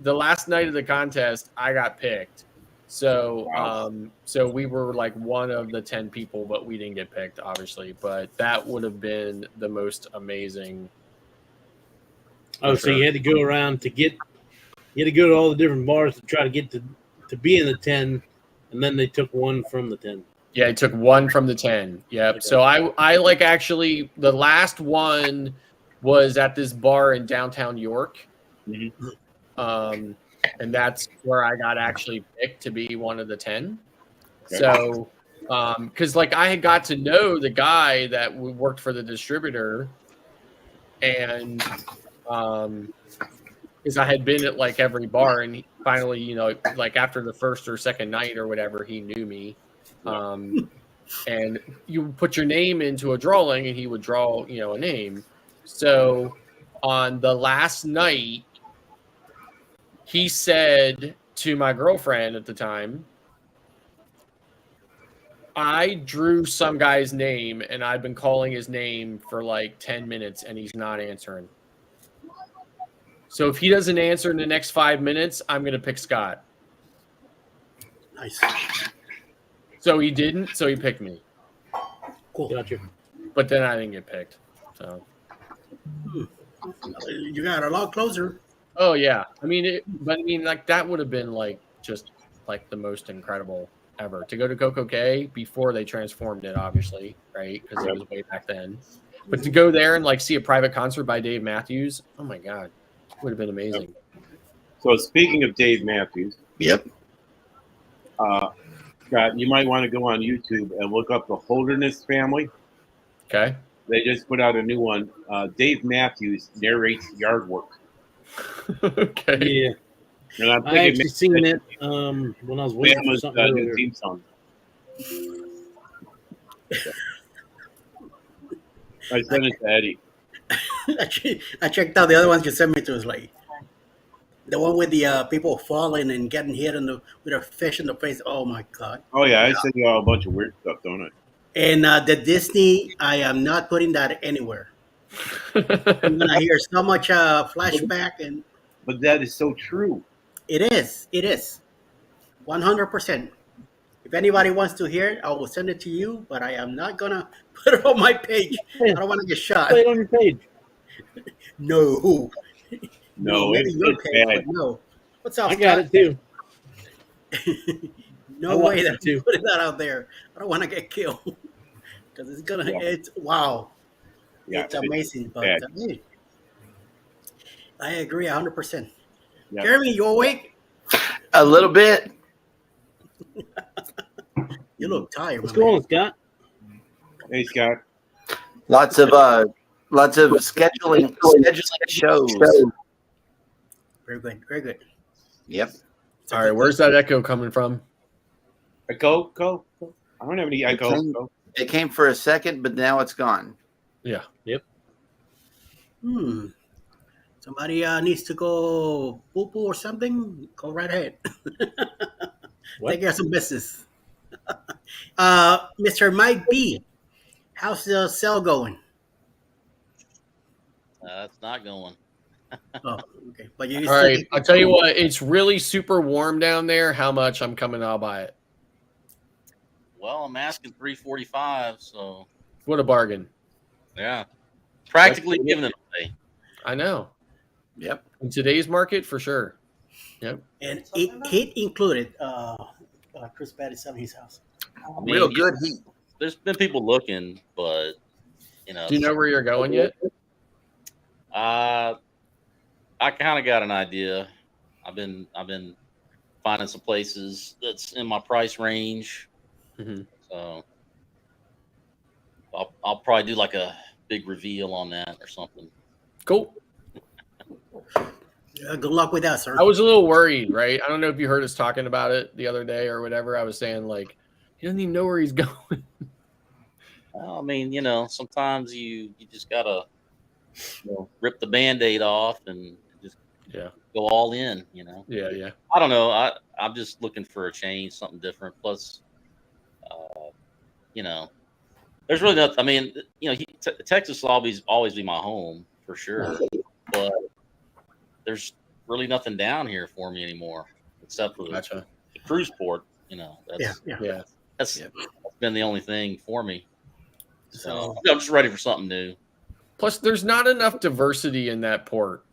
the last night of the contest, I got picked. So, Wow. so we were like one of the 10 people, but we didn't get picked, obviously. But that would have been the most amazing. Oh, so you had to go around to get. You had to go to all the different bars to try to get to be in the 10, and then they took one from the 10. Yeah, I took one from the 10. Yep. Okay. So I like actually the last one was at this bar in downtown York. Mhm. And that's where I got actually picked to be one of the 10. So, because like I had got to know the guy that worked for the distributor, and because I had been at like every bar, and he finally, you know, like after the first or second night or whatever, he knew me. And you put your name into a drawing, and he would draw, you know, a name. So on the last night, he said to my girlfriend at the time, I drew some guy's name, and I've been calling his name for like 10 minutes, and he's not answering. So if he doesn't answer in the next 5 minutes, I'm going to pick Scott. Nice. So he didn't, so he picked me. Cool. Gotcha. But then I didn't get picked. So. You got a lot closer. Oh yeah, I mean, like that would have been like just like the most incredible ever to go to Coco K before they transformed it, obviously, right? Because it was way back then. But to go there and like see a private concert by Dave Matthews, oh my god, would have been amazing. So speaking of Dave Matthews, Yep. Scott, you might want to go on YouTube and look up the Holderness family. Okay. They just put out a new one. Dave Matthews narrates yard work. Okay. Yeah. And I'm I actually thinking seen it when I was waiting for Bama's something new earlier. theme song. I sent it to Eddie. I checked out the other ones you sent me to. It's like the one with the people falling and getting hit with a fish in the face. Oh my god! Oh yeah, I sent you all a bunch of weird stuff, don't I? And the Disney, I am not putting that anywhere. I'm gonna hear so much flashback, and But that is so true. it is 100%. If anybody wants to hear it, I will send it to you. But I am not gonna put it on my page. I don't want to get shot. Play it on your page. No, No, maybe it's your page, bad. but no. What's up? I got it too. No I way watched that it too. I'm putting that out there. I don't want to get killed because it's gonna. Yeah. It's wow. Yeah, It's amazing, but bad. hey, I agree 100%. Yeah. Jeremy, you awake? A little bit. You look tired. What's my man. going on, Scott? Hey Scott. Lots of scheduling shows. Very good. Very good. Yep. All right, where's that echo coming from? Echo? Go. I don't have any echo. Okay. Go. It came for a second, but now it's gone. Yeah. Somebody needs to go poo poo or something. Go right ahead. What? Take care of some business. Mr. Mike B, how's the sale going? It's not going. Oh, okay. But you All right, I'll tell you what. It's really super warm down there. How much I'm coming? I'll buy it. Well, I'm asking 345, so What a bargain! yeah, practically giving it away. I know. Yep. In today's market, for sure. Yep. And it included Chris Betty selling his house. I mean, Real good heat. There's been people looking, but you know, Do you know where you're going yet? I kind of got an idea. I've been finding some places that's in my price range, Mm-hmm. so I'll probably do like a big reveal on that or something. Cool. Good luck with that, sir. I was a little worried, right? I don't know if you heard us talking about it the other day or whatever. I was saying like he doesn't even know where he's going. Well, I mean, you know, sometimes you just gotta rip the Band-Aid off and just Yeah. go all in. You know. Yeah. I don't know. I'm just looking for a change, something different. Plus, you know, there's really nothing. I mean, you know, Texas will always be my home for sure, but there's really nothing down here for me anymore, except for Gotcha. the cruise port. You know, that's Yeah. that's Yep. been the only thing for me. So I'm just ready for something new. Plus, there's not enough diversity in that port.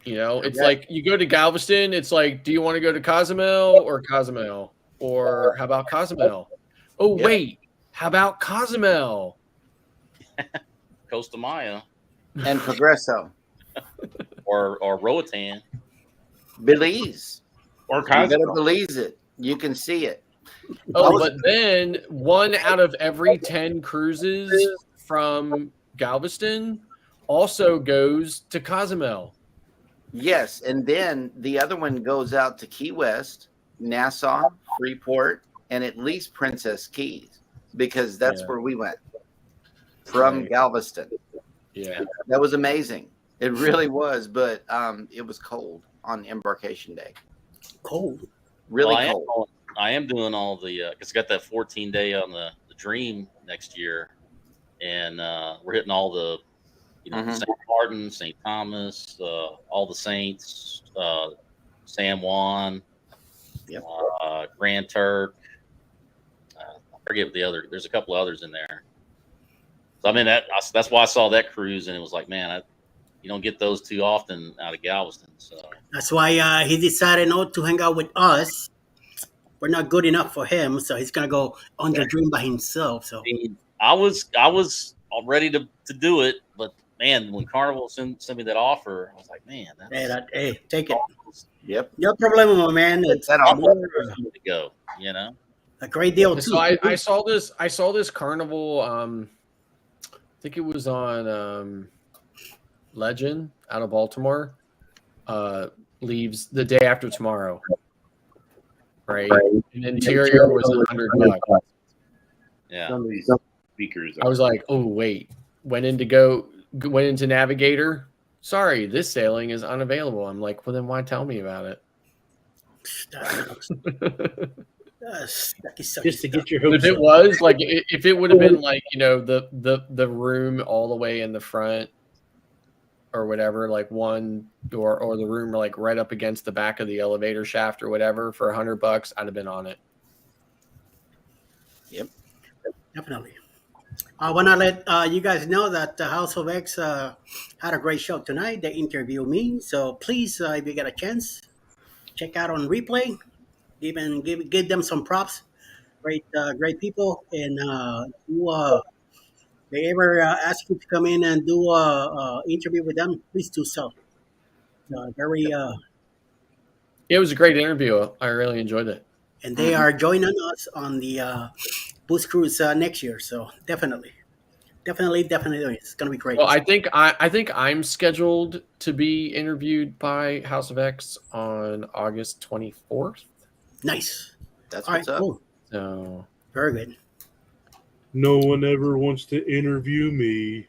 You know, it's Yeah. like you go to Galveston, it's like, do you want to go to Cozumel or Cozumel? Or how about Cozumel? Oh, Yeah. wait, how about Cozumel? Costa Maya And Progresso, or Roatan. Belize. Or You better Cosmo. Belize it. You can see it. Oh, but then 1 out of every 10 cruises from Galveston also goes to Cozumel. Yes, and then the other one goes out to Key West, Nassau, Freeport, and at least Princess Keys, because that's Yeah. where we went from Right. Galveston. Yeah. That was amazing. It really was, but it was cold on embarkation day. Cold. Really Well, cold. I am doing all the because I got that 14-day on the Dream next year, and we're hitting all the Mhm. St. Martin, St. Thomas, all the Saints, San Juan, Yep. Grand Turk. I forget the other. There's a couple others in there. So I mean that's why I saw that cruise, and it was like, man, you don't get those too often out of Galveston. So That's why he decided not to hang out with us. We're not good enough for him, so he's gonna go on the Dream by himself. So I was all ready to do it, but man, when Carnival sent me that offer, I was like, man, hey, take it. Yep. No problem, my man. Take It's that I'm off. ready to go. You know, a great deal too. So I saw this Carnival. I think it was on Legend out of Baltimore. Leaves the day after tomorrow. Right. And interior was $100. yeah. Some of these speakers. I was like, oh wait. Went into Navigator. Sorry, this sailing is unavailable. I'm like, well then why tell me about it? Just to get your But hopes if it up. was like, if it would have been like, you know, the room all the way in the front or whatever, like one or the room like right up against the back of the elevator shaft or whatever for $100, I'd have been on it. Definitely. I want to let you guys know that the House of X had a great show tonight. They interviewed me, so please, if you get a chance, check out on replay. Give them some props. Great people, and they ever ask you to come in and do a interview with them, please do so. It was a great interview. I really enjoyed it. And they are joining us on the Boost Cruise next year. So definitely, it's gonna be great. Well, I think I'm scheduled to be interviewed by House of X on August 24th. Nice. That's All right, what's up. cool. So Very good. No one ever wants to interview me.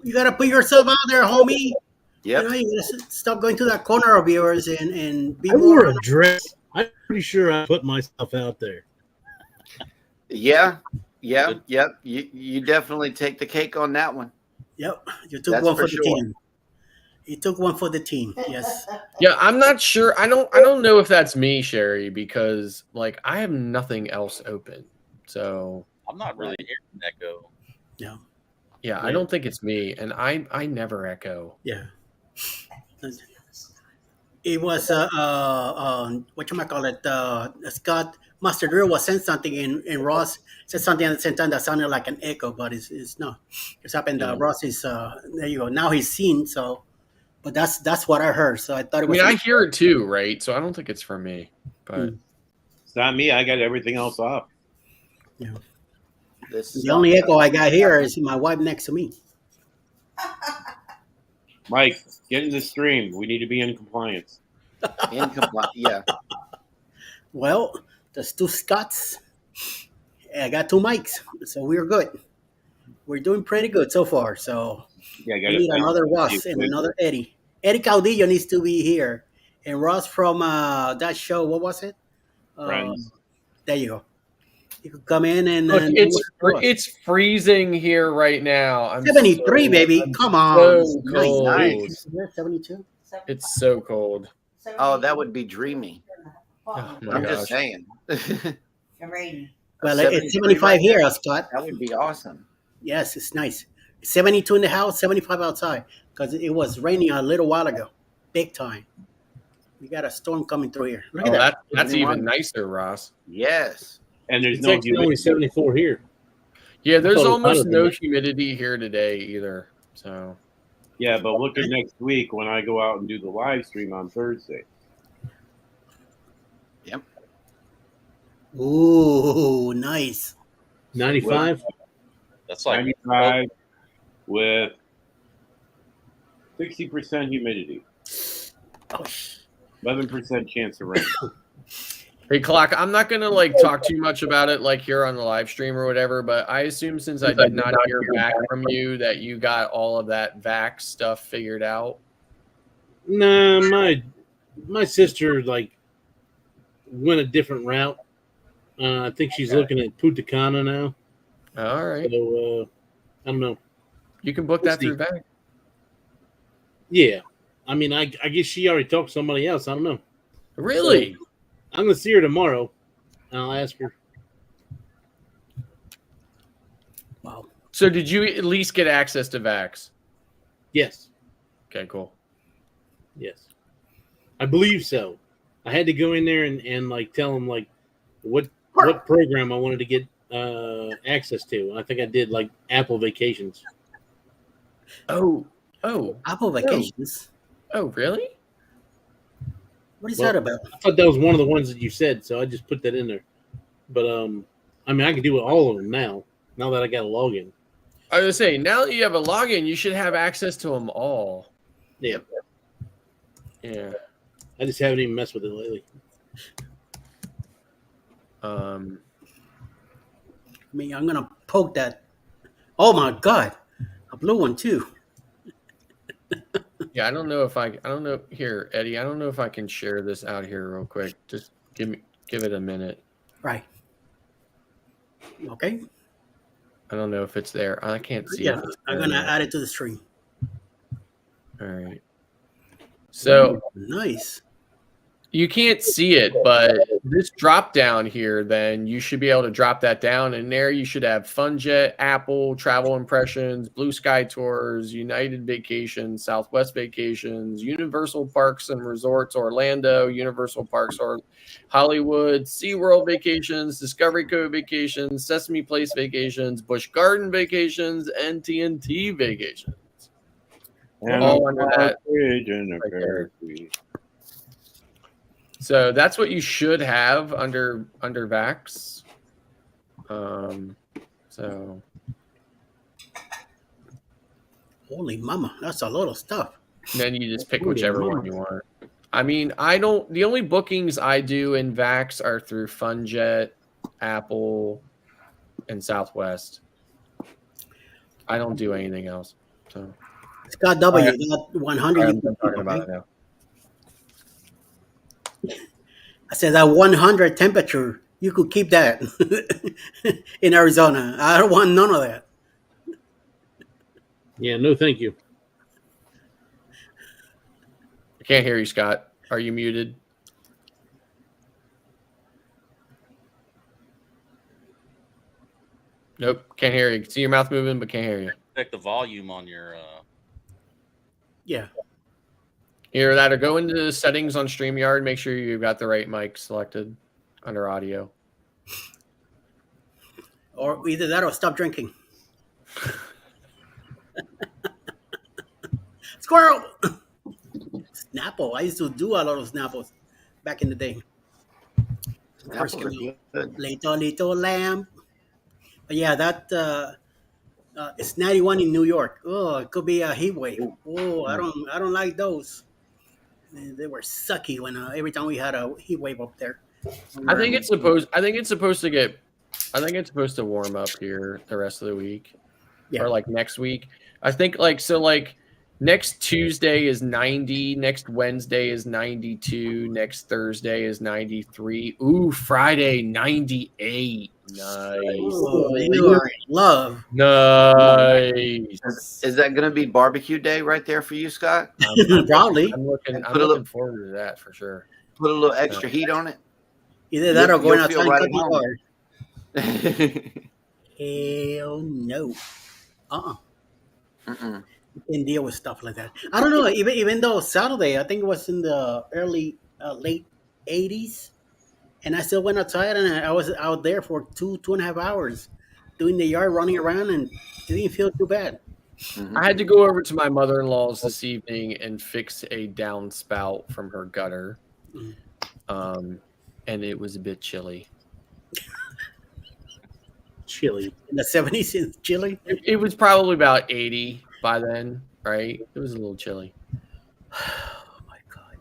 You gotta put yourself out there, homie. Yep. You know, you gotta stop going to that corner of yours and be I more. wore a dress. I'm pretty sure I put myself out there. Yeah. You definitely take the cake on that one. Yep, you took That's one for for sure. the team. You took one for the team. Yes. yeah, I'm not sure. I don't know if that's me, Sherry, because like I have nothing else open. So I'm not really hearing echo. Yeah. yeah, I don't think it's me, and I never echo. Yeah. It was Scott Master Drill was saying something and Ross said something at the same time that sounded like an echo, but it's not. It's happened. Ross is there. You go. Now he's seen. So, but that's what I heard. So I thought it I was. mean, I hear it too, right? So I don't think it's from me. But It's not me. I got everything else off. This the only echo I got here is my wife next to me. Mike, get in the stream. We need to be in compliance. Yeah. Well, there's two Scotts. I got two mics, so we're good. We're doing pretty good so far. So Yeah, I we got need another Ross and another Eddie. Eddie Caudillo needs to be here, and Ross from that show. What was it? Friends. There you go. You could come in and look, do it's it for us. it's freezing here right now. I'm 73, so- baby. I'm Come on. so Nice. cold. Nice. 72. It's so cold. Oh, that would be dreamy. Oh my I'm gosh. just saying. that Well, it's 75 here, Scott. would be awesome. Yes, it's nice. 72 in the house, 75 outside. Because it was raining a little while ago. Big time. We got a storm coming through here. Look Oh, at that. that's even nicer, Ross. Yes. And there's It's no actually only humidity. 74 here. Yeah, there's Oh, almost hotter than no that. humidity here today either. So Yeah, but look at next week when I go out and do the live stream on Thursday. Ooh, nice. 95. That's like 95 with 60% humidity, Oh, 11% chance of rain. hey, Clock, I'm not gonna like talk too much about it like here on the live stream or whatever, but I assume since I did not hear back from you that you got all of that vax stuff figured out. Nah, my sister like went a different route. I think she's looking at Punta Cana now. All right. So I don't know. You can book that through Vax. Yeah, I mean, I guess she already talked to somebody else. I don't know. Really? I'm gonna see her tomorrow. And I'll ask her. wow. So did you at least get access to Vax? Yes, Okay, cool. yes, I believe so. I had to go in there and like tell them like what program I wanted to get access to. I think I did like Apple Vacations. Oh, Apple Vacations. oh, really? What is Well, that about? I thought that was one of the ones that you said, so I just put that in there. But I mean, I can do all of them now. Now that I got a login. I was gonna say, now that you have a login, you should have access to them all. Yeah, Yeah. I just haven't even messed with it lately. I mean, I'm gonna poke that. Oh my God, a blue one too. Yeah, I don't know if I don't know here, Eddie. I don't know if I can share this out here real quick. Just give it a minute. Right. Okay. I don't know if it's there. I can't see. Yeah, if it's I'm there gonna yet. add it to the stream. All right. So Nice. you can't see it, but this drop down here, then you should be able to drop that down, and there you should have FunJet, Apple, Travel Impressions, Blue Sky Tours, United Vacations, Southwest Vacations, Universal Parks and Resorts Orlando, Universal Parks or Hollywood, SeaWorld Vacations, Discovery Cove Vacations, Sesame Place Vacations, Busch Garden Vacations, and TNT Vacations. And All a under that partridge in a right pear there. tree. So that's what you should have under Vax. So Holy mama, that's a lot of stuff. then you just pick Holy whichever mama. one you want. I mean, I don't. The only bookings I do in Vax are through FunJet, Apple, and Southwest. I don't do anything else. So Scott W. That 100. I'm talking about it now. I said that 100 temperature. You could keep that in Arizona. I don't want none of that. Yeah, no, thank you. I can't hear you, Scott. Are you muted? Nope, can't hear you. See your mouth moving, but can't hear you. check the volume on your. Yeah. Either that or go into the settings on StreamYard. Make sure you've got the right mic selected under audio. Or either that or stop drinking. Squirrel! Snapple. I used to do a lot of Snapples back in the day. First Apples are came out. good. Little lamb. But yeah, that it's 91 in New York. Oh, it could be a heat wave. Oh, I don't like those. They were sucky when every time we had a heat wave up there. I think it's supposed to warm up here the rest of the week. Yeah. Or like next week. I think Next Tuesday is 90. Next Wednesday is 92. Next Thursday is 93. Ooh, Friday 98. Nice. Oh, you are in love. Nice. Is that going to be barbecue day right there for you, Scott? Probably. I'm looking. And I'm put a looking little- forward to that for sure. Put a little extra heat on it. Either that or You'll going feel outside right and at cutting home. yard. Hell no. Mm-mm. You can deal with stuff like that. I don't know. Even though Saturday, I think it was in the late 80s, and I still went outside and I was out there for 2.5 hours doing the yard, running around, and it didn't feel too bad. Mhm. I had to go over to my mother-in-law's this evening and fix a downspout from her gutter, and it was a bit chilly. Chili. In the 70s in Chile. It was probably about 80 by then, right? It was a little chilly. Oh my God.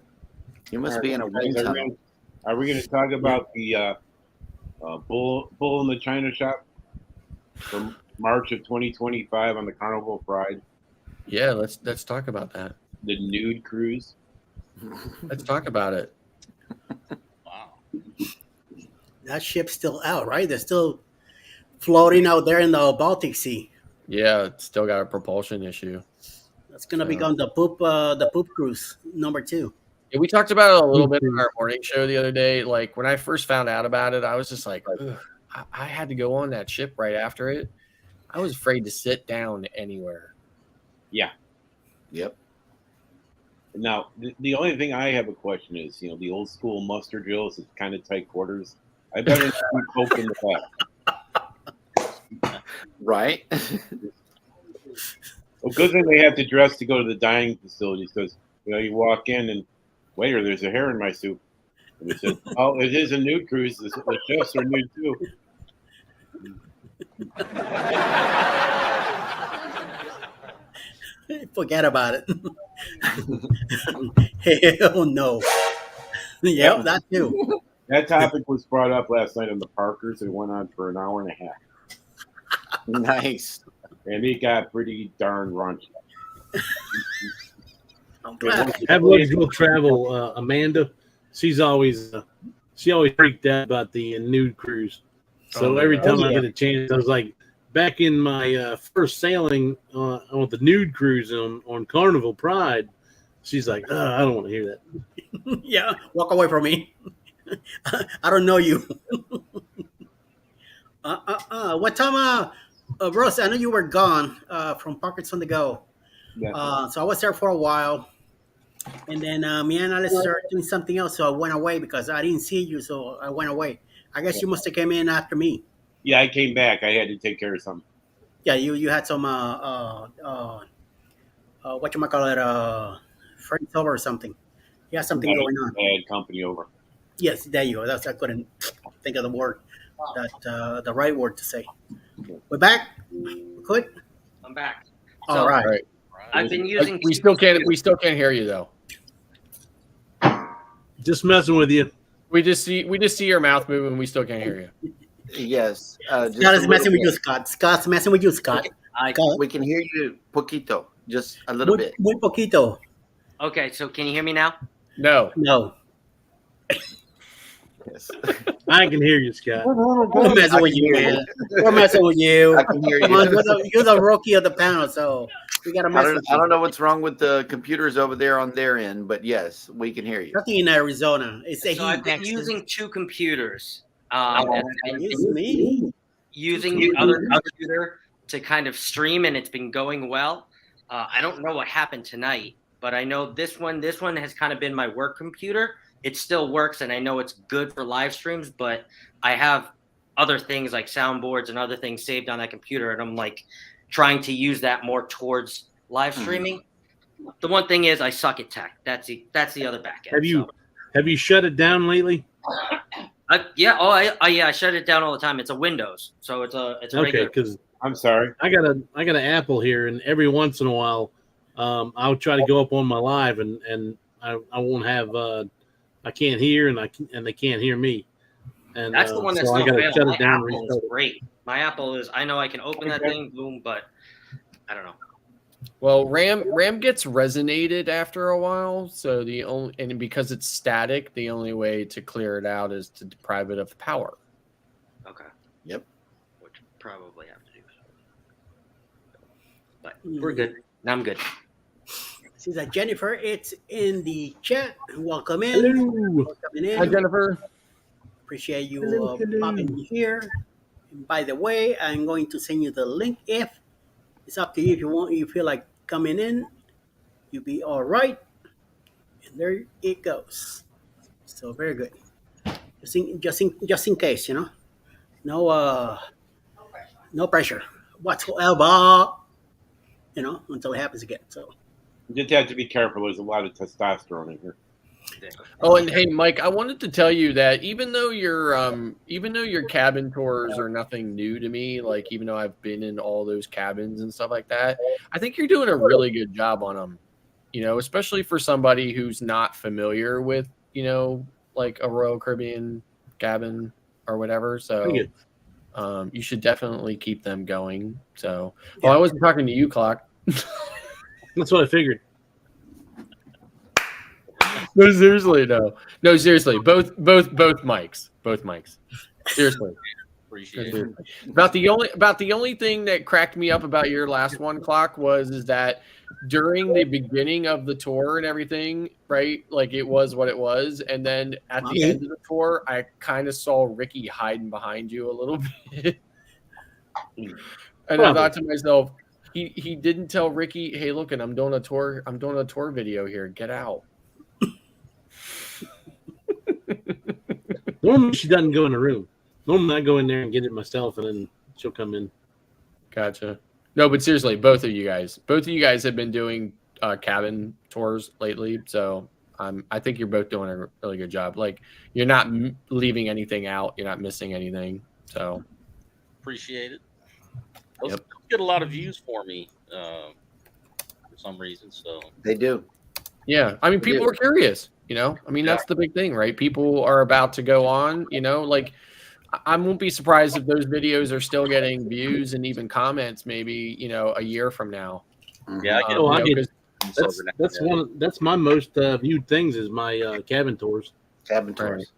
You must be in a wind Guys, tunnel. are we going to talk about the bull in the China shop from March of 2025 on the Carnival Pride, Yeah, let's talk about that. the nude cruise? Let's talk about it. Wow. That ship's still out, right? They're still floating out there in the Baltic Sea. Yeah, it's still got a propulsion issue. That's gonna So- become the poop cruise #2. Yeah, we talked about it a little bit in our morning show the other day. Like when I first found out about it, I was just like, ugh, I had to go on that ship right after it. I was afraid to sit down anywhere. Yeah. Yep. Now, the only thing I have a question is, the old school muster drills is kind of tight quarters. I bet it's poke in the back. Right. Well, good thing they have to dress to go to the dining facilities because, you walk in and, waiter, there's a hair in my soup. And they said, oh, it is a nude cruise. The chefs are nude too. Forget about it. Hell no. Yep, that too. That topic was brought up last night on the Parkers. It went on for an hour and a half. Nice. And it got pretty darn raunchy. I'm glad. Have Lugs Will Travel, Amanda. She always freaked out about the nude cruise. So Oh my every God. time Oh, I yeah. get a chance, I was like, back in my first sailing on the nude cruise on Carnival Pride, she's like, I don't want to hear that. Yeah, walk away from me. I don't know you. What time, Ross? I know you were gone from Pockets on the Go. Yeah. So I was there for a while, and then me and Alice started doing something else. So I went away because I didn't see you. So I went away. I guess you must have came in after me. Yeah, I came back. I had to take care of something. Yeah, you had some whatchamacallit, friends over or something. You had something going on. I had company over. Yes, there you go. I couldn't think of the word, the right word to say. We're back. We could. I'm back. All right. Right. I've been using. We still can't hear you though. Just messing with you. We just see your mouth moving. We still can't hear you. Yes. Just Scott a is messing with little you, Scott. Scott's messing with you, Scott. I, Scott. bit. We can hear you poquito, just a little bit. Muy poquito. okay, so can you hear me now? No. No. Yes. I can hear you, Scott. We're messing I with can you, hear man. We're messing with you. I can hear Come on, you. you're the rookie of the panel, so we got to mess with I you. don't know what's wrong with the computers over there on their end, but yes, we can hear you. Nothing in Arizona. It's a So I've been Texas. using two computers. Excuse me. Using the other computer to kind of stream, and it's been going well. I don't know what happened tonight, but I know this one has kind of been my work computer. It still works, and I know it's good for live streams, but I have other things like soundboards and other things saved on that computer, and I'm like trying to use that more towards live streaming. The one thing is I suck at tech. That's the other back end. Have you shut it down lately? I shut it down all the time. It's a Windows, so it's a Okay, regular. because I'm sorry. I got an Apple here, and every once in a while, I'll try to go up on my live, and I won't have I can't hear, and they can't hear me. And That's the one that's so I not got to fail. shut My it down. and Apple restart is it. great. My Apple is. I know I can open that thing, boom, but I don't know. Well, RAM gets resonated after a while, so because it's static, the only way to clear it out is to deprive it of power. Okay. Yep. Which probably have to do. But we're good. I'm good. See that Jennifer, it's in the chat. Welcome in. Hello. Welcome in. Hi, Jennifer. Appreciate you Hello, hello. popping here. And by the way, I'm going to send you the link. If it's up to you, if you want, you feel like coming in, you'll be all right. And there it goes. So very good. Just in case, you know, no pressure whatsoever. You know, until it happens again. So You just have to be careful. There's a lot of testosterone in here. Oh, and hey, Mike, I wanted to tell you that even though your cabin tours are nothing new to me, like even though I've been in all those cabins and stuff like that, I think you're doing a really good job on them. You know, especially for somebody who's not familiar with, you know, like a Royal Caribbean cabin or whatever. So Thank you should definitely keep them going. So, I wasn't talking to you, Clock. That's what I figured. No, seriously, no. No, seriously. Both mics. Seriously. Appreciate it. About the only thing that cracked me up about your last one, Clock, is that during the beginning of the tour and everything, right? Like it was what it was, and then at the end of the tour, I kind of saw Ricky hiding behind you a little bit, and I thought to myself, he didn't tell Ricky, "Hey, look, and I'm doing a tour video here. Get out." Normally she doesn't go in the room. Normally I go in there and get it myself, and then she'll come in. Gotcha. No, but seriously, both of you guys have been doing cabin tours lately, so I think you're both doing a really good job. Like you're not leaving anything out, you're not missing anything. So Appreciate it. Those get a lot of views for me for some reason. So They do. yeah, I mean, people are curious. You know, I mean, that's the big thing, right? People are about to go on. You know, like I won't be surprised if those videos are still getting views and even comments, maybe, you know, a year from now. yeah, I get Oh, I You know, get 'cause- that's my most viewed things is my cabin tours. Cabin tours.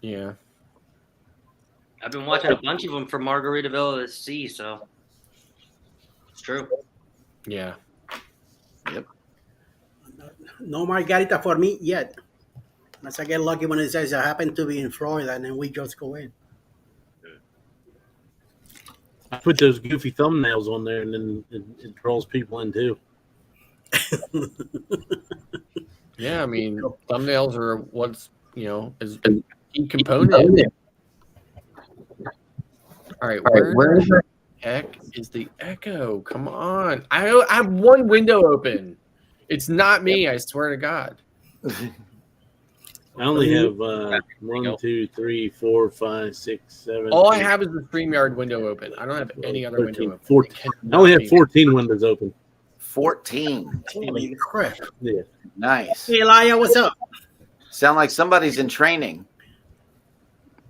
yeah. I've been watching a bunch of them for Margaritaville at Sea, so it's true. Yeah. no margarita for me yet. Unless I get lucky when it says I happen to be in Florida, and then we just go in. I put those goofy thumbnails on there, and then it draws people in too. Yeah, I mean, thumbnails are what's, you know, is a key component. All right, where the heck is the echo? Come on. I have one window open. It's not me, I swear to God. I only have 1, 2, 3, 4, 5, 6, 7. All I 8, have is the StreamYard window open. I don't have any other 13, window open. 14. I only have 14 windows open. 14. Holy crap. Yeah. Nice. Hey, Elia, what's up? Sound like somebody's in training.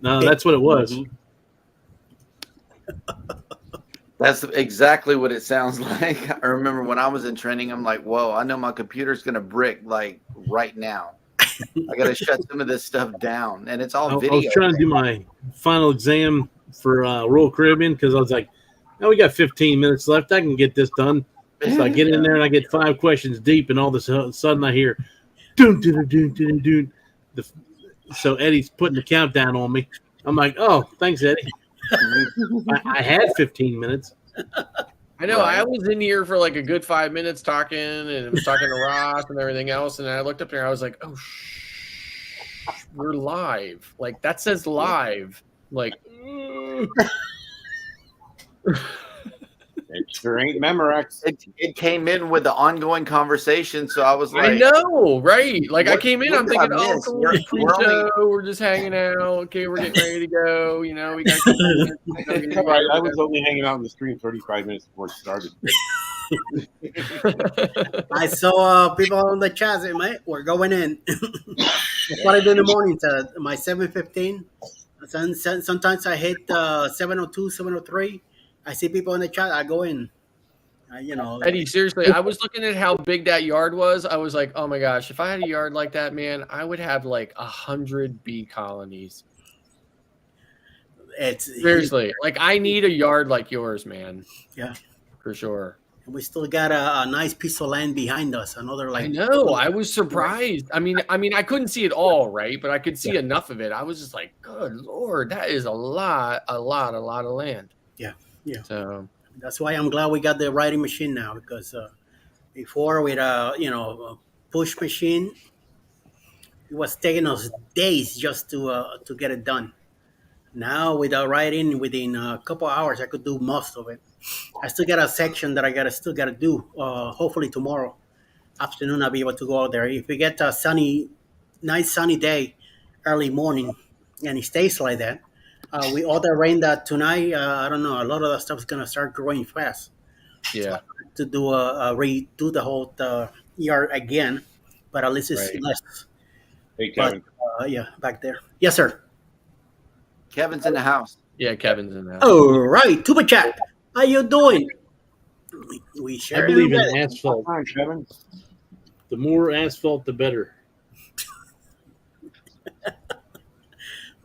No, that's what it was. That's exactly what it sounds like. I remember when I was in training, I'm like, whoa, I know my computer's going to brick like right now. I got to shut some of this stuff down. And it's all I video. was trying to do my final exam for Royal Caribbean because I was like, "Oh, we got 15 minutes left. I can get this done." So I get in there and I get 5 questions deep, and all of a sudden I hear, "Doon, doon, doon, doon, doon." So Eddie's putting the countdown on me. I'm like, "Oh, thanks, Eddie." I had 15 minutes. I know. Right. I was in here for like a good 5 minutes talking, and was talking to Ross and everything else. And I looked up there. I was like, "Oh, we're live." Like that says live. Like, It sure ain't Memorex. It came in with the ongoing conversation. So I was like, I know, right? Like I What- came in, what I'm did I thinking, "Oh, miss? cool, We're pre-show, we're just hanging out. Okay, we're getting ready to go. You know, we got." a couple minutes. I was only hanging out in the stream 35 minutes before it started. I saw people on the chat saying, mate, we're going in. That's what I do in the mornings, my 7:15. Sometimes I hit 7:02, 7:03. I see people in the chat, I go in. Eddie, seriously, I was looking at how big that yard was. I was like, oh my gosh, if I had a yard like that, man, I would have like 100 bee colonies. It's Seriously, like I need a yard like yours, man. Yeah. For sure. We still got a nice piece of land behind us. Another I like know. I was surprised. I mean, I couldn't see it all, right? But I could see enough of it. I was just like, good Lord, that is a lot of land. Yeah. So That's why I'm glad we got the writing machine now, because before with a push machine, it was taking us days just to get it done. Now with the writing, within a couple hours, I could do most of it. I still got a section that I still gotta do. Hopefully tomorrow afternoon I'll be able to go out there. If we get a nice sunny day, early morning, and it stays like that, we order rain that tonight. I don't know. A lot of that stuff is gonna start growing fast. yeah. To do redo the whole yard again, but at least it's Right. less. Hey, Kevin. Yeah, back there. Yes, sir. Kevin's in the house. Yeah, Kevin's in that. All right, Tuba Chat. How you doing? We I share. believe in it. asphalt. Come on, Kevin. The more asphalt, the better.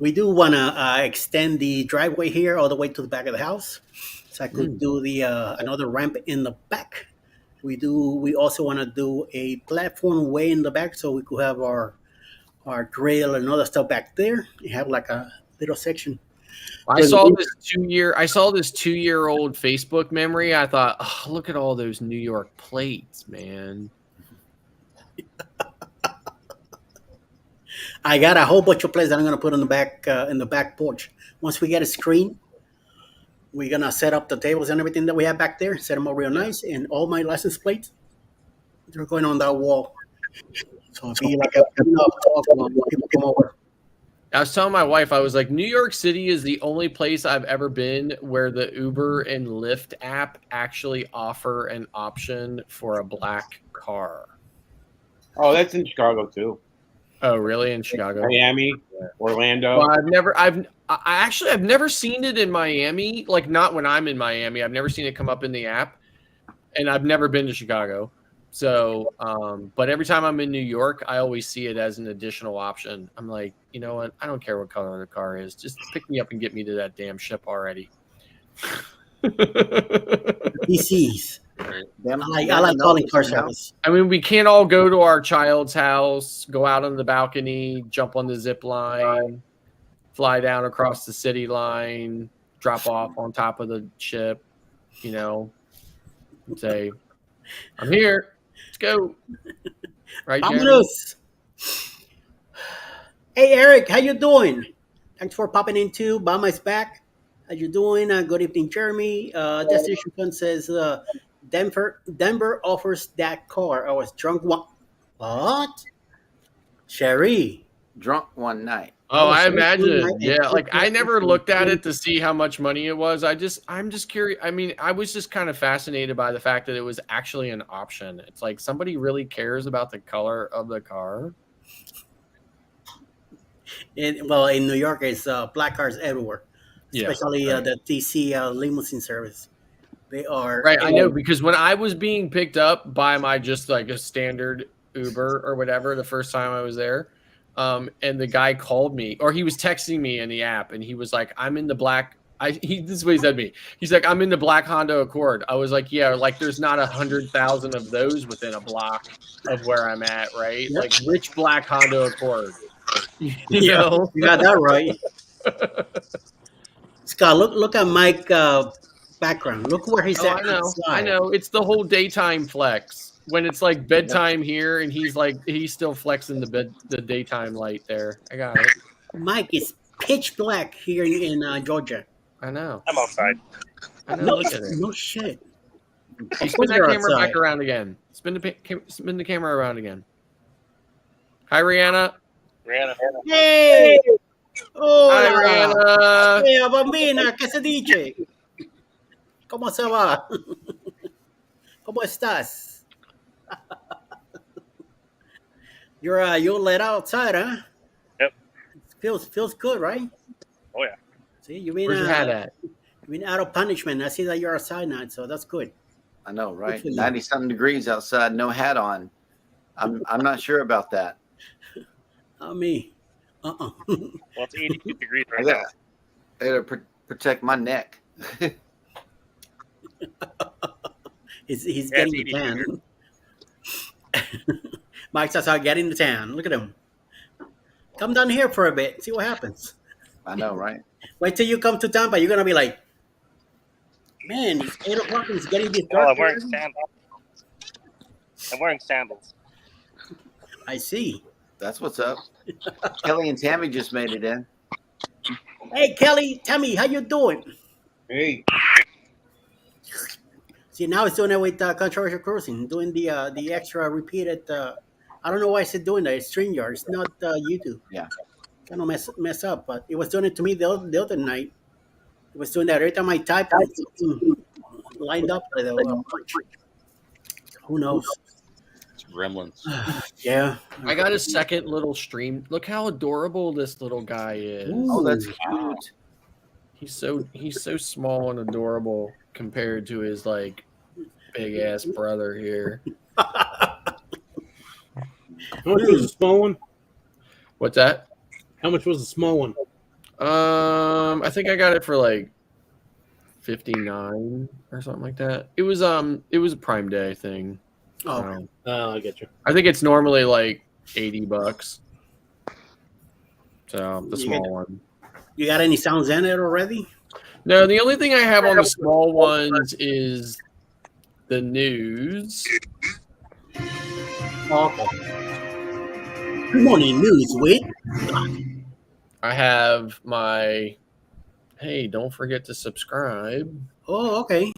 We do want to extend the driveway here all the way to the back of the house, so I could do the another ramp in the back. We also want to do a platform way in the back, so we could have our grill and other stuff back there. You have like a little section. I saw this 2-year-old Facebook memory. I thought, oh, look at all those New York plates, man. I got a whole bunch of plates that I'm gonna put in the back porch. Once we get a screen, we're gonna set up the tables and everything that we have back there, set them up real nice, and all my license plates, they're going on that wall. So it'll be like a talk when people come over. I was telling my wife, I was like, New York City is the only place I've ever been where the Uber and Lyft app actually offer an option for a black car. Oh, that's in Chicago too. Oh, really? In Chicago? Miami, Orlando. Well, I've never seen it in Miami. Like, not when I'm in Miami. I've never seen it come up in the app, and I've never been to Chicago. So, but every time I'm in New York, I always see it as an additional option. I'm like, you know what? I don't care what color the car is. Just pick me up and get me to that damn ship already. PCs. Them- I like calling car service. I mean, we can't all go to our child's house, go out on the balcony, jump on the zip line, fly down across the city line, drop off on top of the ship, and say, I'm here. Let's go. Right, Jeremy? Vámonos. Hey, Eric, how you doing? Thanks for popping into Bama's back. How you doing? Good evening, Jeremy. Destination Fund says Denver offers that car. I was drunk one. What? Sherry. Drunk one night. Oh, I so imagine. cool. Yeah, like I never looked at it to see how much money it was. I'm just curious. I mean, I was just kind of fascinated by the fact that it was actually an option. It's like somebody really cares about the color of the car. In New York, it's black cars everywhere, especially the DC limousine service. They are Right, I know, because when I was being picked up by my just like a standard Uber or whatever the first time I was there, and the guy called me, or he was texting me in the app, and he was like, I'm in the black. This is what he said to me. He's like, I'm in the black Honda Accord. I was like, yeah, like there's not 100,000 of those within a block of where I'm at, right? Yep. Like which black Honda Accord? You Yeah, know? you got that right. Scott, look at Mike background. Look where he's Oh, at. I know. It's the whole daytime flex. When it's like bedtime here, and he's still flexing the daytime light there. I got it. Mike is pitch black here in Georgia. I know. I'm outside. I know. Look at it. No shit. Hey, Of spin course that you're camera outside. back around again. Spin the camera around again. Hi, Rihanna. Rihanna. Hey! Hi, Hola! Rihanna. Hey, bambina, ¿qué se dice? ¿Cómo se va? ¿Cómo estás? You're let outside, huh? Yep. Feels good, right? Oh yeah. See, you've been Where's your hat at? you've been out of punishment. I see that you're outside now, so that's good. I know, right? Hopefully. 90-something degrees outside, no hat on. I'm not sure about that. Not me. Well, it's 82 degrees I right now. gotta protect my neck. He's Yeah, getting it's the tan. Mike's outside getting the tan. Look at him. Come down here for a bit. See what happens. I know, right? Wait till you come to Tampa. You're gonna be like, man, it's 8 o'clock and it's getting this Well, dark. I'm wearing already." sandals. I'm wearing sandals. I see. That's what's up. Kelly and Tammy just made it in. Hey, Kelly, Tammy, how you doing? Hey, See, now it's doing it with Controversial Cruising, doing the extra repeated. I don't know why I said doing that. It's StreamYard. It's not YouTube. Yeah. Kind of mess up, but it was doing it to me the other night. It was doing that every time I typed. It lined up. Who knows? It's Gremlins. Yeah. I got a second little stream. Look how adorable this little guy is. Oh, that's cute. He's so small and adorable compared to his like big ass brother here. How much was the small one? What's that? How much was the small one? I think I got it for like 59 or something like that. It was a Prime Day thing. Oh, I get you. I think it's normally like $80. So the You small get- one. you got any sounds in it already? No, the only thing I have on the small ones is the news. Okay. Good morning, news with. I have my hey, don't forget to subscribe. Oh, okay.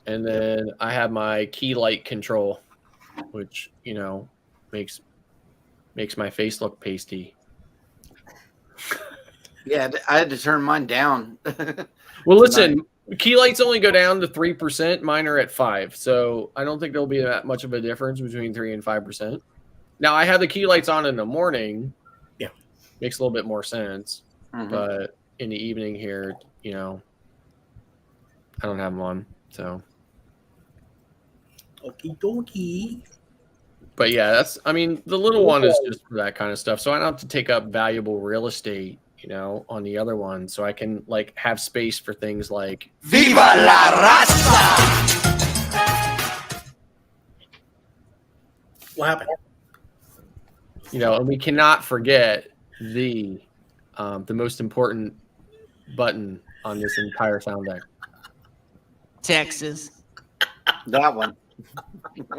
And then I have my key light control, which, makes my face look pasty. Yeah, I had to turn mine down. Well, listen, key lights only go down to 3%. Mine are at 5%. So I don't think there'll be that much of a difference between 3 and 5%. Now, I have the key lights on in the morning. Yeah. Makes a little bit more sense. Mhm. But in the evening here, I don't have them on. So, Okie dokie. but yeah, the little one is just for that kind of stuff. So I don't have to take up valuable real estate, on the other one. So I can have space for things like Viva la raza! What happened? and we cannot forget the most important button on this entire sound deck. Texas, That one.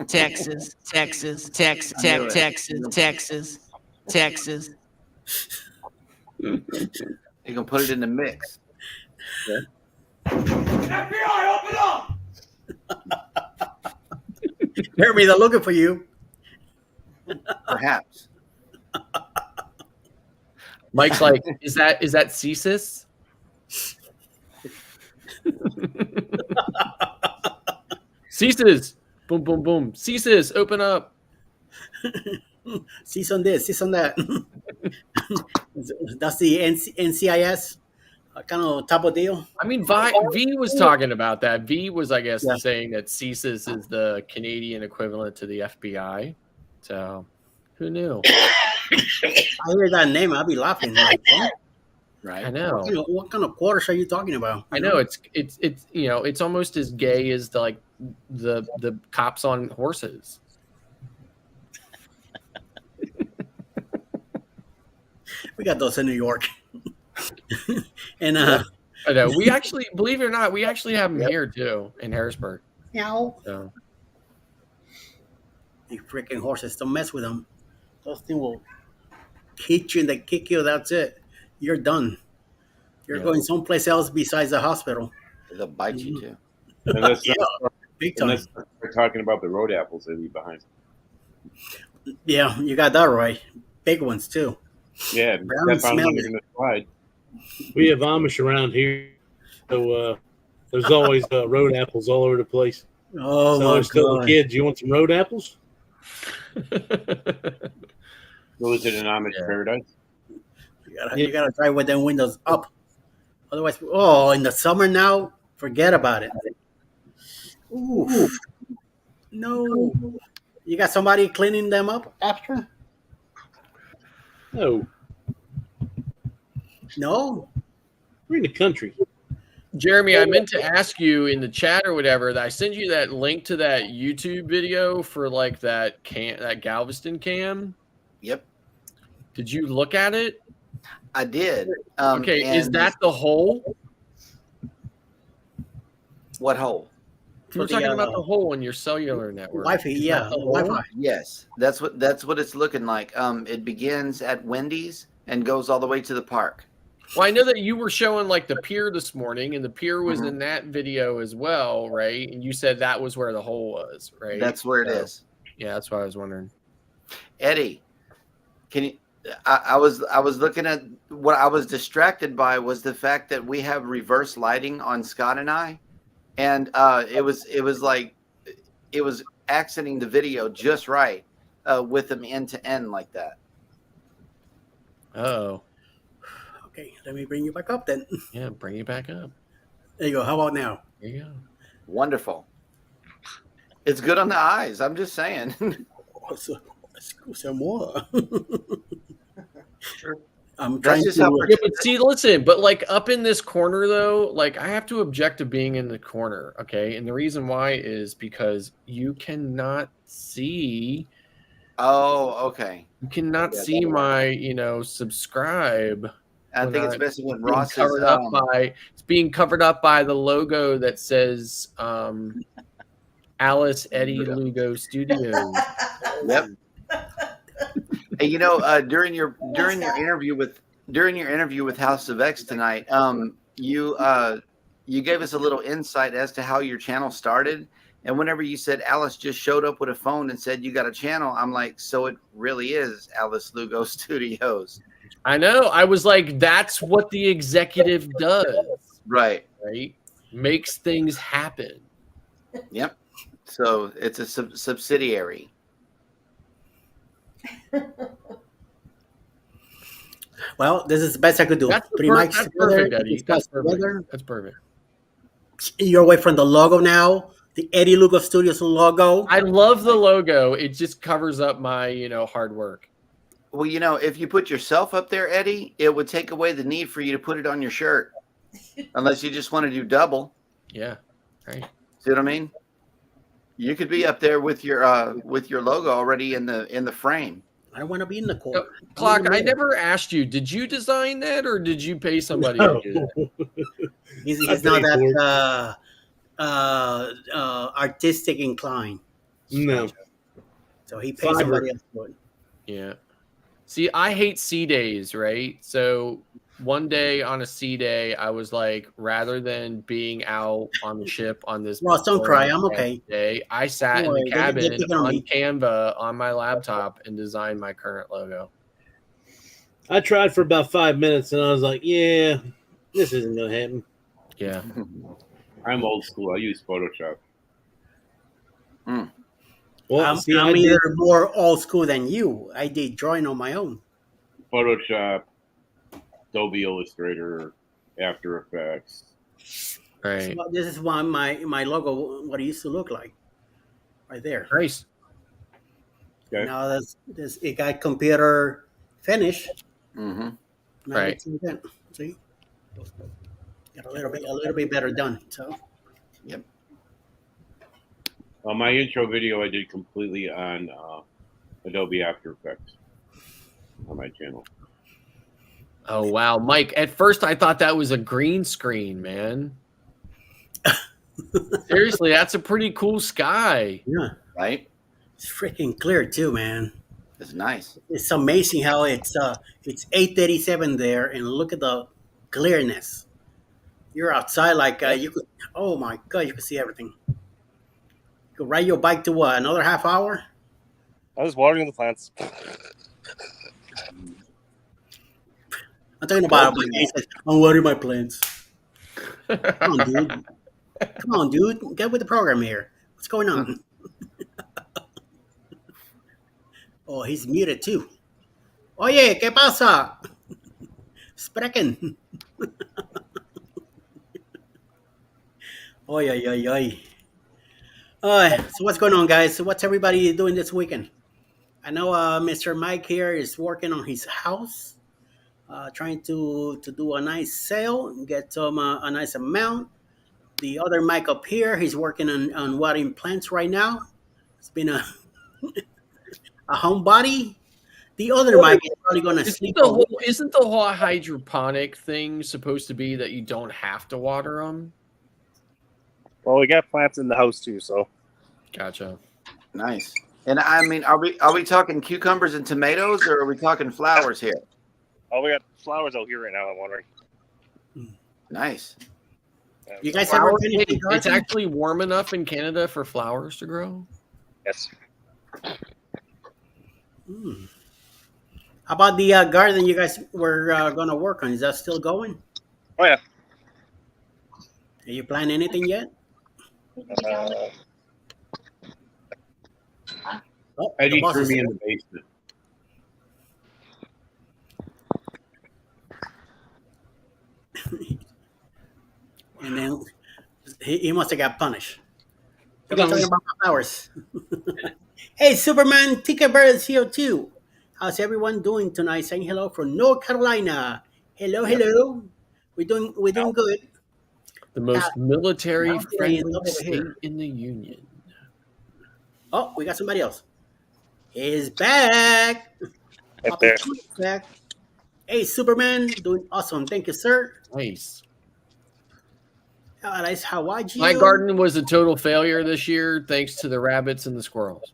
Texas, Texas, Texas, I knew it. Texas, Texas, Texas. You can put it in the mix. Jeremy, they're looking for you. Perhaps. Mike's like, is that CSIS? CSIS, boom, boom, boom. CSIS, open up. Cease on this, cease on that. That's the NCIS kind of type of deal. V was talking about that. V was, I guess, Yeah. saying that CSIS is the Canadian equivalent to the FBI. So, who knew? I hear that name, I'll be laughing. Like, what? Right. I know. What kind of quarters are you talking about? I know it's almost as gay as the cops on horses. We got those in New York. And I know. We actually, believe it or not, we actually have them here too in Harrisburg. meow. So You freaking horses, don't mess with them. Those things will hit you and they kick you. That's it. You're done. You're Yeah. going someplace else besides the hospital. They'll bite you too. and let's Yeah. not, Big and time. let's we're talking about the road apples they leave behind. Yeah, you got that right. Big ones too. Yeah, Brown and step on them, smelly. you're gonna slide. We have Amish around here, so there's always road apples all over the place. Oh So I my always tell the god. kids, "You want some road apples?" Was it an Amish Yeah. paradise? You gotta drive with them windows up. Otherwise, in the summer now, forget about it. Oof. No. You got somebody cleaning them up after? No, No. we're in the country. Jeremy, I meant to ask you in the chat or whatever that I sent you that link to that YouTube video for like that Galveston cam. Yep, Did you look at it? I did. Okay, is and that the hole? what hole? We're the, talking about the hole in your cellular network. Wi-Fi, Is yeah, that the hole? Wi-Fi. Yes, that's what it's looking like. It begins at Wendy's and goes all the way to the park. Well, I know that you were showing like the pier this morning, and the pier was Mhm. in that video as well, right? And you said that was where the hole was, right? That's where it So, is. Yeah, that's what I was wondering. Eddie, can you? I was looking at what I was distracted by was the fact that we have reverse lighting on Scott and I, and it was like it was accenting the video just right with them end to end like that. Oh, Okay, let me bring you back up then. yeah, bring it back up. There you go. How about now? There you go. Wonderful. It's good on the eyes. I'm just saying. Some more. Sure. I'm That's trying just how to. Yeah, but see, listen, but like up in this corner though, like I have to object to being in the corner, okay? And the reason why is because you cannot see Okay. Yeah, see that'll work. my, subscribe. I when think it's I- messing with being Ross's. covered up by it's being covered up by the logo that says Alice Eddie Lugo Studios. Yep. Hey, during your interview with House of X tonight, you gave us a little insight as to how your channel started. And whenever you said Alice just showed up with a phone and said you got a channel, I'm like, so it really is Alice Lugo Studios, I know. I was like, that's what the executive does, right? right? Makes things happen. Yep. So it's a subsidiary. Well, this is the best I could do. That's, Three mics that's together, perfect, Eddie. discuss That's perfect. together. That's perfect. You're away from the logo now. The Eddie Lugo Studios logo. I love the logo. It just covers up my, hard work. Well, if you put yourself up there, Eddie, it would take away the need for you to put it on your shirt, unless you just want to do double. Yeah. Right. See what I mean? You could be up there with your logo already in the frame. I want to be in the corner. Clock, I never asked you, did you design that or did you pay somebody to do that? He's I not paid that artistic inclined, No, so he pays Fiverr. somebody else to do it. Yeah. See, I hate C days, right? So one day on a C day, I was like, rather than being out on the ship on this Ross, don't cry. I'm okay. day, I sat Don't in the worry, cabin they pick on on me. Canva on my laptop and designed my current logo. I tried for about 5 minutes and I was like, yeah, this isn't gonna happen. Yeah. I'm old school. I use Photoshop. Well, I'm see, I did- either more old school than you. I did drawing on my own. Photoshop, Adobe Illustrator, After Effects. Right. So this is why my logo, what it used to look like, right there. Nice. Okay. Now this it got computer finish. Mm-hmm. Now Right. it's in. See, got a little bit better done. So My intro video I did completely on Adobe After Effects on my channel. Oh wow, Mike. At first I thought that was a green screen, man. Seriously, that's a pretty cool sky. yeah, Right? it's freaking clear too, man. It's nice. It's amazing how it's 8:37 there, and look at the clearness. You're outside like you could. Oh my god, you can see everything. You could ride your bike to what? Another half hour? I was watering the plants. I'm talking about my game says, I'm watering my plants. Come on, dude. Come on, dude. Get with the program here. What's going on? Oh, he's muted too. Oye, ¿qué pasa? Sprechen. Oy, oy, oy, oy. So what's going on, guys? So what's everybody doing this weekend? I know Mr. Mike here is working on his house, trying to do a nice sale and get some a nice amount. The other Mike up here, he's working on watering plants right now. It's been a homebody. The other Mike is probably going to sleep. Isn't the whole hydroponic thing supposed to be that you don't have to water them? Well, we got plants in the house too, so Gotcha. Nice. And I mean, are we talking cucumbers and tomatoes, or are we talking flowers here? oh, we got flowers out here right now. I'm wondering. Nice. You guys ever Flowers, finished the it's garden? actually warm enough in Canada for flowers to grow. Yes. Hmm. How about the garden you guys were going to work on? Is that still going? Oh yeah. Are you planning anything yet? Oh, the Eddie boss threw is me in here. the basement. And then he must have got punished. I'm talking about my flowers. Hey, Superman Tinkerbird is here too. How's everyone doing tonight? Saying hello from North Carolina. Hello, hello. We're doing good. The most military-friendly over state here. in the union. Oh, we got somebody else. He's back. Right there. Back. Hey, Superman, doing awesome. Thank you, sir. Nice. Nice. How are you? My garden was a total failure this year, thanks to the rabbits and the squirrels.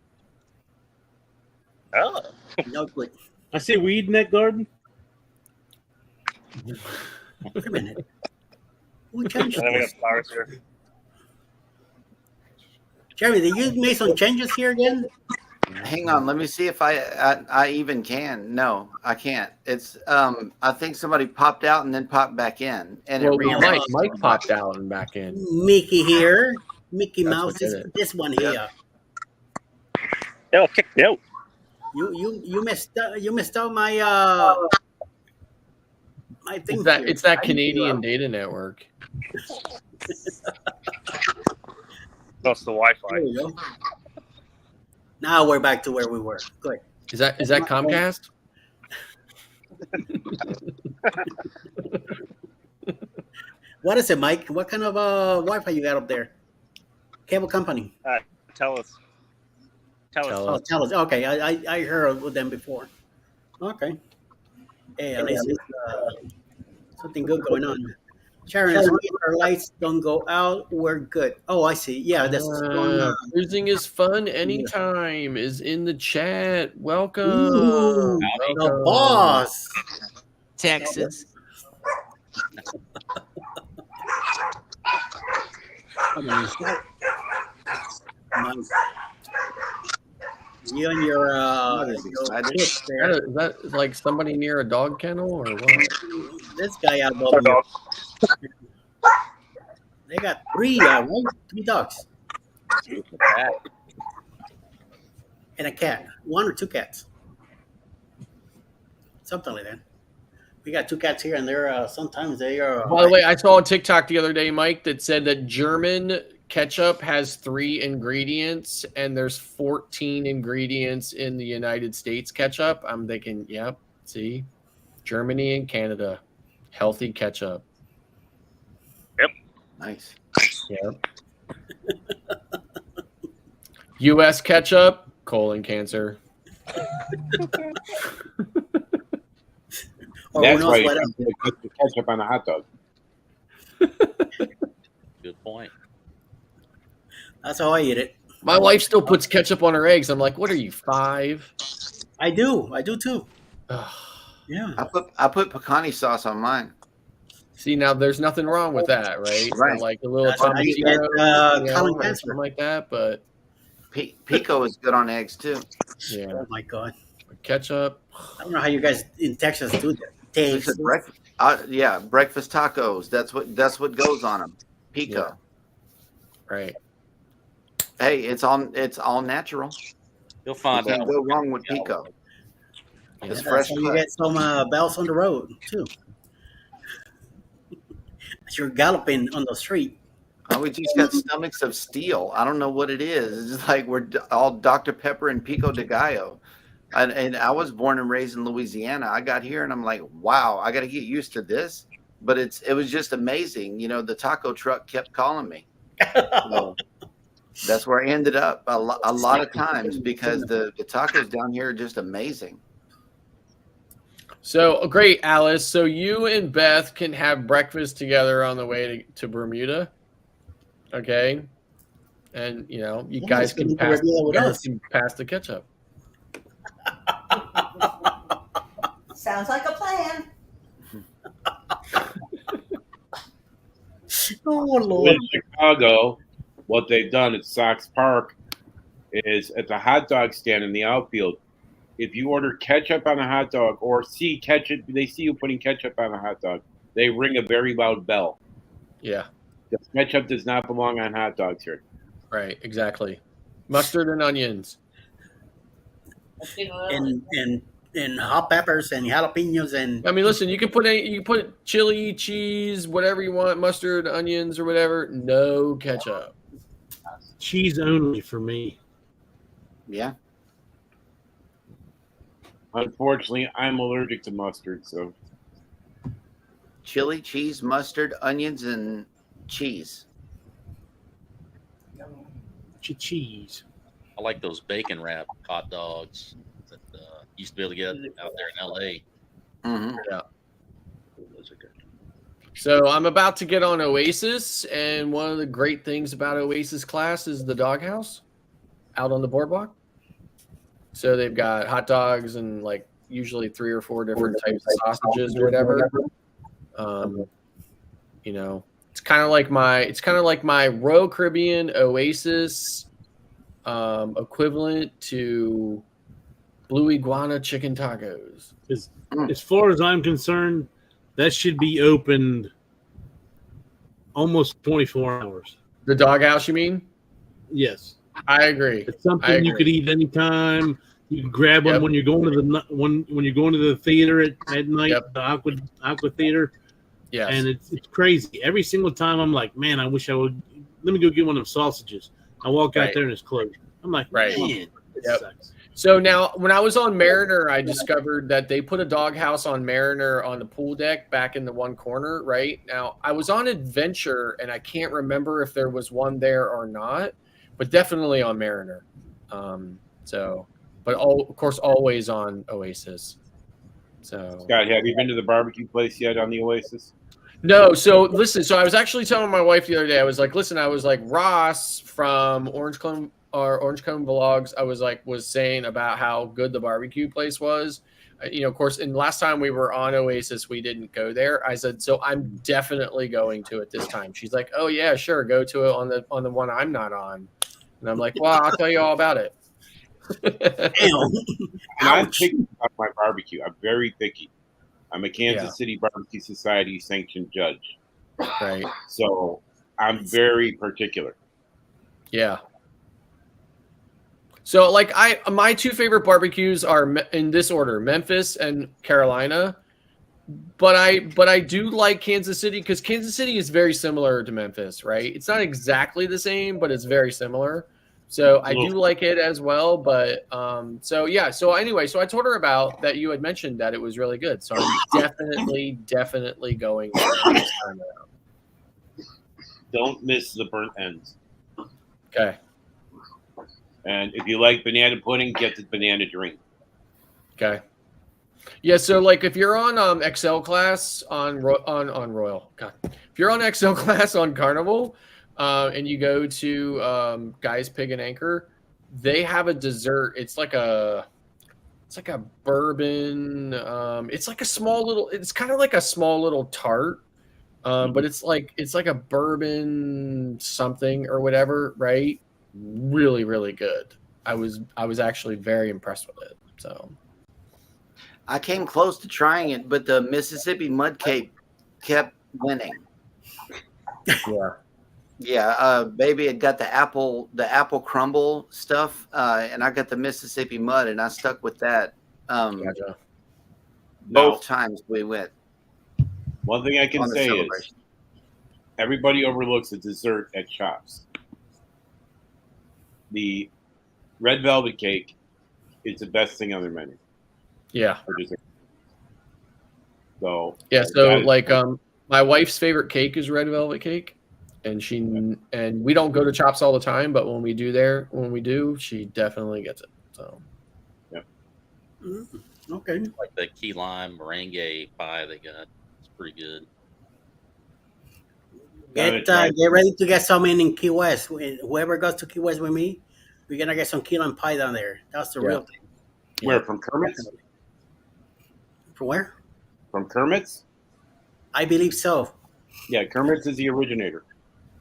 Oh. No good. I see weed in that garden. Wait a minute. Who changed And then we this? got flowers here. Jeremy, did you make some changes here again? Hang on, let me see if I even can. No, I can't. It's I think somebody popped out and then popped back in, and Well, it Mike popped out and back in. Mickey here. Mickey That's Mouse what is did it. this one here. They'll kick me out. You missed out my my thing. It's that Canadian data network. That's the Wi-Fi. There you go. Now we're back to where we were. Good. Is that Comcast? What is it, Mike? What kind of Wi-Fi you got up there? Cable company. Tell us. Oh, tell us. Okay, I heard of them before. Okay. Hey, at least it's, something good going on. Sharon, as long as our lights don't go out, we're good. Oh, I see. Yeah, that's what's going on. Cruising is fun anytime is in the chat. Welcome. Ooh, the Welcome. boss. Texas, Nice. You and your is excited. kids there. Is that like somebody near a dog kennel or what? This guy out Our above you. dog. They got three, right? 3 dogs and a cat. 1 or 2 cats. Something like that. We got 2 cats here, and they're sometimes they are. By the way, I saw a TikTok the other day, Mike, that said that German ketchup has 3 ingredients and there's 14 ingredients in the United States ketchup. I'm thinking, yep, see, Germany and Canada, healthy ketchup. Nice. Yep. U.S. ketchup, colon cancer. Or That's who why knows you what else. put the ketchup on a hot dog. Good point. That's how I eat it. My wife still puts ketchup on her eggs. I'm like, what are you, 5? I do too. Ugh. Yeah. I put pecani sauce on mine. See, now there's nothing wrong with that, right? Right. Like a little That's how you get, colon or cancer. something like that. But Pico is good on eggs too. yeah, Oh my god. ketchup. I don't know how you guys in Texas do that. It's Takes a breakfast tacos. That's what goes on them. Pico. Right. Hey, it's all natural. You'll find Can't out. go wrong with Pico. It's that's fresh how you cut. get some bells on the road too. As you're galloping on the street. Oh, we just got stomachs of steel. I don't know what it is. It's like we're all Dr. Pepper and Pico de Gallo. And I was born and raised in Louisiana. I got here and I'm like, wow, I got to get used to this. But it was just amazing. You know, the taco truck kept calling me. So that's where I ended up a lot of times because the tacos down here are just amazing. So great, Alice. So you and Beth can have breakfast together on the way to Bermuda. Okay. And you know, you guys can pass the ketchup. Sounds like a plan. Oh Lord! In Chicago, what they've done at Sox Park is at the hot dog stand in the outfield. If you order ketchup on a hot dog or see ketchup, they see you putting ketchup on a hot dog, they ring a very loud bell. Yeah. The ketchup does not belong on hot dogs here. Right. Exactly. Mustard and onions. And hot peppers and jalapenos and I mean, listen, you can put chili, cheese, whatever you want, mustard, onions, or whatever. No ketchup. Cheese only for me. Yeah. Unfortunately, I'm allergic to mustard, so Chili, cheese, mustard, onions, and cheese. Cheese. I like those bacon wrap hot dogs that used to be able to get out there in LA. Mm-hmm. Yeah. Those are good. So I'm about to get on Oasis, and one of the great things about Oasis class is the doghouse out on the boardwalk. So they've got hot dogs and like usually 3 or 4 different types of sausages or whatever. You know, it's kind of like my Royal Caribbean Oasis equivalent to Blue Iguana chicken tacos. As far as I'm concerned, that should be opened almost 24 hours. The doghouse, you mean? Yes. I agree. It's something you could eat anytime. You can grab one when you're going to the theater at night, the Aqua Theater. Yes. And it's crazy. Every single time I'm like, man, I wish I would. Let me go get one of them sausages. I walk out there and it's closed. I'm like, man, this sucks. So now, when I was on Mariner, I discovered that they put a doghouse on Mariner on the pool deck back in the one corner. Right now, I was on Adventure, and I can't remember if there was one there or not, but definitely on Mariner. But of course, always on Oasis. So, Scott, have you been to the barbecue place yet on the Oasis? No. So listen. So I was actually telling my wife the other day. I was like, Ross from Orange Cone Vlogs. I was saying about how good the barbecue place was. You know, of course, and last time we were on Oasis, we didn't go there. I said, so I'm definitely going to it this time. She's like, oh yeah, sure, go to it on the one I'm not on. And I'm like, well, I'll tell you all about it. I'm picky about my barbecue. I'm very picky. I'm a Kansas City Barbecue Society sanctioned judge. Right. So I'm very particular. Yeah. So like my 2 favorite barbecues are in this order, Memphis and Carolina. But I do like Kansas City because Kansas City is very similar to Memphis, right? It's not exactly the same, but it's very similar. So I do like it as well. But so anyway, so I told her about that. You had mentioned that it was really good. So I'm definitely going there this time around. Don't miss the burnt ends. Okay. And if you like banana pudding, get the banana drink. Okay. Yeah, so like if you're on Excel class on Royal, if you're on Excel class on Carnival, and you go to Guy's Pig and Anchor, they have a dessert. It's like a bourbon. It's like a small little. It's kind of like a small little tart, but it's like a bourbon something or whatever, right? Really, really good. I was actually very impressed with it. So. I came close to trying it, but the Mississippi Mud Cake kept winning. Yeah, baby had got the apple crumble stuff, and I got the Mississippi Mud, and I stuck with that. Both times we went. One thing I can say is everybody overlooks the dessert at Chops. The red velvet cake is the best thing on their menu Yeah. for dessert. So Yeah. that So is- like my wife's favorite cake is red velvet cake. And and we don't go to Chops all the time, but when we do, she definitely gets it. So Okay. Like the key lime meringue pie they got. It's pretty good. Get ready to get some in Key West. Whoever goes to Key West with me, we're gonna get some key lime pie down there. That's the real thing. Where, from Kermit's? From where? From Kermit's? I believe so. Yeah, Kermit's is the originator.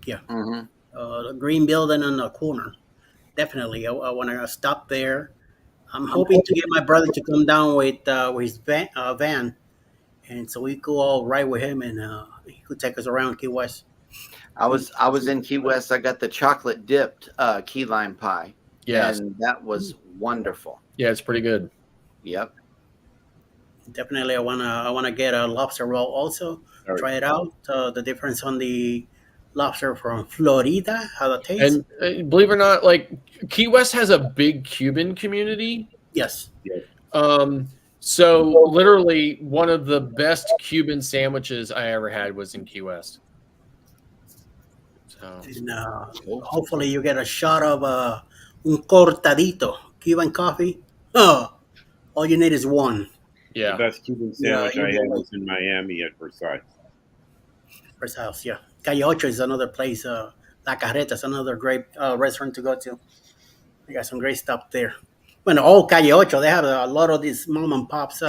Yeah. Mhm. The green building on the corner. Definitely. I want to stop there. I'm hoping to get my brother to come down with his van, and so we go all right with him, and he could take us around Key West. I was in Key West. I got the chocolate dipped key lime pie. Yes. And that was wonderful. yeah, it's pretty good. Yep. Definitely, I wanna get a lobster roll also. All right. Try it out. The difference on the lobster from Florida, how that tastes. And believe it or not, like Key West has a big Cuban community. Yes. So literally one of the best Cuban sandwiches I ever had was in Key West. So And hopefully you get a shot of un cortadito, Cuban coffee. Oh, all you need is one. yeah. The best Cuban sandwich Yeah, I had was in Miami at Versailles. First house, yeah. Calle Ocho is another place. La Carreta is another great restaurant to go to. They got some great stuff there. Well, all Calle Ocho, they have a lot of these mom and pops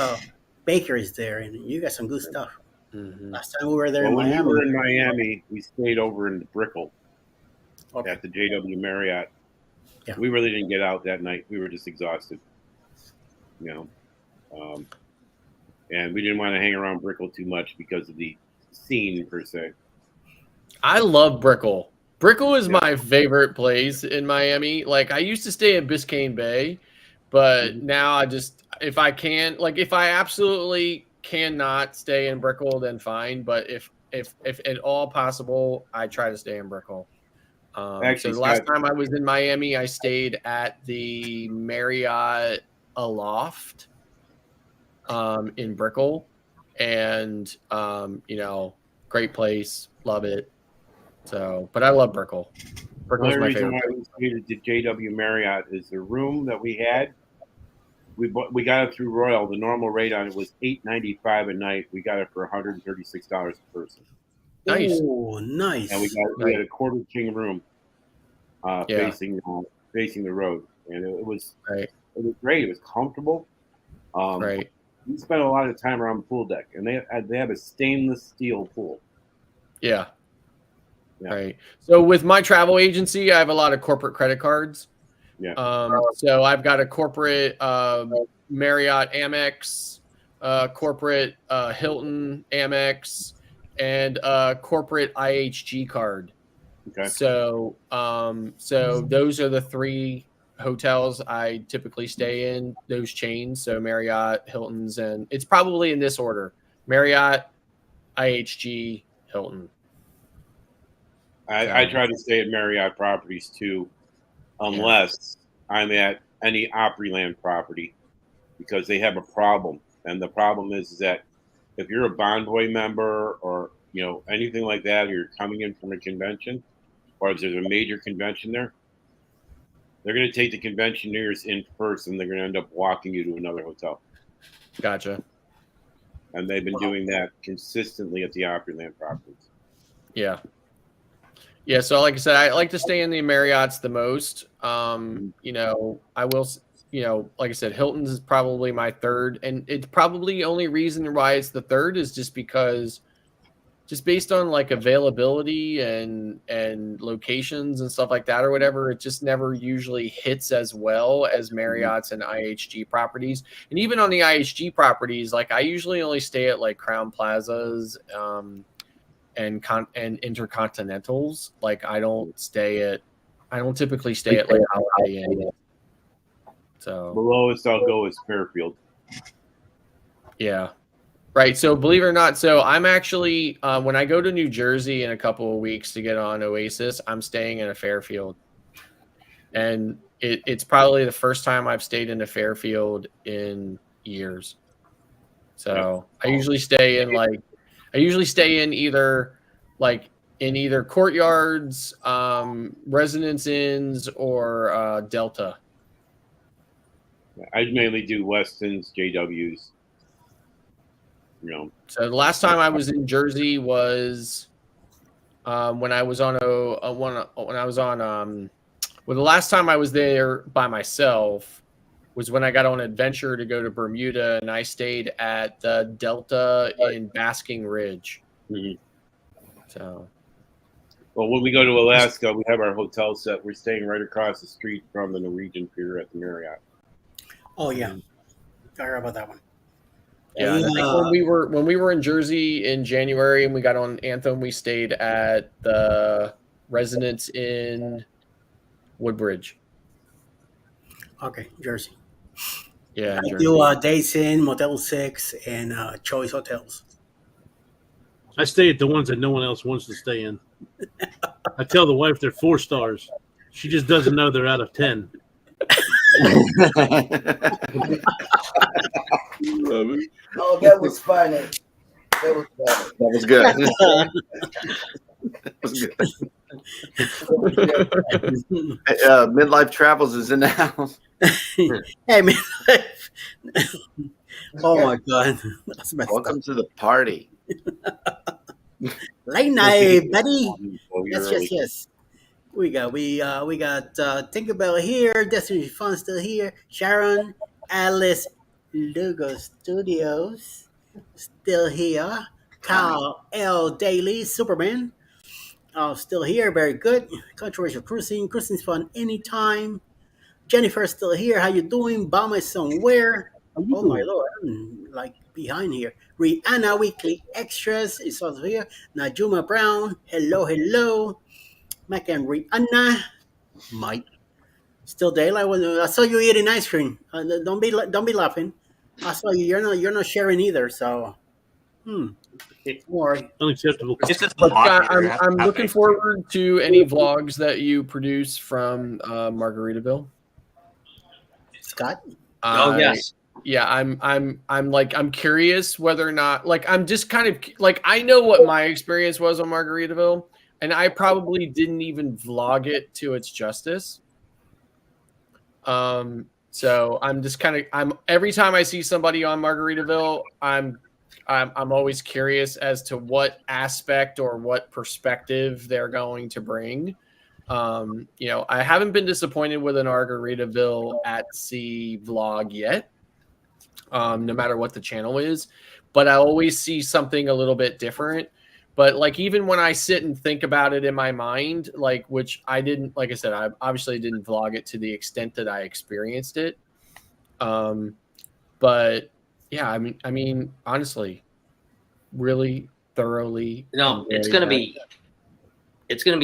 bakeries there, and you got some good stuff. Mhm. Last time we were there Well, in when Miami. we were in Miami, we stayed over in Brickell Okay. at the JW Marriott. Yeah. We really didn't get out that night. We were just exhausted, and we didn't want to hang around Brickell too much because of the scene per se. I love Brickell. Brickell is my favorite place in Miami. Like I used to stay in Biscayne Bay, but now if I absolutely cannot stay in Brickell, then fine. But if at all possible, I try to stay in Brickell. Actually, so the last Scott- time I was in Miami, I stayed at the Marriott Aloft in Brickell, and great place, love it. So, but I love Brickell. The Brickell's only my reason favorite. why we stayed at the JW Marriott is the room that we had. We got it through Royal. The normal rate on it was $895 a night. We got it for $136 a person, Nice. Oh, nice. and we had a quarter king room Yeah. facing the road, and it was Right. It was great. It was comfortable. Right. We spent a lot of time around the pool deck, and they have a stainless steel pool. Yeah. Yeah. Right. So with my travel agency, I have a lot of corporate credit cards. Yeah. So I've got a corporate Marriott Amex, corporate Hilton Amex, and a corporate IHG card. Okay. So those are the three hotels I typically stay in, those chains. So Marriott, Hilton's, and it's probably in this order: Marriott, IHG, Hilton. I try to stay at Marriott properties too, unless I'm at any Opryland property, because they have a problem, and the problem is that if you're a Bonvoy member or anything like that, or you're coming in from a convention, or if there's a major convention there, they're going to take the conventioneers in first, and they're going to end up walking you to another hotel. Gotcha. And they've been doing that consistently at the Opryland properties. Yeah. Yeah. So like I said, I like to stay in the Marriotts the most. I will, like I said, Hilton's is probably my third, and it's probably the only reason why it's the third is just because based on like availability and locations and stuff like that or whatever, it just never usually hits as well as Marriott's and IHG properties. And even on the IHG properties, like I usually only stay at like Crown Plazas and Intercontinentals. Like I don't typically stay at like Holiday Inn. The So lowest I'll go is Fairfield. yeah. Right. So believe it or not, so I'm actually when I go to New Jersey in a couple of weeks to get on Oasis, I'm staying in a Fairfield, and it's probably the first time I've stayed in a Fairfield in years. So I usually stay in either Courtyards, Residence Inns, or Delta. I mainly do Westons, JWs. So the last time I was in Jersey was when I was on the last time I was there by myself was when I got on an adventure to go to Bermuda, and I stayed at the Delta in Basking Ridge. Mm-hmm. So, well, when we go to Alaska, we have our hotel set. We're staying right across the street from the Norwegian Pier at the Marriott. Oh yeah, sorry about that one. Yeah, and I think when we were in Jersey in January and we got on Anthem, we stayed at the Residence in Woodbridge. Okay, Jersey. Yeah, I Jersey. do Days Inn, Motel 6, and Choice Hotels. I stay at the ones that no one else wants to stay in. I tell the wife they're 4 stars. She just doesn't know they're out of 10. Oh, that was funny. That was funny. That was good. That was good. Midlife Travels is in the house. Hey, man. Oh, my God. That's messed Welcome up. to the party. Late night, buddy. Oh, you're Yes, early. yes. We got Tinkerbell here. Destiny Fun still here. Sharon, Alice, Lugo Studios still here. Kyle L. Daly, Superman, still here. Very good. Controversial Cruising's fun anytime. Jennifer still here. How you doing? Bama is somewhere. Oh my lord, I'm like behind here. Rihanna Weekly Extras is also here. Najuma Brown, hello. Mac and Rihanna. Mike, still daylight. I saw you eating ice cream. Don't be laughing. I saw you. You're not sharing either. So, don't worry. Unacceptable. I'm looking forward to any vlogs that you produce from Margaritaville. Scott. Oh yes. Yeah, I'm curious whether or not I'm just kind of I know what my experience was on Margaritaville, and I probably didn't even vlog it to its justice. So I'm just I'm every time I see somebody on Margaritaville, I'm always curious as to what aspect or what perspective they're going to bring. I haven't been disappointed with an Margaritaville at sea vlog yet. No matter what the channel is, but I always see something a little bit different. But even when I sit and think about it in my mind, which I didn't, like I said, I obviously didn't vlog it to the extent that I experienced it. But yeah, I mean, honestly, really thoroughly. No, it's gonna be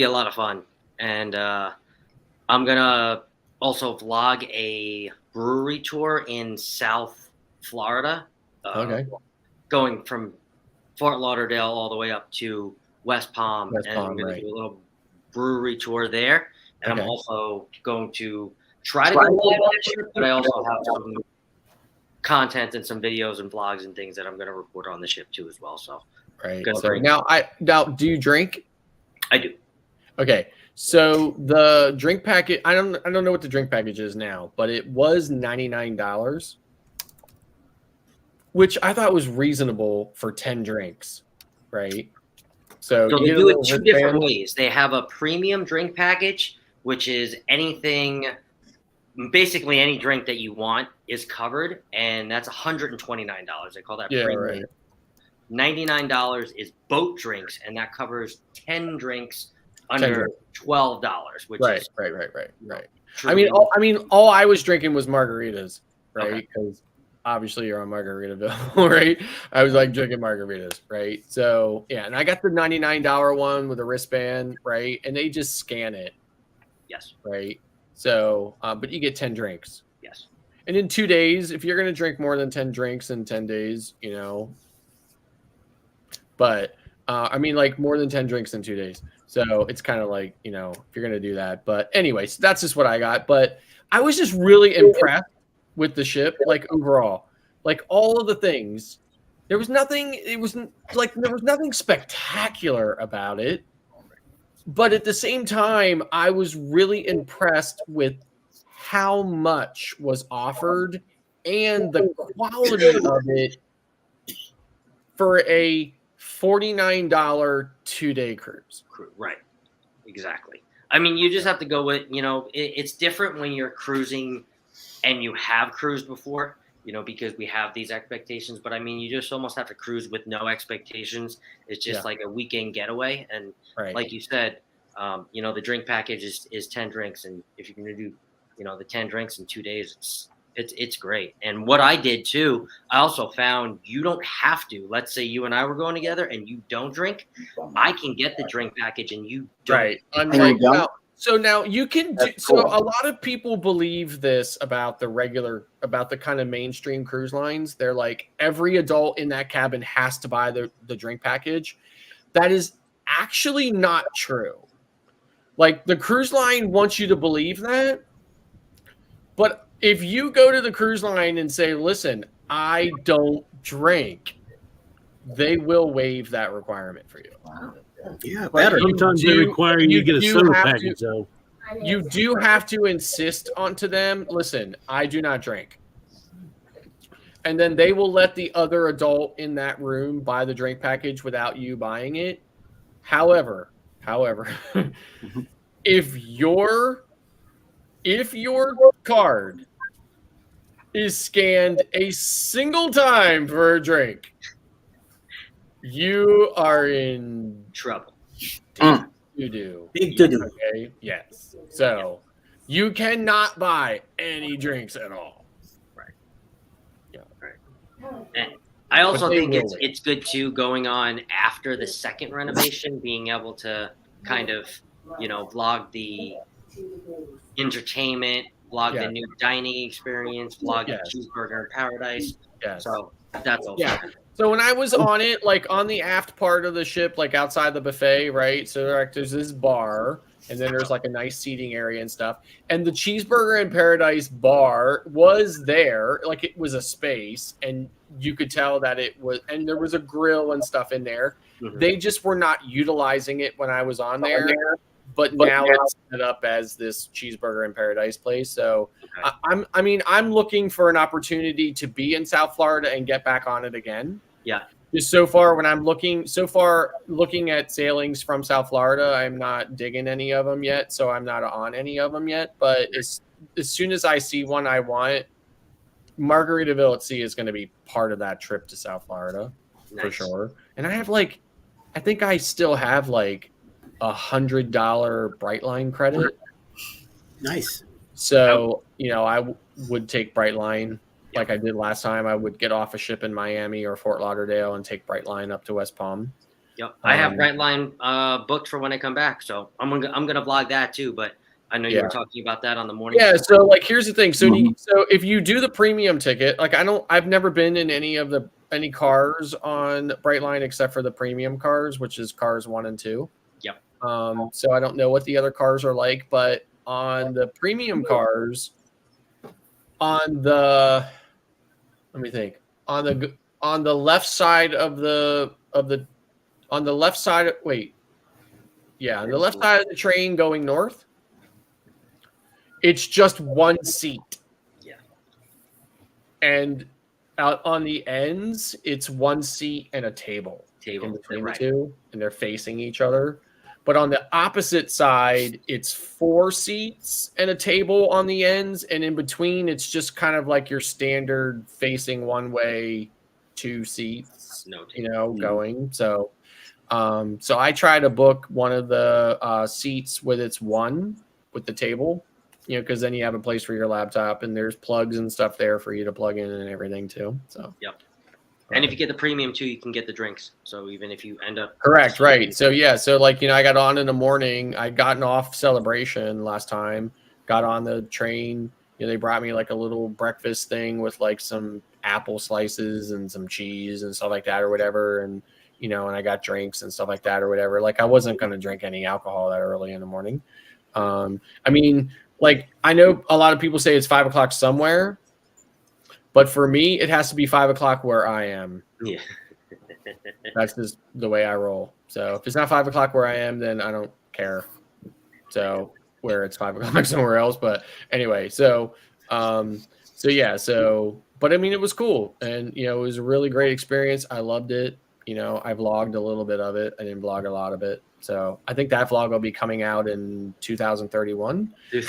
a lot of fun, and I'm gonna also vlog a brewery tour in South Florida. Okay. Going from Fort Lauderdale all the way up to West Palm, and I'm going to do a little brewery tour there. And I'm also going to try to go live on that ship, but I also have some content and some videos and vlogs and things that I'm going to record on the ship too as well. So right. So now, do you drink? I do. Okay. So the drink package, I don't know what the drink package is now, but it was $99, which I thought was reasonable for 10 drinks, right? So they do it 2 different ways. They have a premium drink package, which is basically any drink that you want is covered, and that's $129. They call that premium. Right. $99 is boat drinks, and that covers 10 drinks under $12, which is right. I mean, all I was drinking was margaritas, right? Because obviously you're on Margaritaville, right? I was drinking margaritas, right? So yeah, and I got the $99 one with a wristband, right? And they just scan it. Yes. Right. So, but you get 10 drinks. Yes. And in 2 days, if you're going to drink more than 10 drinks in 10 days, but I mean, like more than 10 drinks in 2 days. So it's kind of like, you know, if you're going to do that. But anyways, that's just what I got. But I was just really impressed with the ship, like overall, like all of the things. There was nothing, it was like, there was nothing spectacular about it. But at the same time, I was really impressed with how much was offered and the quality of it for a $49 2-day cruise. Right. Exactly. I mean, you just have to go with, you know, it's different when you're cruising and you have cruised before, you know, because we have these expectations. But I mean, you just almost have to cruise with no expectations. It's just like a weekend getaway. And like you said, you know, the drink package is 10 drinks. And if you're going to do, you know, the 10 drinks in 2 days, it's great. And what I did too, I also found you don't have to. Let's say you and I were going together and you don't drink, I can get the drink package and you don't. Right. Unlike so now you can do, so a lot of people believe this about the kind of mainstream cruise lines. They're like, every adult in that cabin has to buy the drink package. That is actually not true. Like, the cruise line wants you to believe that, but if you go to the cruise line and say, listen, I don't drink, they will waive that requirement for you. Yeah, better. Sometimes they require you to get a soda package, though. You do have to insist onto them, listen, I do not drink. And then they will let the other adult in that room buy the drink package without you buying it. However, if your card is scanned a single time for a drink, you are in trouble. You do. Big to do. Okay. Yes. So you cannot buy any drinks at all. Right. Yeah. Right. And I also think it's good too, going on after the second renovation, being able to kind of, you know, vlog the entertainment, vlog the new dining experience, vlog the cheeseburger in paradise. So that's also good. So when I was on it, like on the aft part of the ship, like outside the buffet, right? So there's this bar, and then there's like a nice seating area and stuff. And the Cheeseburger in Paradise bar was there, like it was a space, and you could tell that it was, and there was a grill and stuff in there. Mm-hmm. They just were not utilizing it when I was on there. But now it's set up as this Cheeseburger in Paradise place. So I'm looking for an opportunity to be in South Florida and get back on it again. Yeah. Just so far, when I'm looking at sailings from South Florida, I'm not digging any of them yet. So I'm not on any of them yet. But as soon as I see one I want, Margaritaville at Sea is going to be part of that trip to South Florida for sure. And I think I still have like $100 Brightline credit. Nice. So, you know, I would take Brightline like I did last time. I would get off a ship in Miami or Fort Lauderdale and take Brightline up to West Palm. Yep. I have Brightline booked for when I come back. So I'm gonna vlog that too, but I know you were talking about that on the morning. Yeah, so like here's the thing. So so if you do the premium ticket, like I've never been in any cars on Brightline except for the premium cars, which is cars 1 and 2. Yep. So I don't know what the other cars are like, but on the premium cars, on the left side of the left side of the train going north, it's just one seat. Yeah. And out on the ends, it's one seat and a table in between the two, and they're facing each other. But on the opposite side, it's 4 seats and a table on the ends, and in between, it's just kind of like your standard facing one way, 2 seats. Going. So, so I try to book one of the seats with the table, because then you have a place for your laptop, and there's plugs and stuff there for you to plug in and everything too. So, yep. And if you get the premium too, you can get the drinks. So even if you end up correct, right? So so like I got on in the morning. I'd gotten off Celebration last time. Got on the train. They brought me like a little breakfast thing with like some apple slices and some cheese and stuff like that or whatever. And and I got drinks and stuff like that or whatever. Like I wasn't going to drink any alcohol that early in the morning. I mean, like I know a lot of people say it's 5 o'clock somewhere, but for me, it has to be 5 o'clock where I am. Yeah. That's just the way I roll. So if it's not 5 o'clock where I am, then I don't care. So where it's 5 o'clock somewhere else. But anyway, but I mean, it was cool. And, it was a really great experience. I loved it. I vlogged a little bit of it. I didn't vlog a lot of it. So I think that vlog will be coming out in 2031. But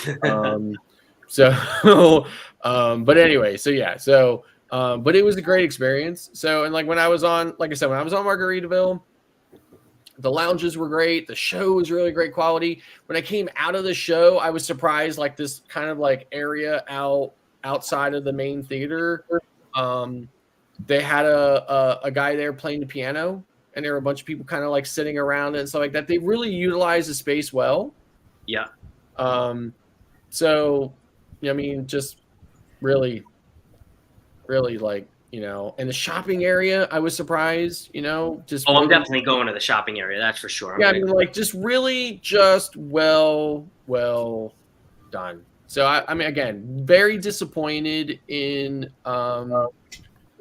anyway, but it was a great experience. So, and like when I was on Margaritaville, the lounges were great. The show was really great quality. When I came out of the show, I was surprised, like this kind of like area outside of the main theater. They had a guy there playing the piano, and there were a bunch of people kind of like sitting around and stuff like that. They really utilized the space well. Yeah. So, I mean, just really, really like, and the shopping area, I was surprised, just. Oh, I'm definitely going to the shopping area. That's for sure. I mean, like just really just well done. So I mean, again, very disappointed in the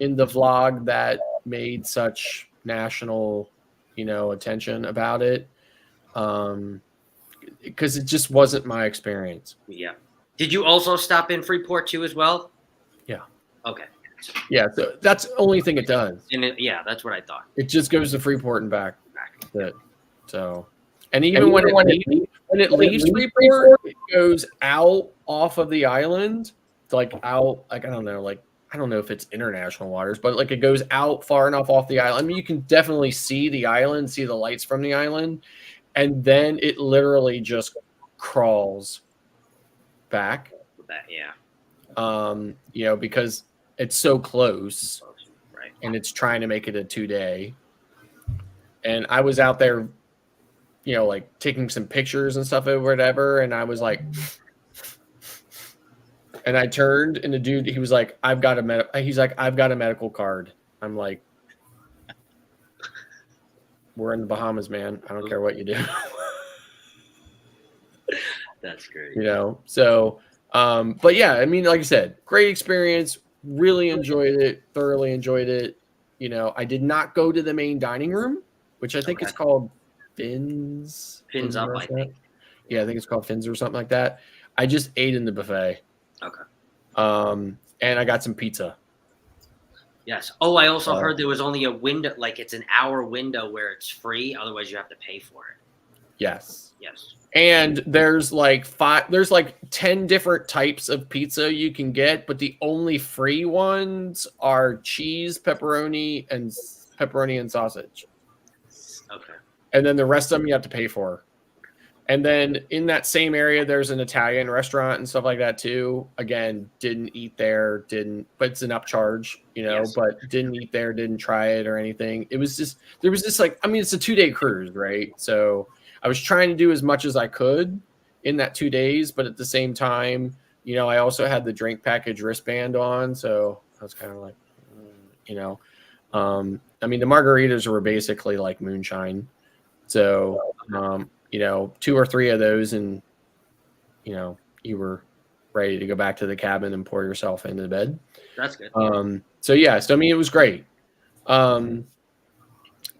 vlog that made such national, attention about it. Because it just wasn't my experience. Yeah. Did you also stop in Freeport too as well? Yeah. Okay. Yeah, so that's the only thing it does. And that's what I thought. It just goes to Freeport and back. That's it. So, and even when it leaves Freeport, it goes out off of the island, like out, like I don't know if it's international waters, but like it goes out far enough off the island. I mean, you can definitely see the island, see the lights from the island, and then it literally just crawls back. Yeah. Because it's so close, right? And it's trying to make it a 2-day. And I was out there, like taking some pictures and stuff or whatever, and I was like, and I turned, and the dude, he was like, I've got a medical card. I'm like, we're in the Bahamas, man. I don't care what you do. That's great. So, but yeah, I mean, like I said, great experience. Really enjoyed it. Thoroughly enjoyed it. I did not go to the main dining room, which I think is called Fins. Fins Up, I think. Yeah, I think it's called Fins or something like that. I just ate in the buffet. Okay. And I got some pizza. Yes. Oh, I also heard there was only a window, like it's an hour window where it's free. Otherwise, you have to pay for it. Yes. Yes. And there's like 10 different types of pizza you can get, but the only free ones are cheese, pepperoni, and sausage. Okay. And then the rest of them you have to pay for. And then in that same area, there's an Italian restaurant and stuff like that too. Again, didn't eat there, but it's an upcharge, Yes. but didn't eat there, didn't try it or anything. There was just like, I mean, it's a 2-day cruise, right? So I was trying to do as much as I could in that 2 days, but at the same time, I also had the drink package wristband on. So I was kind of like, I mean, the margaritas were basically like moonshine. So, 2 or 3 of those, and, you were ready to go back to the cabin and pour yourself into the bed. That's good. I mean, it was great. My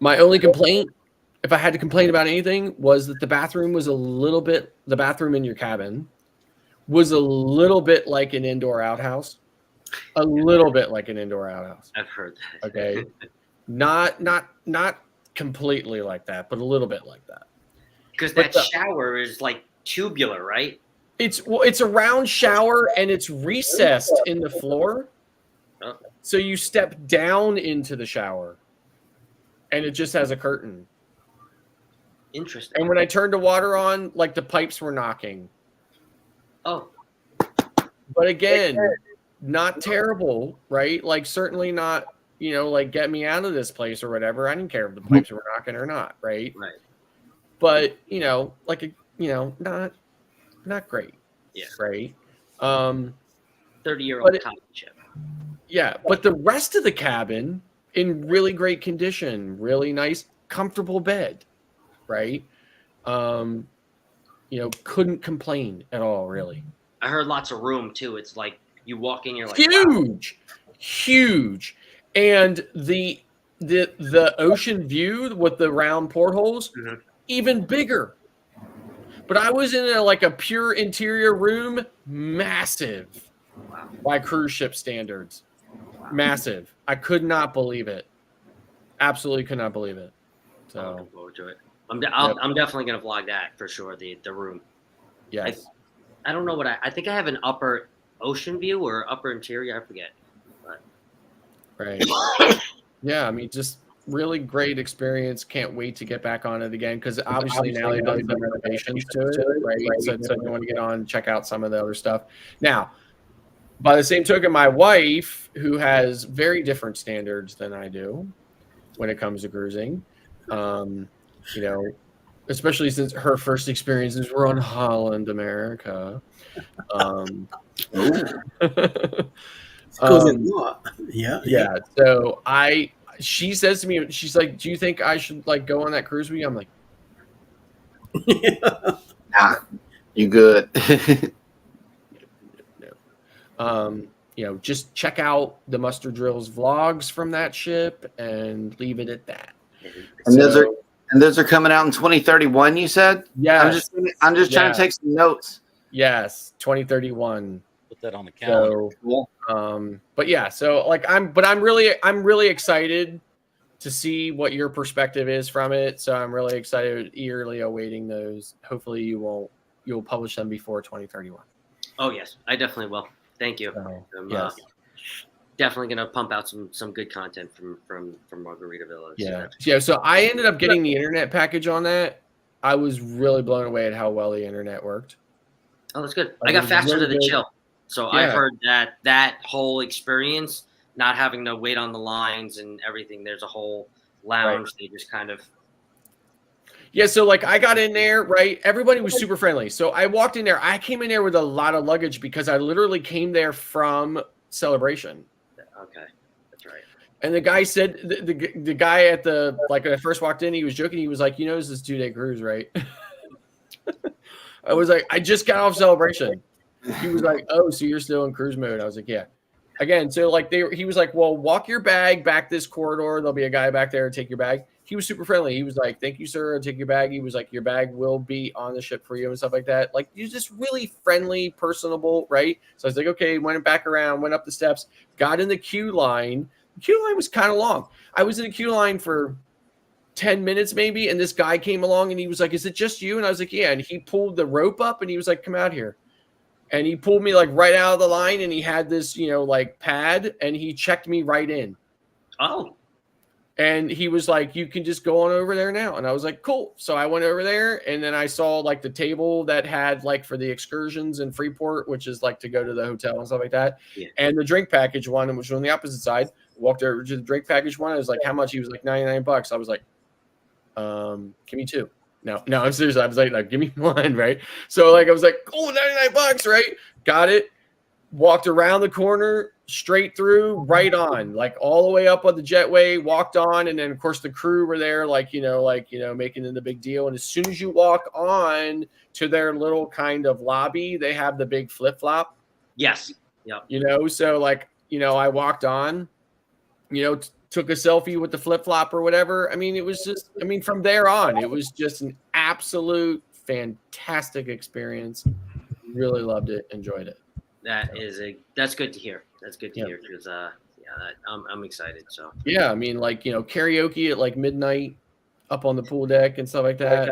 only complaint, if I had to complain about anything, was that the bathroom in your cabin was a little bit like an indoor outhouse. A little bit like an indoor outhouse. I've heard that. Okay. Not completely like that, but a little bit like that. Because that shower is like tubular, right? It's a round shower, and it's recessed in the floor. Oh. So you step down into the shower, and it just has a curtain. Interesting. And when I turned the water on, like the pipes were knocking. Oh. But again, not terrible, right? Like certainly not, like get me out of this place or whatever. I didn't care if the pipes were knocking or not, right? Right. But, not great. Yeah. Right. 30-year-old coffee chip. Yeah, but the rest of the cabin in really great condition, really nice, comfortable bed, right? Couldn't complain at all, really. I heard lots of room too. It's like you walk in, you're like, huge, and the ocean view with the round portholes, even bigger. But I was in a pure interior room, massive by cruise ship standards, massive. I could not believe it. Absolutely could not believe it. So I'm looking forward to it. I'm definitely gonna vlog that for sure. The room. Yes. I don't know what I think I have an upper ocean view or upper interior. I forget. But. Right. Yeah, I mean, just really great experience. Can't wait to get back on it again because obviously now they've done some renovations to it, right? So you want to get on and check out some of the other stuff. Now, by the same token, my wife, who has very different standards than I do when it comes to cruising, especially since her first experiences were on Holland America. Yeah. So she says to me, she's like, "Do you think I should go on that cruise with you?" I'm like, "Nah, you good." No. Just check out the Mustard Drills vlogs from that ship and leave it at that. And those are coming out in 2031. You said? Yeah. I'm just trying to take some notes. Yes, 2031. Put that on the calendar. So, but yeah, so I'm really excited to see what your perspective is from it. So I'm really excited, eagerly awaiting those. Hopefully you'll publish them before 2031. Oh yes, I definitely will. Thank you. Yes. Definitely gonna pump out some good content from Margaritaville. Yeah. So I ended up getting the internet package on that. I was really blown away at how well the internet worked. Oh, that's good. I got faster to the chill. So I heard that whole experience, not having to wait on the lines and everything. There's a whole lounge. Right. They just kind of. Yeah, so I got in there, right? Everybody was super friendly. So I walked in there. I came in there with a lot of luggage because I literally came there from Celebration. Okay, that's right. And the guy said, the guy at the, when I first walked in, he was joking. He was like, this is 2-day cruise, right? I was like, I just got off Celebration. He was like, oh, so you're still in cruise mode? I was like, yeah. Again, so he was like, well, walk your bag back this corridor. There'll be a guy back there to take your bag. He was super friendly. He was like, thank you, sir. I'll take your bag. He was like, your bag will be on the ship for you and stuff like that. He's just really friendly, personable, right? So I was like, okay, went back around, went up the steps, got in the queue line. The queue line was kind of long. I was in the queue line for 10 minutes maybe, and this guy came along and he was like, is it just you? And I was like, yeah. And he pulled the rope up and he was like, come out here. And he pulled me right out of the line and he had this, pad and he checked me right in. Oh. And he was like, you can just go on over there now. And I was like, cool. So I went over there and then I saw the table that had for the excursions in Freeport, which is to go to the hotel and stuff like that. Yeah. And the drink package one, which was on the opposite side. Walked over to the drink package one. I was like, how much? He was like, $99. I was like, give me 2. No, I'm serious. I was like, give me 1, right? So I was like, oh, $99, right? Got it. Walked around the corner, straight through, right on, all the way up on the jetway, walked on. And then of course the crew were there, making it the big deal. And as soon as you walk on to their little kind of lobby, they have the big flip flop. Yes. Yep. So I walked on, took a selfie with the flip flop or whatever. I mean, it was just, from there on, it was just an absolute fantastic experience. Really loved it. Enjoyed it. That's good to hear. That's good to hear because I'm excited. So yeah, karaoke at midnight up on the pool deck and stuff like that.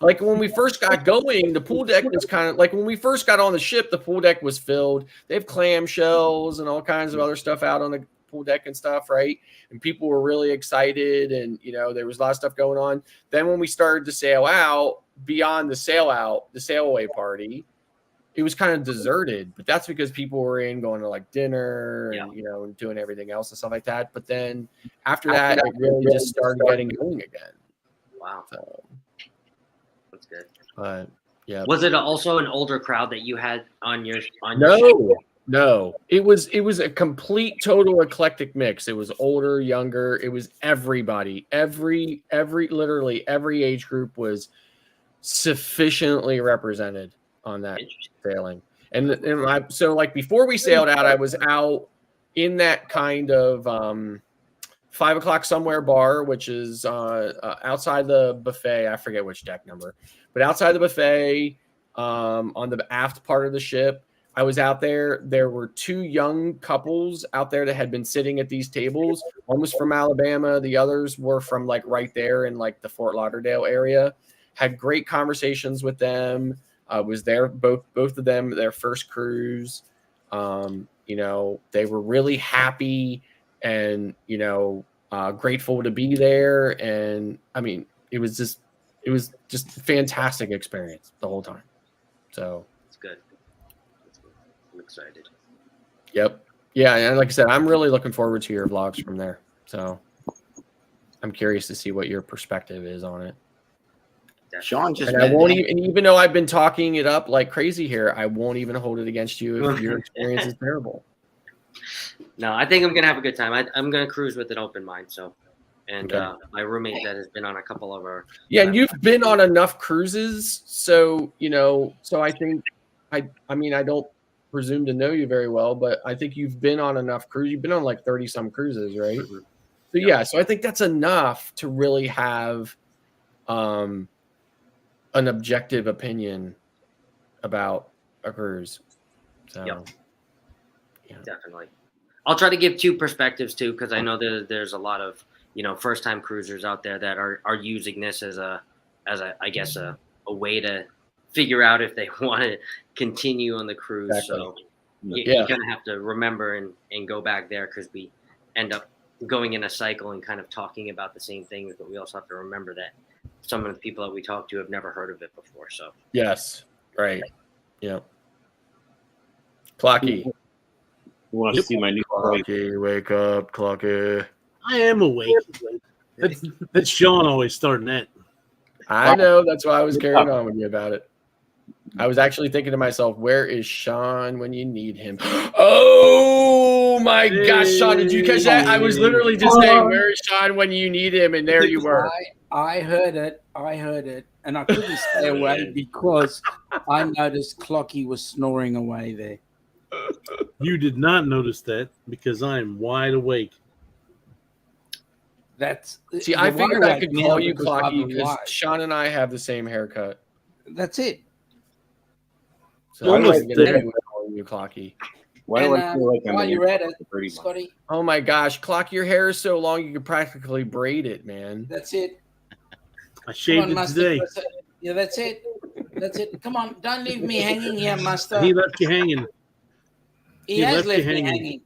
When we first got going, the pool deck was kind of when we first got on the ship, the pool deck was filled. They have clamshells and all kinds of other stuff out on the pool deck and stuff, right? And people were really excited, and there was a lot of stuff going on. Then when we started to sail out, beyond the sail away party, it was kind of deserted, but that's because people were going to dinner and, and doing everything else and stuff like that. But then after that, it really just started getting going again. Wow. So, that's good. But yeah. Was it also an older crowd that you had on your No. ship? No, it was a complete total eclectic mix. It was older, younger. It was everybody. Literally every age group was sufficiently represented on that sailing. So like before we sailed out, I was out in that kind of 5 o'clock somewhere bar, which is outside the buffet. I forget which deck number, but outside the buffet on the aft part of the ship. I was out there. There were 2 young couples out there that had been sitting at these tables. One was from Alabama. The others were from like right there in like the Fort Lauderdale area. Had great conversations with them. Was there both of them their first cruise. You know, they were really happy and grateful to be there. And I mean, it was just a fantastic experience the whole time. So It's good. I'm excited. Yep. Yeah, and like I said, I'm really looking forward to your vlogs from there. So I'm curious to see what your perspective is on it. Sean just And I won't even though I've been talking it up like crazy here, I won't even hold it against you if your experience is terrible. No, I think I'm gonna have a good time. I'm gonna cruise with an open mind. So, and Okay. my roommate that has been on a couple of our Yeah, and you've been on enough cruises, so so I think I mean I don't presume to know you very well, but I think you've been on enough cruises. You've been on like 30 some cruises, right? Mhm. So yeah, so I think that's enough to really have an objective opinion about a cruise. So Yep. Definitely. I'll try to give 2 perspectives too, because I know there's a lot of first time cruisers out there that are using this as a I guess a way to figure out if they want to continue on the cruise. Exactly. So you're gonna have to remember and go back there, because we end up going in a cycle and kind of talking about the same things, but we also have to remember that some of the people that we talk to have never heard of it before. So yes, right, yeah. Clocky, You want to see my new plate? Clocky, wake up, Clocky. I am awake. That's Sean always starting that. I know. That's why I was carrying on with you about it. I was actually thinking to myself, where is Sean when you need him? Oh my gosh, Sean, did you catch that? I was literally just saying, where is Sean when you need him? And there you were. I heard it, and I couldn't stay away because I noticed Clocky was snoring away there. You did not notice that because I am wide awake. See, I figured I could call you because I'm Clocky because alive. Sean and I have the same haircut. That's it. So I'm Almost gonna there. call you Clocky. Why do I feel like I'm While in you're at it, pretty much? Scotty, Oh my gosh, Clocky, your hair is so long you could practically braid it, man. that's it. I shaved it Master. today. Yeah, that's it. That's it. Come on, don't leave me hanging here, Master. He left you hanging. He he has left you left me hanging.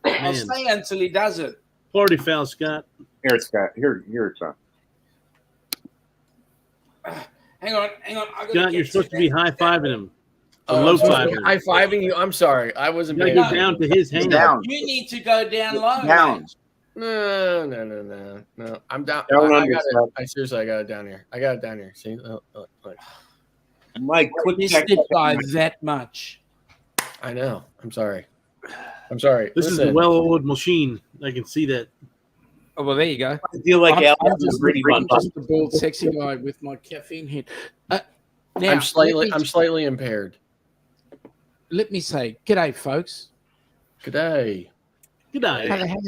hanging. I'll Man. stay until he does it. Party foul, Scott. Here, Scott. Here, Sean. Hang on. I gotta Scott, get you're supposed to be high fiving him. Oh, low I'm supposed to be fiver. high-fiving you. I'm sorry. I wasn't You paying gotta go attention. down to his hang. down. You need to go down low. Down. mate. No. I'm down. Down I under, got it. Scott. I seriously, I got it down here. I got it down here. See? Look. Mike, quick Missed check. it by that much. I know. I'm sorry. This is a well-oiled machine. I can see that. Oh, well, there you go. I feel like I'm Al just a bald, sexy guy with my caffeine hit. Now, I'm slightly let me- impaired. Let me say, g'day, folks. G'day. Good night. How the hell?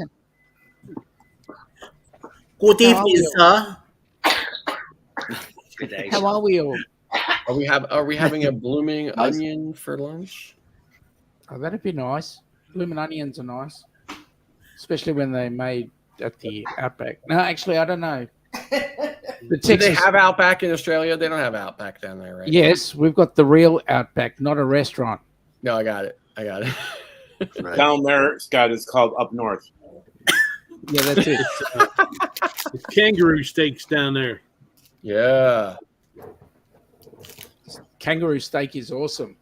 Good evening, sir. good day. How are we all? Are we having a blooming onion for lunch? Oh, that'd be nice. Blooming onions are nice, especially when they're made at the Outback. No, actually, I don't know. The Do they Texas, have Outback in Australia? They don't have Outback down there, right? yes, we've got the real Outback, not a restaurant. No, I got it. Right. down there, Scott, is called up north. Yeah, that's it. It's kangaroo steaks down there. Yeah. Kangaroo steak is awesome.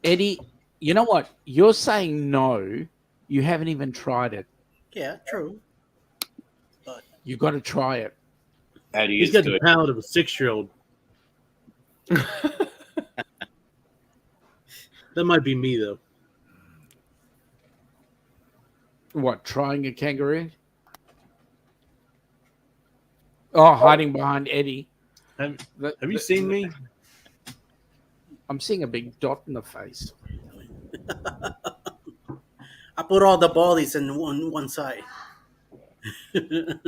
Eddie, you know what? You're saying no. You haven't even tried it. Yeah, true. You got to try it. Eddie He's is got the good. palate of a 6-year-old. That might be me though. What, trying a kangaroo? Oh, hiding behind Eddie. Have you seen me? I'm seeing a big dot in the face. I put all the ballies in one side. But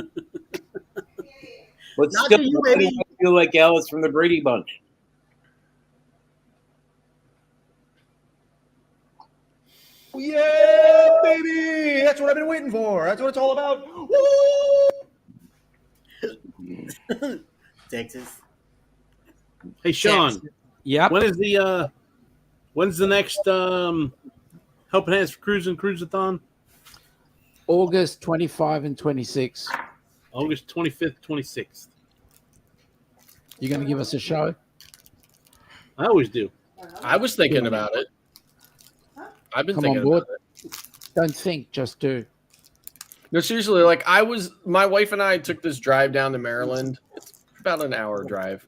Not still, to you, why do baby. I feel like Alice from the Brady Bunch? Yeah, baby! That's what I've been waiting for. That's what it's all about. Woo! Texas. Hey, Sean. Yep. When's the next Helping Hands for Cruising Cruisathon? August 25 and 26. August 25th, 26th. You going to give us a show? I always do. I was thinking about it. I've been Come thinking on board. about it. Don't think, just do. No, seriously, like my wife and I took this drive down to Maryland. It's about an hour drive.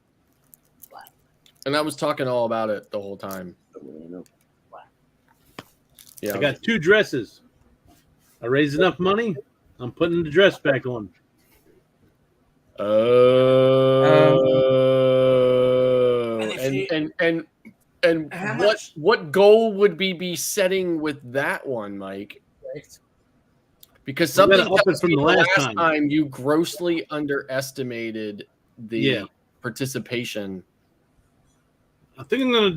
And I was talking all about it the whole time. Yeah. I got 2 dresses. I raised enough money. I'm putting the dress back on. And what goal would be setting with that one, Mike? Because We gotta something up it tells from me the the last last time. time you grossly underestimated the Yeah. participation. I think I'm gonna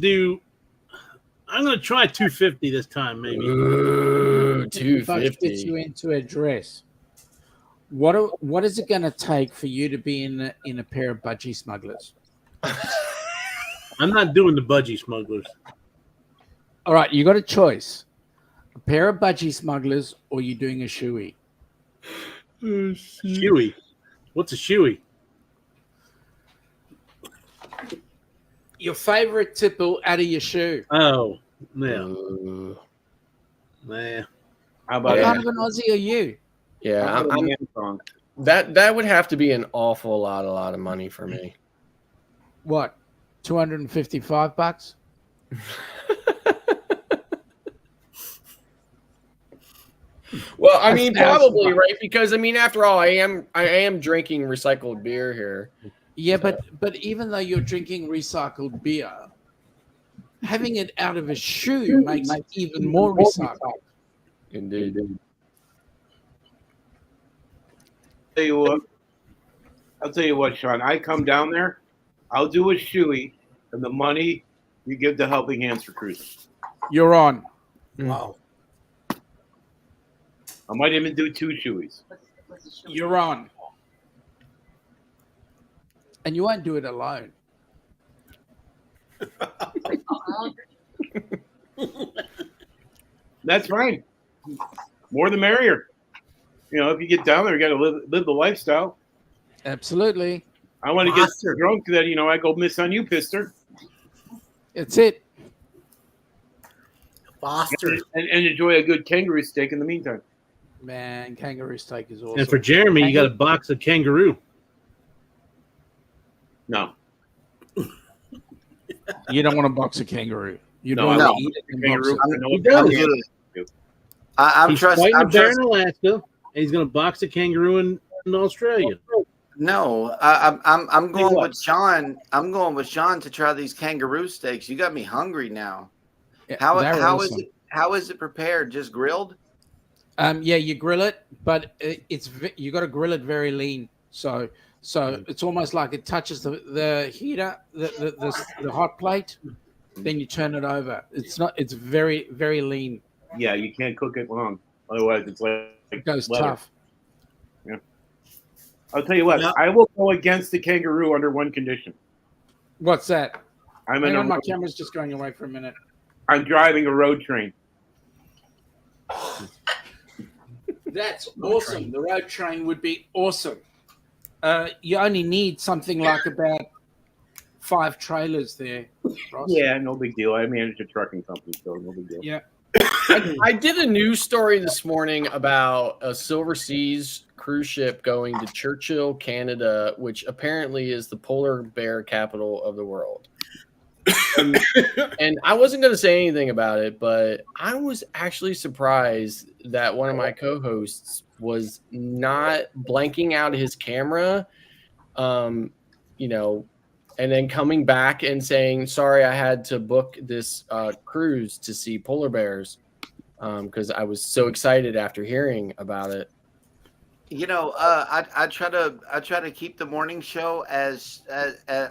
try 250 this time, maybe. Ooh, If I fit 250. you into a dress, what is it going to take for you to be in a pair of budgie smugglers? I'm not doing the budgie smugglers. All right, you got a choice: a pair of budgie smugglers, or you doing a shoey. Shoey. What's a shoey? Your favorite tipple out of your shoe. Oh, yeah. Nah. How What about kind of an Aussie are you? Yeah, I'm, I'm, that would have to be an awful lot of money for me. What? $255? Well, I mean, That's probably awesome. right, because I mean, after all, I am drinking recycled beer here. Yeah, but even though you're drinking recycled beer, having it out of a shoe makes it even more recycled. Indeed. I'll tell you what, Sean. I come down there, I'll do a shoey, and the money you give to Helping Hands for Cruising. You're on. Wow. I might even do 2 shoeys. You're on. And you won't do it alone. That's fine. More the merrier. You know, if you get down there, you got to live the lifestyle. Absolutely. I want to get so drunk that, you know, I go miss on you, Pister. It's it. Foster. And enjoy a good kangaroo steak in the meantime. Man, kangaroo steak is awesome. And for Jeremy, you got a box of kangaroo. No. You don't want to box a kangaroo. You No, don't I want to don't. eat it and Kangaroo. box I it. know He what does. kangaroo is. I'm He's trusting. fighting a I'm bear in trusting. Alaska, and he's going to box a kangaroo in Australia. No, I'm going what. with Sean. I'm going with Sean to try these kangaroo steaks. You got me hungry now. Yeah, How they're is awesome. it? How is it prepared? Just grilled? Yeah, you grill it, but you got to grill it very lean. So it's almost like it touches the heater, the hot plate. Then you turn it over. It's very, very lean. Yeah, you can't cook it long. Otherwise, it's like It goes leather. tough. I'll tell you what. Yeah. I will go against the kangaroo under one condition. What's that? I'm Hang on, my camera's just going away for a minute. I'm driving a road train. That's awesome. The road train would be awesome. You only need something like about 5 trailers there, Ross. Yeah, no big deal. I manage a trucking company, so no big deal. Yeah. I did a news story this morning about a Silver Seas cruise ship going to Churchill, Canada, which apparently is the polar bear capital of the world. And I wasn't going to say anything about it, but I was actually surprised that one of my co-hosts was not blanking out his camera, you know, and then coming back and saying, sorry, I had to book this cruise to see polar bears because I was so excited after hearing about it. You know, I try to keep the morning show as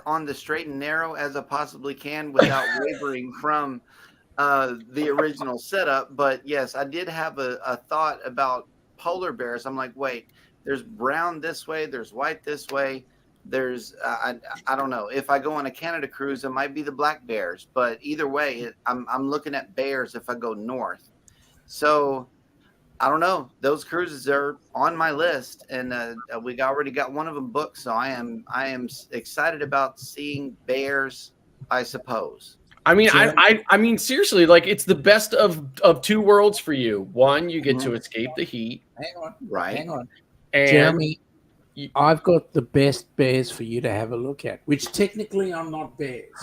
on the straight and narrow as I possibly can without wavering from the original setup. But yes, I did have a thought about polar bears. I'm like, wait, there's brown this way, there's white this way. There's I don't know. If I go on a Canada cruise, it might be the black bears. But either way, I'm looking at bears if I go north. So I don't know. Those cruises are on my list, and we already got one of them booked. So I am excited about seeing bears, I suppose. I mean, I mean, seriously, like it's the best of two worlds for you. One, you get to escape the heat. Hang on. Right. Hang on. And Jeremy, I've got the best bears for you to have a look at, which technically are not bears.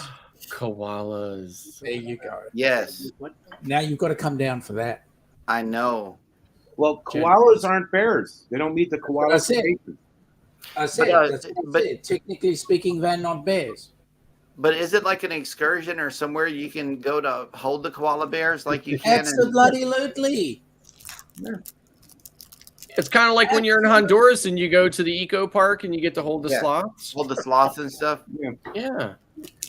Koalas. There you go. Yes. Now you've got to come down for that. I know. Well, koalas aren't bears. They don't meet the koala. I said, that's what I said. Technically speaking, they're not bears. But is it like an excursion or somewhere you can go to hold the koala bears like you can? Absolutely. It's kind of like when you're in Honduras and you go to the eco park and you get to hold the sloths. Hold the sloths and stuff. Yeah.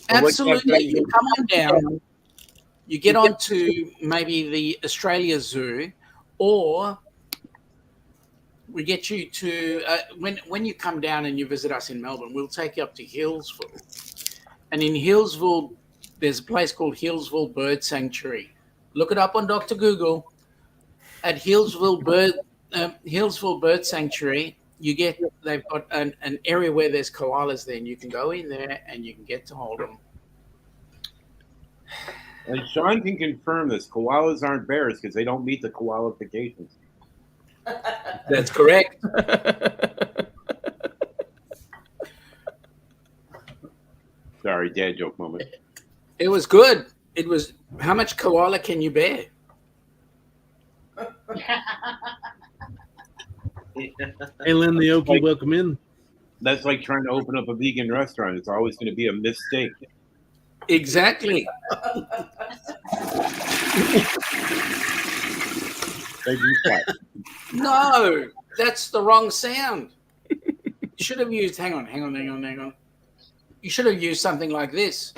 Absolutely. You come on down. You get on to maybe the Australia Zoo, or we get you to when you come down and you visit us in Melbourne, we'll take you up to Hillsville. And in Hillsville, there's a place called Hillsville Bird Sanctuary. Look it up on Dr. Google. At Hillsville Bird Sanctuary, they've got an area where there's koalas there, and you can go in there and you can get to hold them. And Sean can confirm this. Koalas aren't bears because they don't meet the qualifications. That's correct. Sorry, dad joke moment. It was good. It was, how much koala can you bear? Hey, Len the Okie, welcome in. That's like trying to open up a vegan restaurant. It's always going to be a mistake. Exactly. No, that's the wrong sound. You should have used, hang on. You should have used something like this.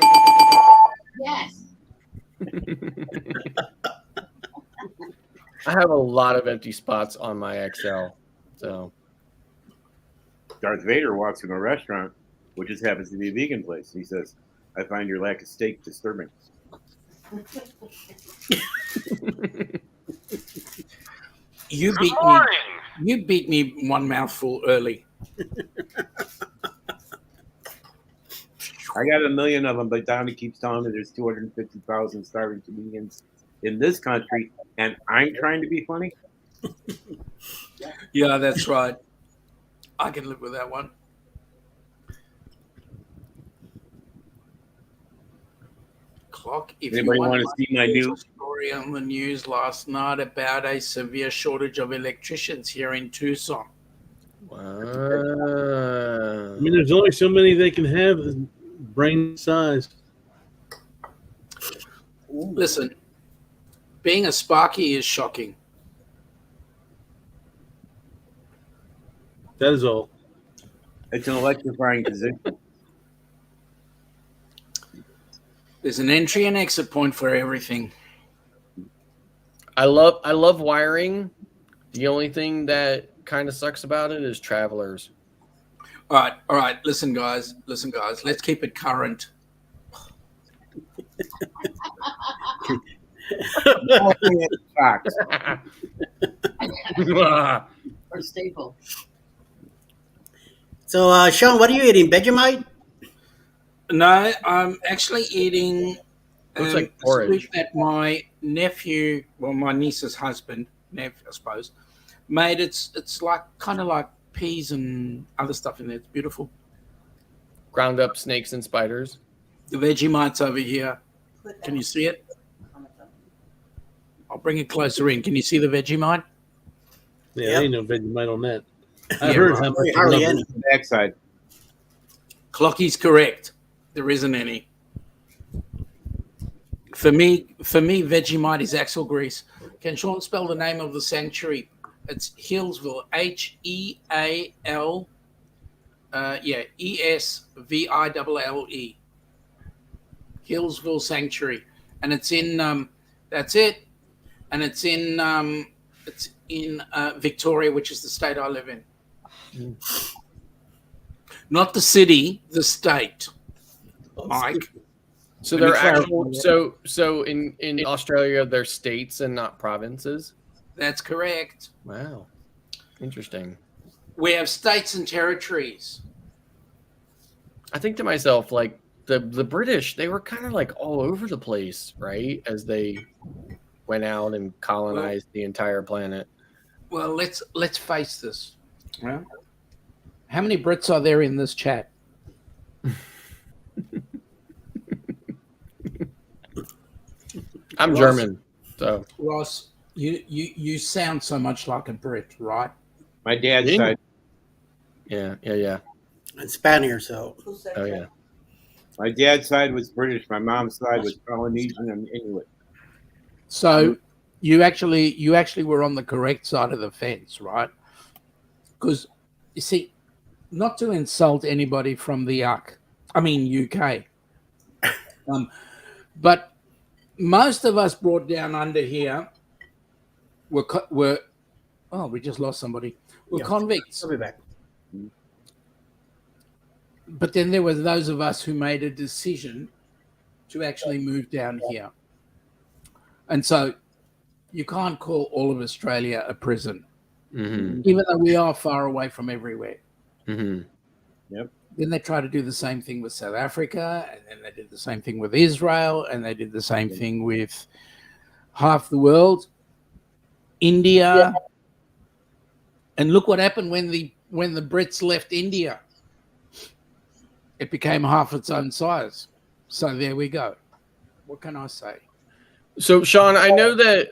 Yes. I have a lot of empty spots on my XL. So Darth Vader walks in a restaurant, which just happens to be a vegan place. He says, I find your lack of steak disturbing. You beat me one mouthful early. I got 1 million of them, but Donnie keeps telling me there's 250,000 starving comedians in this country, and I'm trying to be funny. Yeah, that's right. I can live with that one. Clock. If Anybody you want to see my new story on the news last night about a severe shortage of electricians here in Tucson? I mean, there's only so many they can have brain size. Listen, being a Sparky is shocking. That is all. It's an electrifying position. There's an entry and exit point for everything. I love wiring. The only thing that kind of sucks about it is travelers. All right. Listen, guys. Let's keep it current. Or staple. So, Sean, what are you eating? Vegemite? No, I'm actually eating Looks like porridge. soup that my nephew, well, my niece's husband, I suppose, made. It's like kind of like peas and other stuff in there. It's beautiful. Ground up snakes and spiders. The Vegemite's over here. Can you see it? I'll bring it closer in. Can you see the Vegemite? Yeah, Yep. ain't no Vegemite on that. I Yeah, heard right. how much Very hardly love any. it- The backside. Clocky's correct. There isn't any. For me, Vegemite is axle grease. Can Sean spell the name of the sanctuary? It's Hillsville. Heal. ESVILLE. Hillsville Sanctuary, and it's in. That's it, and it's in Victoria, which is the state I live in. Not the city, the state. Mike. So Let me they're actual. clarify. So in Australia, they're states and not provinces. That's correct. Wow, interesting. We have states and territories. I think to myself, like the British, they were kind of like all over the place, right? As they went out and colonized the entire planet. Well, let's face this. Right? How many Brits are there in this chat? I'm Ross- German, so Ross, you sound so much like a Brit, right? My dad's Yeah. side. yeah. And Spaniard, so. Oh yeah. My dad's side was British. My mom's side was Polynesian and Inuit. So you actually were on the correct side of the fence, right? Because you see, not to insult anybody from the UK, but most of us brought down under here were oh, we just lost somebody. We're Yeah. convicts. I'll be back. But then there were those of us who made a decision to actually move down here. And so you can't call all of Australia a prison, Mm-hmm. even though we are far away from everywhere. Mm-hmm. Then they try to do the same thing with South Africa, and then they did the same thing with Israel, and they did the same thing with half the world, India. And look what happened when the Brits left India. It became half its own size. So there we go. What can I say? So Sean, I know that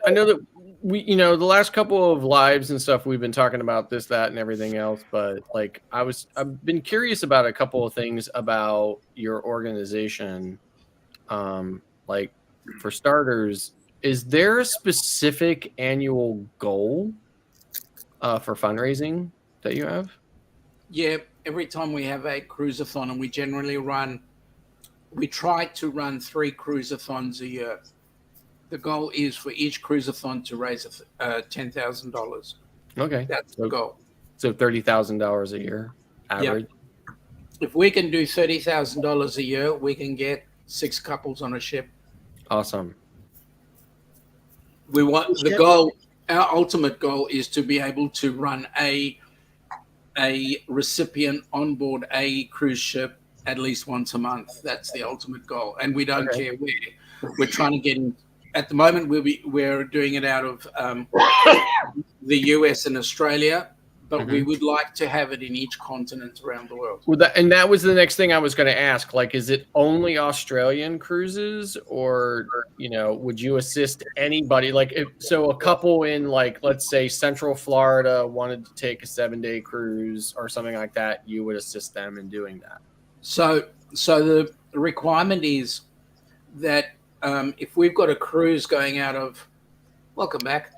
we, the last couple of lives and stuff, we've been talking about this, that, and everything else. But like, I've been curious about a couple of things about your organization. Like, for starters, is there a specific annual goal for fundraising that you have? Yeah, every time we have a cruisathon, and we try to run 3 cruisathons a year. The goal is for each cruisathon to raise $10,000. Okay, That's the goal. So $30,000 a year average. If we can do $30,000 a year, we can get 6 couples on a ship. Awesome. We want the goal. Our ultimate goal is to be able to run a recipient on board a cruise ship at least once a month. That's the ultimate goal, and we don't care where. We're trying to get in. At the moment, we're doing it out of the US and Australia, but we would like to have it in each continent around the world. Well, that was the next thing I was going to ask. Like, is it only Australian cruises, or would you assist anybody? Like, so a couple in, like, let's say Central Florida wanted to take a 7-day cruise or something like that, you would assist them in doing that. So the requirement is that if we've got a cruise going out of, welcome back.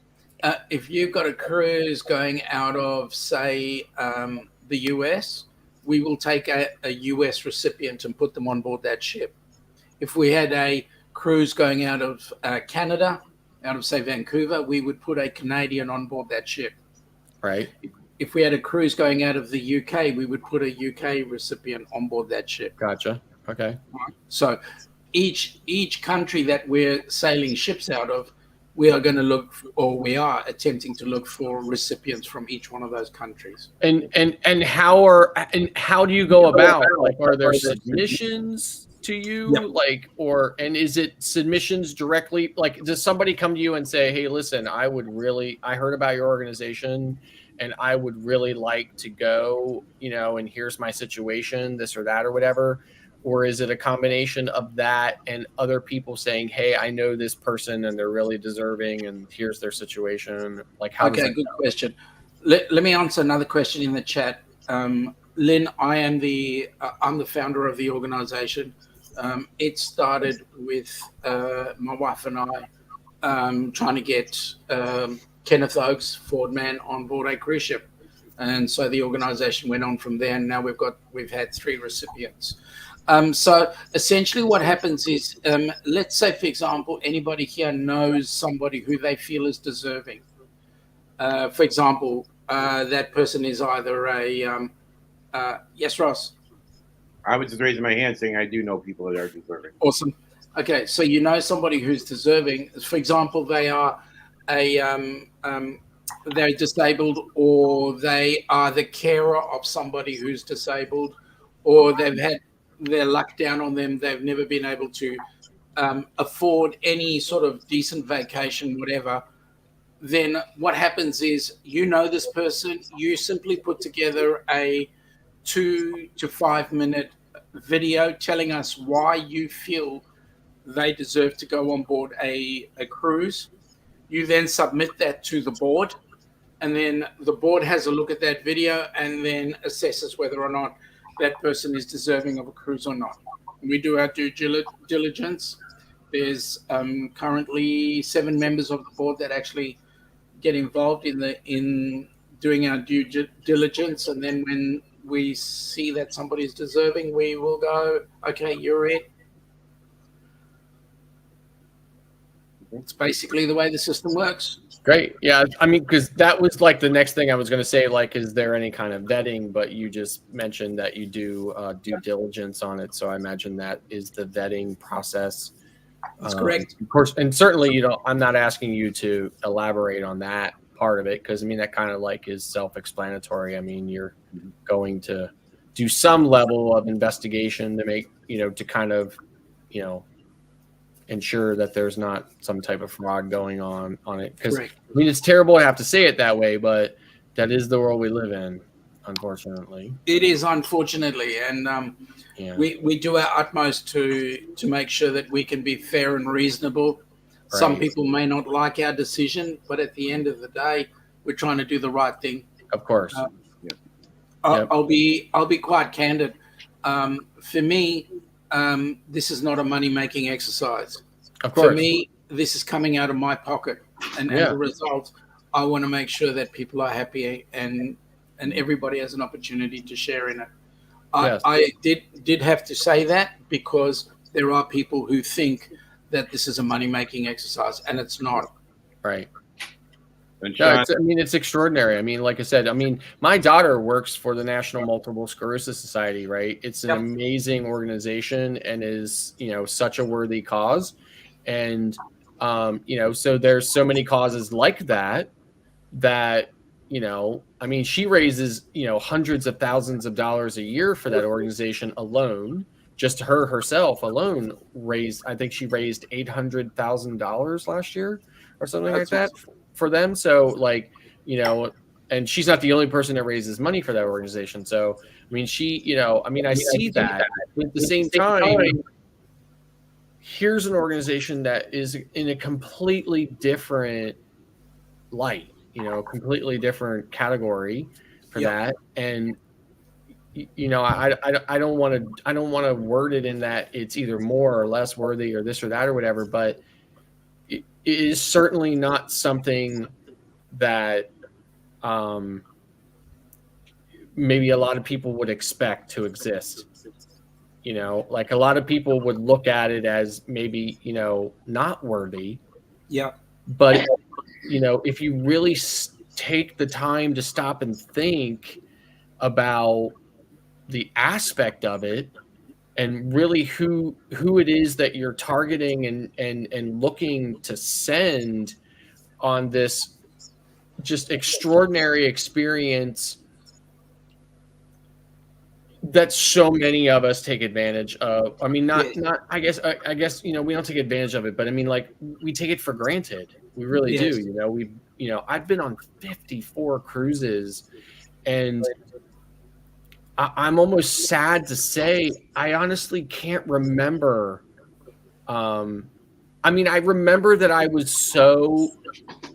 If you've got a cruise going out of, say, the US, we will take a US recipient and put them on board that ship. If we had a cruise going out of Canada, out of, say, Vancouver, we would put a Canadian on board that ship. Right. If we had a cruise going out of the UK, we would put a UK recipient on board that ship. Gotcha. Okay. So each country that we're sailing ships out of, we are going to look, or we are attempting to look for recipients from each one of those countries. And how do you go about? Like, are there submissions to you? Yep. Like, and is it submissions directly? Like, does somebody come to you and say, "Hey, listen, I heard about your organization, and I would really like to go, and here's my situation, this or that or whatever," or is it a combination of that and other people saying, "Hey, I know this person and they're really deserving, and here's their situation"? Like, how? Okay, good question. Let me answer another question in the chat. Lynn, I'm the founder of the organization. It started with my wife and I trying to get Kenneth Oakes, Ford Man, on board a cruise ship, and so the organization went on from there. And now we've had 3 recipients. So essentially, what happens is, let's say, for example, anybody here knows somebody who they feel is deserving. For example, that person is either a yes, Ross. I was just raising my hand saying I do know people that are deserving. Awesome. Okay, so you know somebody who's deserving. For example, they are they're disabled, or they are the carer of somebody who's disabled, or they've had their luck down on them. They've never been able to afford any sort of decent vacation, whatever. Then what happens is, you know this person, you simply put together a 2 to 5 minute video telling us why you feel they deserve to go on board a cruise. You then submit that to the board, and then the board has a look at that video and then assesses whether or not that person is deserving of a cruise or not. We do our due diligence. There's currently 7 members of the board that actually get involved in doing our due diligence, and then when we see that somebody is deserving, we will go, okay, you're it. It's basically the way the system works. Great. Yeah. I mean, because that was like the next thing I was going to say, like, is there any kind of vetting? But you just mentioned that you do due diligence on it. So I imagine that is the vetting process. That's correct. Of course. And certainly, you know, I'm not asking you to elaborate on that part of it, because I mean, that kind of like is self-explanatory. I mean, you're going to do some level of investigation to make, you know, to kind of, you know, ensure that there's not some type of fraud going on it. Because I mean, it's terrible to have to say it that way, but that is the world we live in, unfortunately. It is, unfortunately, and we do our utmost to make sure that we can be fair and reasonable. Right. Some people may not like our decision, but at the end of the day, we're trying to do the right thing. Of course. I'll be quite candid. For me, this is not a money-making exercise. Of course. For me, this is coming out of my pocket, and as a result, I want to make sure that people are happy and everybody has an opportunity to share in it. I did have to say that, because there are people who think that this is a money-making exercise, and it's not. Right. No, it's extraordinary. I mean, like I said, I mean, my daughter works for the National Multiple Sclerosis Society, right? It's an amazing organization and is, you know, such a worthy cause. And, you know, so there's so many causes like that, you know, I mean, she raises, you know, hundreds of thousands of dollars a year for that organization alone. Just herself alone I think she raised $800,000 last year or something like that for them. So, like, you know, and she's not the only person that raises money for that organization. So, I mean, she, you know, I mean, I see that. But at the same time, here's an organization that is in a completely different light, you know, completely different category for that. And, you know, I don't want to word it in that it's either more or less worthy or this or that or whatever, but it is certainly not something that maybe a lot of people would expect to exist. You know, like a lot of people would look at it as maybe, you know, not worthy. Yeah. But, you know, if you really take the time to stop and think about the aspect of it and really who it is that you're targeting and looking to send on this just extraordinary experience that so many of us take advantage of. I mean, not I guess, you know, we don't take advantage of it, but I mean, like, we take it for granted. We really do. You know, I've been on 54 cruises, and I'm almost sad to say I honestly can't remember. I mean, I remember that I was so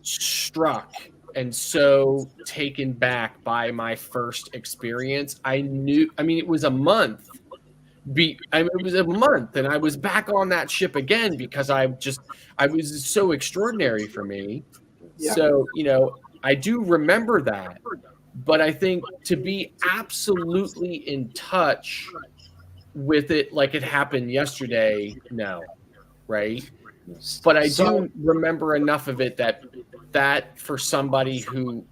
struck and so taken back by my first experience. I mean, it was a month. It was a month, and I was back on that ship again because I was so extraordinary for me. Yeah. So, I do remember that, but I think to be absolutely in touch with it like it happened yesterday, no, right? But I do remember enough of it that for somebody who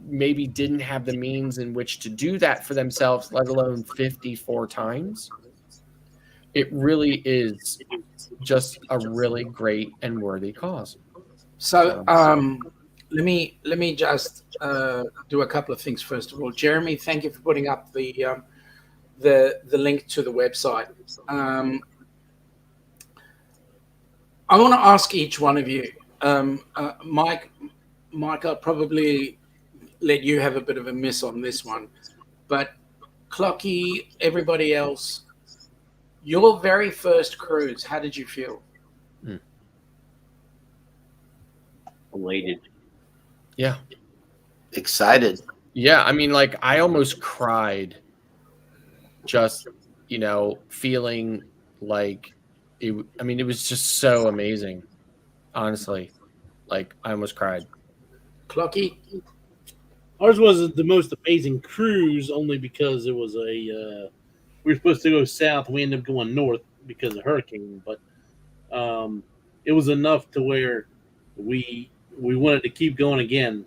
maybe didn't have the means in which to do that for themselves, let alone 54 times, it really is just a really great and worthy cause. So let me just do a couple of things. First of all, Jeremy, thank you for putting up the link to the website. I want to ask each one of you, Mike, I'll probably let you have a bit of a miss on this one, but Clocky, everybody else, your very first cruise, how did you feel? Elated. Yeah. Excited. Yeah. I mean, like, I almost cried just, feeling like it was just so amazing. Honestly, like, I almost cried. Clocky? Ours was the most amazing cruise only because it was we were supposed to go south. We ended up going north because of hurricane, but it was enough to where we wanted to keep going again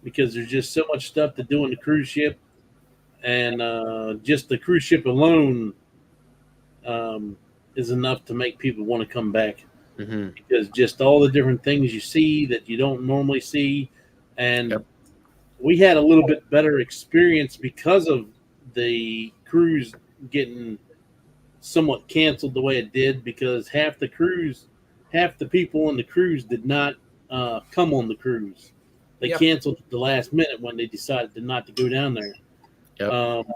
because there's just so much stuff to do on the cruise ship, and just the cruise ship alone is enough to make people want to come back. Mm-hmm. Because just all the different things you see that you don't normally see, and we had a little bit better experience because of the cruise getting somewhat canceled the way it did, because half the people on the cruise did not come on the cruise. They canceled at the last minute when they decided not to go down there. Yep.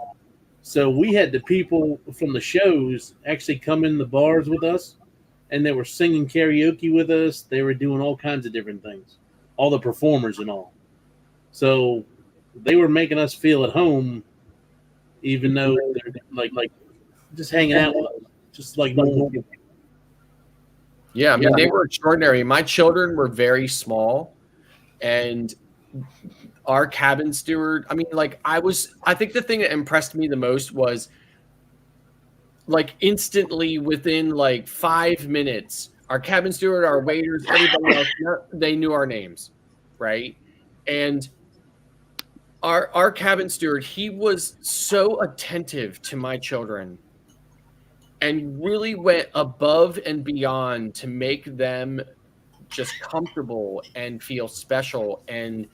So we had the people from the shows actually come in the bars with us, and they were singing karaoke with us. They were doing all kinds of different things, all the performers and all. So they were making us feel at home, even though they're like just hanging out with us, just like normal people. Yeah, I mean, they were extraordinary. My children were very small, and our cabin steward, I mean, like, I think the thing that impressed me the most was, like, instantly within like 5 minutes, our cabin steward, our waiters, everybody else, they knew our names, right? And our cabin steward, he was so attentive to my children and really went above and beyond to make them just comfortable and feel special. And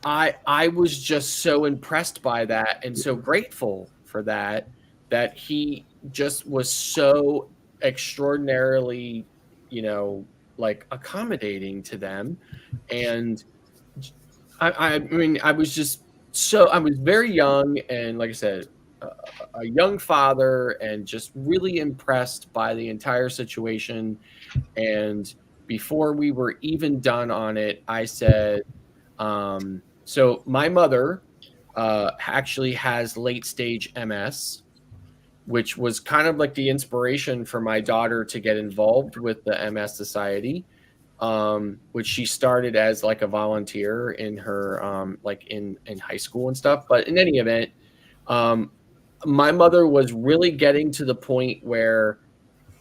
I was just so impressed by that and so grateful for that he just was so extraordinarily, like, accommodating to them. And I mean, I was very young, and like I said, a young father, and just really impressed by the entire situation. And before we were even done on it, I said, so my mother actually has late stage MS, which was kind of like the inspiration for my daughter to get involved with the MS Society, which she started as like a volunteer in her like in high school and stuff. But in any event, my mother was really getting to the point where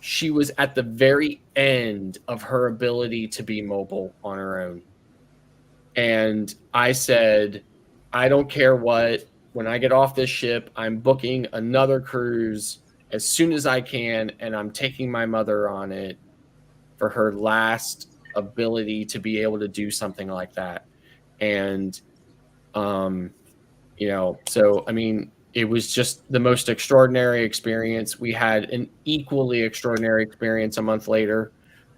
she was at the very end of her ability to be mobile on her own. And I said, I don't care what, when I get off this ship, I'm booking another cruise as soon as I can, and I'm taking my mother on it for her last ability to be able to do something like that. And, so, I mean, it was just the most extraordinary experience. We had an equally extraordinary experience a month later,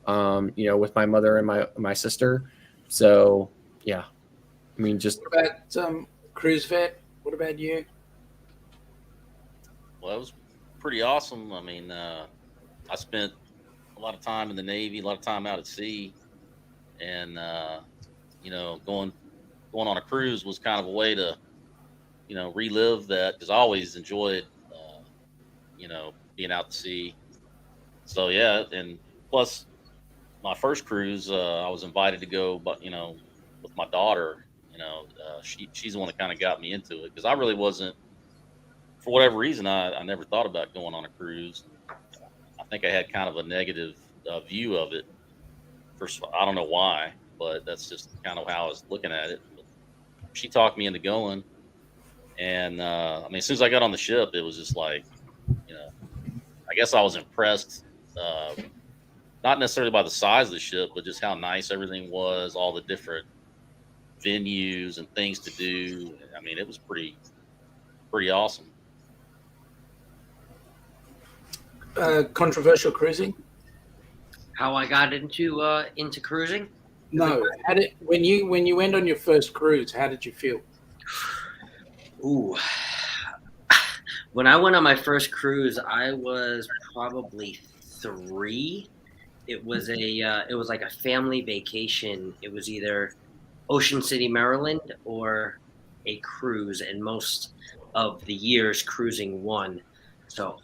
with my mother and my sister. So, yeah, I mean, just. What about Cruise Vet? What about you? Well, it was pretty awesome. I mean, I spent a lot of time in the Navy, a lot of time out at sea, and going on a cruise was kind of a way to relive that, because I always enjoyed being out to sea. So yeah, and plus my first cruise, I was invited to go, but with my daughter. She's the one that kind of got me into it, because I really wasn't, for whatever reason, I never thought about going on a cruise. I think I had kind of a negative view of it. I don't know why, but that's just kind of how I was looking at it. But she talked me into going, and I mean, as soon as I got on the ship, it was just like, I guess I was impressed, not necessarily by the size of the ship, but just how nice everything was, all the different venues and things to do. I mean, it was pretty awesome. Controversial cruising? How I got into cruising? No. When you went on your first cruise, how did you feel? Ooh. When I went on my first cruise, I was probably 3. It was like a family vacation. It was either Ocean City, Maryland, or a cruise, and most of the years cruising won. So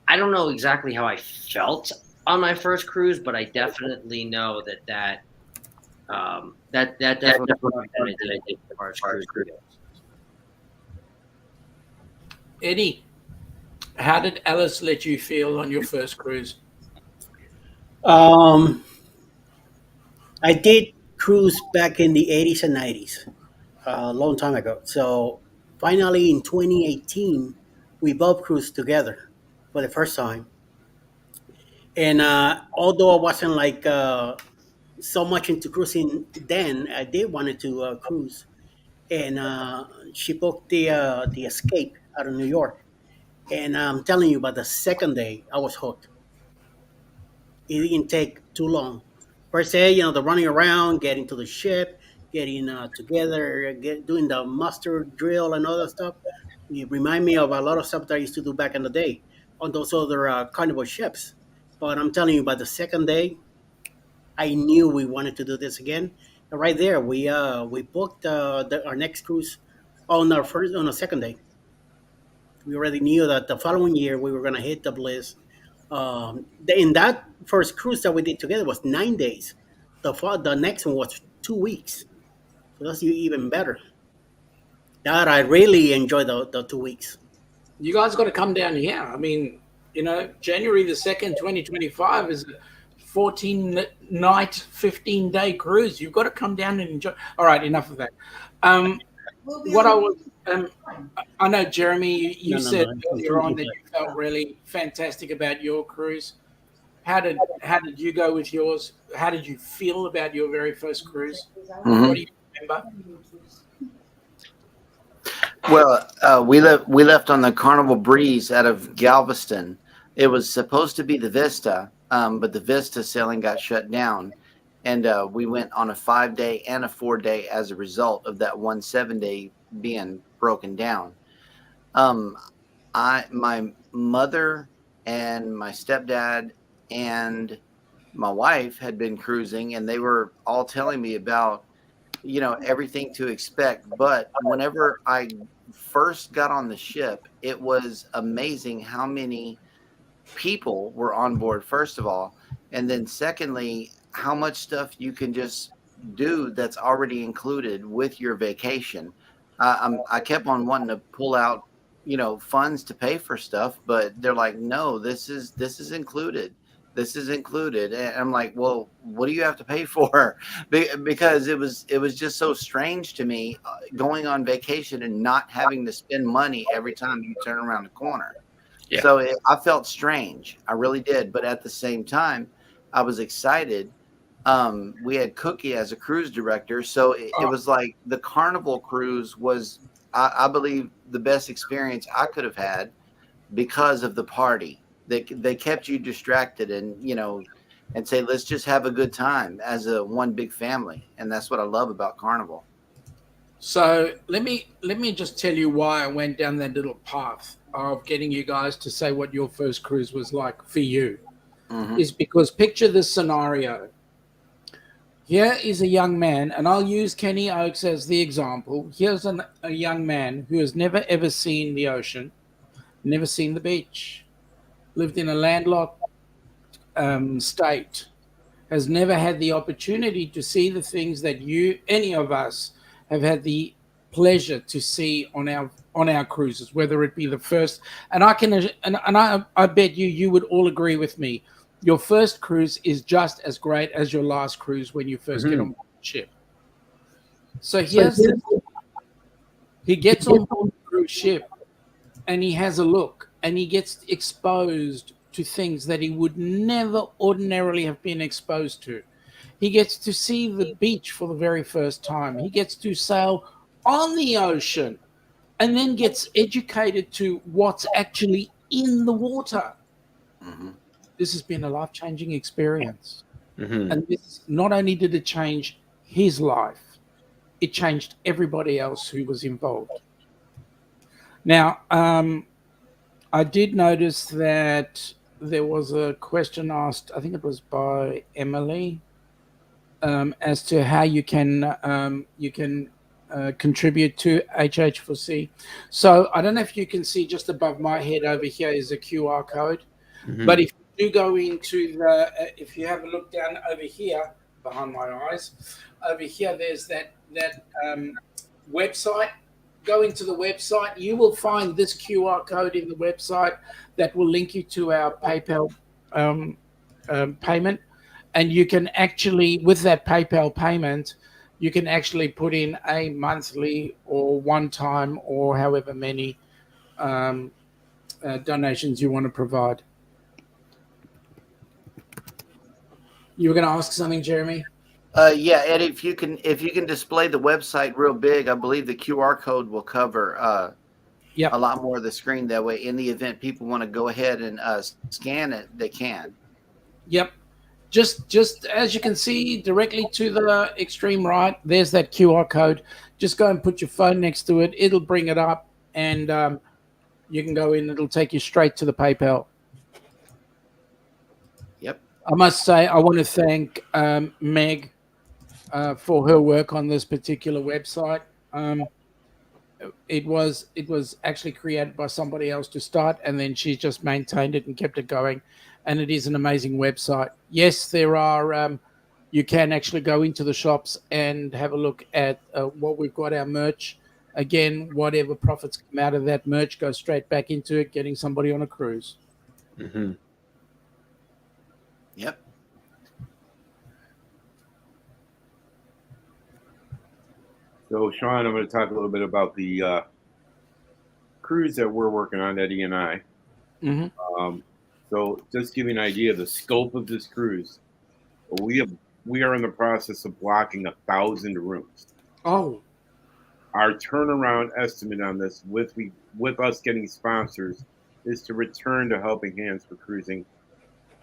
I don't know exactly how I felt on my first cruise, but I definitely know that definitely what I did as far as cruise goes. Eddie, how did Alice let you feel on your first cruise? I did cruise back in the 80s and 90s, a long time ago. So finally in 2018, we both cruised together for the first time. And although I wasn't like so much into cruising then, I did wanted to cruise. And she booked the Escape out of New York. And I'm telling you, by the second day, I was hooked. It didn't take too long. First day, the running around, getting to the ship, getting together, doing the muster drill and all that stuff. It remind me of a lot of stuff that I used to do back in the day on those other Carnival ships. But I'm telling you, by the second day, I knew we wanted to do this again. And right there, we booked our next cruise on the second day. We already knew that the following year we were going to hit the Bliss. In that first cruise that we did together was 9 days. The next one was 2 weeks. So that's even better. That I really enjoyed the 2 weeks. You guys got to come down here. I mean, January the 2nd, 2025 is a 14-night, 15-day cruise. You've got to come down and enjoy. All right, enough of that. I know, Jeremy, you said earlier on that you felt really fantastic about your cruise. How did you go with yours? How did you feel about your very first cruise? Mm-hmm. What do you remember? Well, we left on the Carnival Breeze out of Galveston. It was supposed to be the Vista, but the Vista sailing got shut down, and we went on a 5-day and a 4-day as a result of that 1 7-day being broken down. My mother and my stepdad and my wife had been cruising, and they were all telling me about everything to expect. But whenever I first got on the ship, it was amazing how many people were on board, first of all, and then secondly, how much stuff you can just do that's already included with your vacation. I kept on wanting to pull out funds to pay for stuff, but they're like, no, this is included. This is included. And I'm like, well, what do you have to pay for? Because it was just so strange to me going on vacation and not having to spend money every time you turn around the corner. Yeah. So I felt strange. I really did. But at the same time, I was excited. We had Cookie as a cruise director. So it was like the Carnival cruise was, I believe, the best experience I could have had because of the party. They kept you distracted and say, let's just have a good time as one big family. And that's what I love about Carnival. So let me just tell you why I went down that little path. of getting you guys to say what your first cruise was like for you Mhm. is because picture this scenario. Here is a young man, and I'll use Kenny Oakes as the example. Here's a young man who has never ever seen the ocean, never seen the beach, lived in a landlocked state, has never had the opportunity to see the things that any of us, have had the pleasure to see on our cruises, whether it be the first. And I bet you would all agree with me. Your first cruise is just as great as your last cruise when you first get on board the ship. So he gets on board the cruise ship and he has a look and he gets exposed to things that he would never ordinarily have been exposed to. He gets to see the beach for the very first time. He gets to sail on the ocean and then gets educated to what's actually in the water. Mm-hmm. This has been a life-changing experience. Mm-hmm. And this, not only did it change his life, it changed everybody else who was involved. Now, I did notice that there was a question asked, I think it was by Emily, as to how you can contribute to HH4C. So I don't know if you can see just above my head over here is a QR code. Mm-hmm. But if you go into if you have a look down over here behind my eyes, over here there's that website. Go into the website. You will find this QR code in the website that will link you to our PayPal payment, and you can actually, with that PayPal payment, you can actually put in a monthly or one time or however many donations you want to provide. You were going to ask something, Jeremy? Yeah, Eddie, if you can display the website real big, I believe the QR code will cover a lot more of the screen. That way, in the event people want to go ahead and scan it, they can. Yep. Just as you can see directly to the extreme right, there's that QR code. Just go and put your phone next to it. It'll bring it up, and you can go in. It'll take you straight to the PayPal. Yep. I must say, I want to thank Meg for her work on this particular website. It was actually created by somebody else to start, and then she just maintained it and kept it going. And it is an amazing website. Yes, there are. You can actually go into the shops and have a look at what we've got, our merch. Again, whatever profits come out of that merch goes straight back into it, getting somebody on a cruise. Mm-hmm. Yep. So, Sean, I'm going to talk a little bit about the cruise that we're working on, Eddie and I. Mm-hmm. So, just to give you an idea of the scope of this cruise, we are in the process of blocking 1,000 rooms. Oh. Our turnaround estimate on this, with us getting sponsors, is to return to Helping Hands for Cruising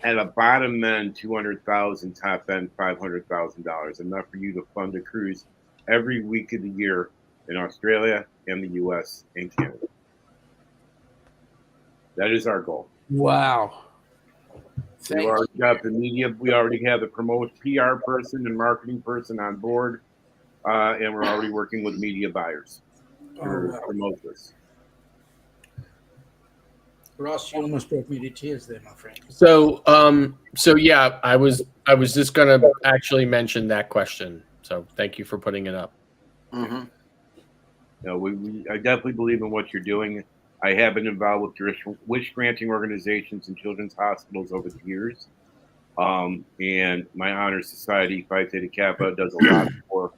at a bottom end $200,000, top end $500,000, enough for you to fund a cruise every week of the year in Australia and the U.S. and Canada. That is our goal. Wow. We already got the media. We already have the PR person and marketing person on board, and we're already working with media buyers to promote this. Ross, you almost brought me to tears there, my friend. So yeah, I was just gonna actually mention that question. So thank you for putting it up. Mm-hmm. I definitely believe in what you're doing. I have been involved with wish granting organizations and children's hospitals over the years. And my honor society, Phi Theta Kappa, does a lot for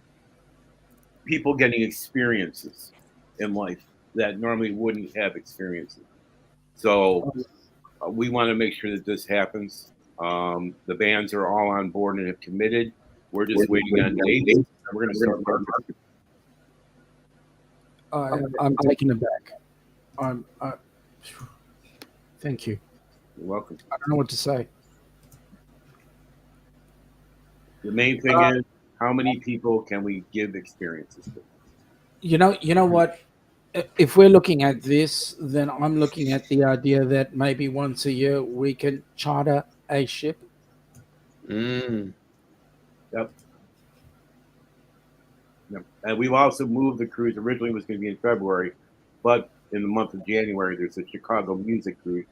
people getting experiences in life that normally wouldn't have experiences. So we want to make sure that this happens. The bands are all on board and have committed. We're just waiting on dates. And we're going to start marketing. I'm taken aback. Thank you. You're welcome. I don't know what to say. The main thing is, how many people can we give experiences to? You know what? if we're looking at this, then I'm looking at the idea that maybe once a year we can charter a ship. Mm. Yep. And we've also moved the cruise. Originally it was going to be in February, but in the month of January, there's a Chicago Music Cruise,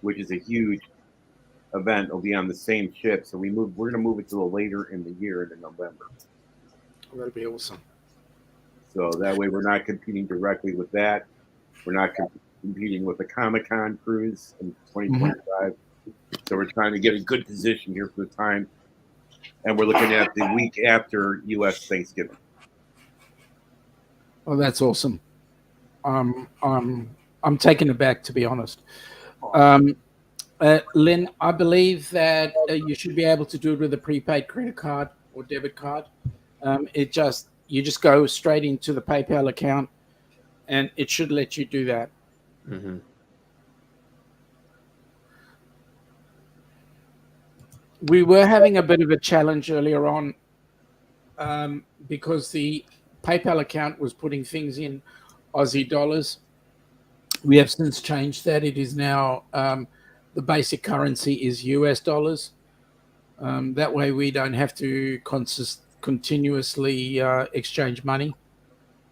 which is a huge event. It'll be on the same ship. So we're going to move it to a little later in the year, in November. That'd be awesome. So that way we're not competing directly with that. We're not competing with the Comic-Con cruise in 2025. So we're trying to get a good position here for the time. And we're looking at the week after U.S. Thanksgiving. Well, that's awesome. I'm taken aback, to be honest. Lynn, I believe that you should be able to do it with a prepaid credit card or debit card. You just go straight into the PayPal account, and it should let you do that. Mm-hmm. We were having a bit of a challenge earlier on because the PayPal account was putting things in Aussie dollars. We have since changed that. It is now the basic currency is US dollars. That way we don't have to continuously exchange money.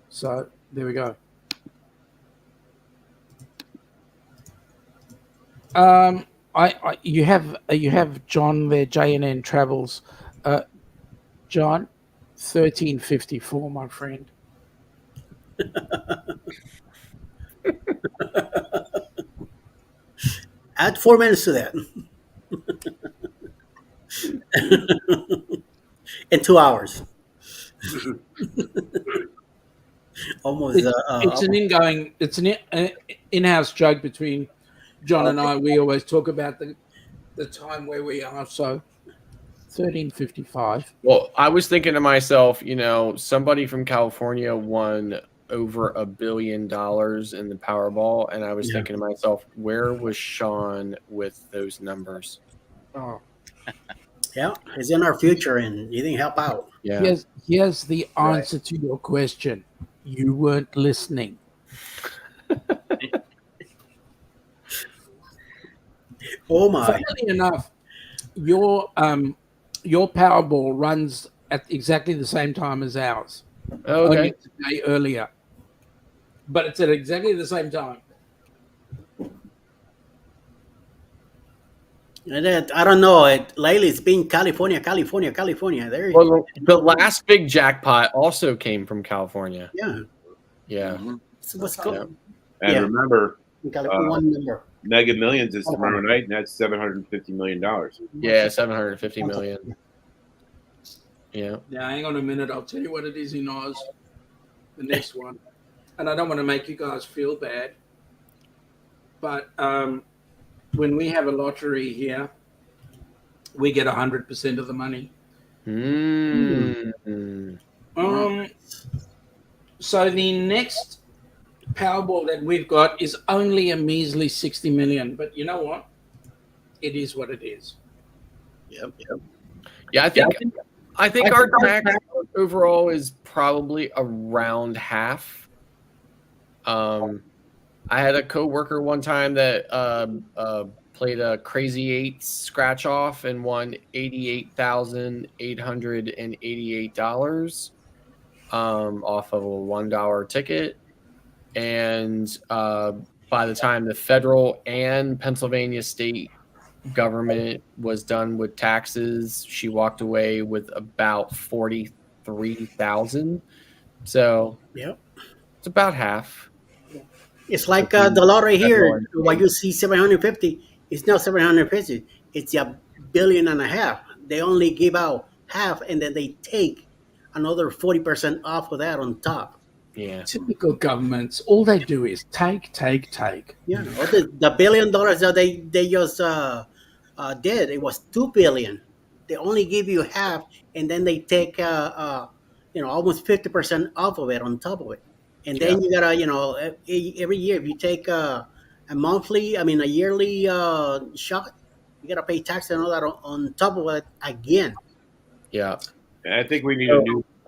So there we go. You have John there, JNN Travels. John, 1354, my friend. Add 4 minutes to that. In 2 hours. Almost. It's an in-house joke between John and I. We always talk about the time where we are. So 1355. Well, I was thinking to myself, somebody from California won over $1 billion in the Powerball, and I was thinking to myself, where was Sean with those numbers? Oh, yeah, he's in our future, and he didn't help out. Yeah. Here's the answer to your question. You weren't listening. Oh my! Funnily enough, your Powerball runs at exactly the same time as ours. Okay. Only a day earlier, but it's at exactly the same time. And I don't know. Lately, it's been California. There. Well, the last big jackpot also came from California. Yeah. Yeah. Mm-hmm. So what's going? And remember, one number. Mega Millions is tomorrow night, and that's $750 million. Yeah, $750 million. Yeah. Now, hang on a minute. I'll tell you what it is in Oz. The next one, and I don't want to make you guys feel bad, but when we have a lottery here, we get 100% of the money. So the next Powerball that we've got is only a measly 60 million, but you know what? It is what it is. Yep. Yeah, I think our tax overall is probably around half. I had a coworker one time that played a Crazy Eights scratch off and won $88,888 off of a $1 ticket. And by the time the federal and Pennsylvania state government was done with taxes, she walked away with about $43,000. So it's about half. It's like the lottery here. What you see 750, it's not 750. It's $1.5 billion. They only give out half, and then they take another 40% off of that on top. Yeah. Typical governments, all they do is take. Yeah. The $1 billion that they just did, it was $2 billion. They only give you half, and then they take almost 50% off of it on top of it. And then you gotta, every year if you take a yearly shot, you gotta pay tax and all that on top of it again. Yeah. And I think we need a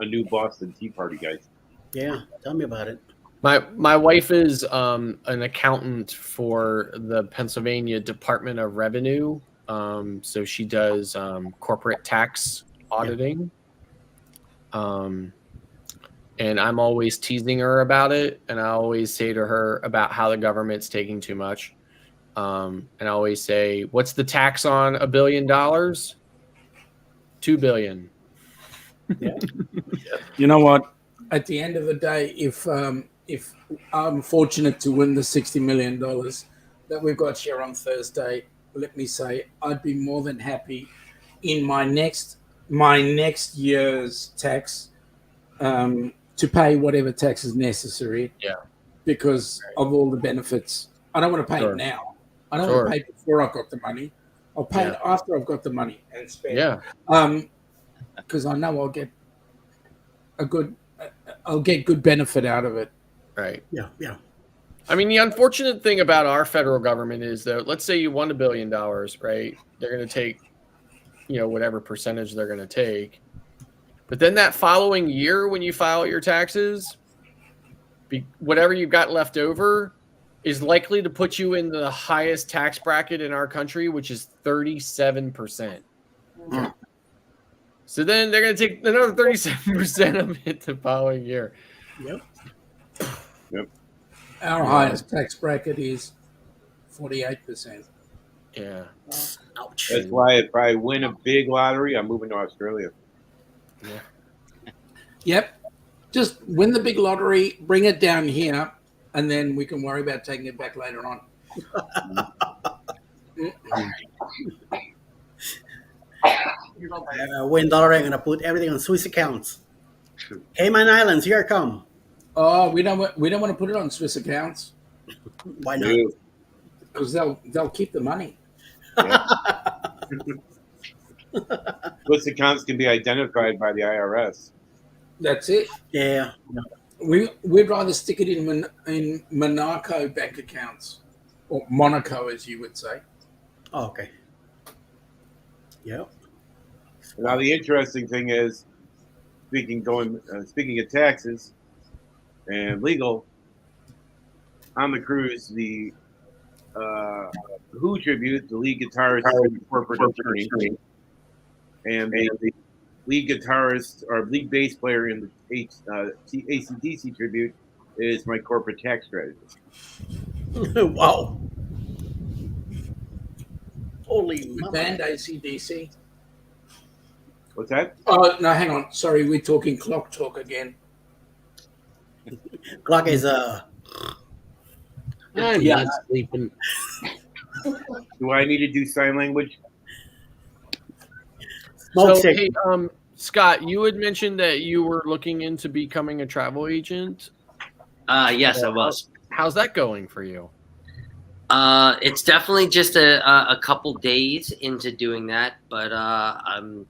new Boston Tea Party, guys. Yeah, tell me about it. My wife is an accountant for the Pennsylvania Department of Revenue. So she does corporate tax auditing. And I'm always teasing her about it. And I always say to her about how the government's taking too much. And I always say, what's the tax on $1 billion? $2 billion. Yeah. You know what? At the end of the day, if I'm fortunate to win the $60 million that we've got here on Thursday, let me say I'd be more than happy in my next year's tax to pay whatever tax is necessary. Yeah. Because of all the benefits. I don't want to pay it now. I don't want to pay before I've got the money. I'll pay it after I've got the money and spend. Yeah. Because I know I'll get good benefit out of it. Right. Yeah. Yeah. I mean, the unfortunate thing about our federal government is that, let's say you won $1 billion, right? They're going to take, whatever percentage they're going to take. But then that following year, when you file your taxes, whatever you've got left over is likely to put you in the highest tax bracket in our country, which is 37%. Okay. So then they're going to take another 37% of it the following year. Yep. Our highest tax bracket is 48%. Yeah. Ouch. That's why if I win a big lottery, I'm moving to Australia. Yeah. Yep. Just win the big lottery, bring it down here, and then we can worry about taking it back later on. Win dollar, I'm gonna put everything on Swiss accounts. Cayman Islands, here I come. Oh, we don't want to put it on Swiss accounts Why not? because they'll keep the money. Swiss accounts can be identified by the IRS. That's it. Yeah. We'd rather stick it in Monaco bank accounts, or Monaco, as you would say. Oh, okay. Yep. Now the interesting thing is, speaking of taxes and legal, on the cruise, the Who tribute, the lead guitarist, corporate attorney, and the lead guitarist or lead bass player in the AC/DC tribute is my corporate tax strategist. Wow. Holy mama. Band AC/DC. What's that? Oh, no, hang on. Sorry, we're talking clock talk again. Clock is I'm not sleeping. Do I need to do sign language? smoke So, sick. hey, Scott, you had mentioned that you were looking into becoming a travel agent. Yes, I was. How's that going for you? It's definitely just a couple days into doing that, but I'm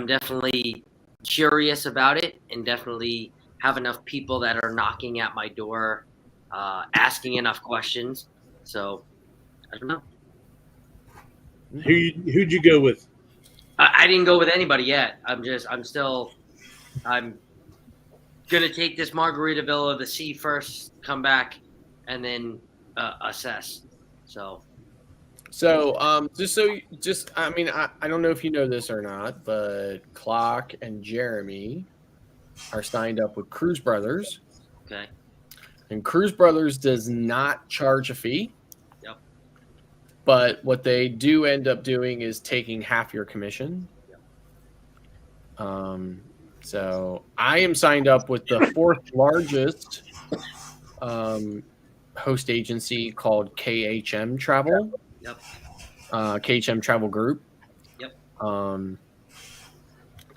definitely curious about it, and definitely have enough people that are knocking at my door, asking enough questions. So I don't know. Who'd you go with? I didn't go with anybody yet. I'm gonna take this Margaritaville of the sea first, come back, and then assess. So I mean, I don't know if you know this or not, but Clock and Jeremy are signed up with Cruise Brothers. Okay. And Cruise Brothers does not charge a fee. Yep. But what they do end up doing is taking half your commission. Yep. So I am signed up with the fourth largest host agency called KHM Travel. Yep. KHM Travel Group. Yep.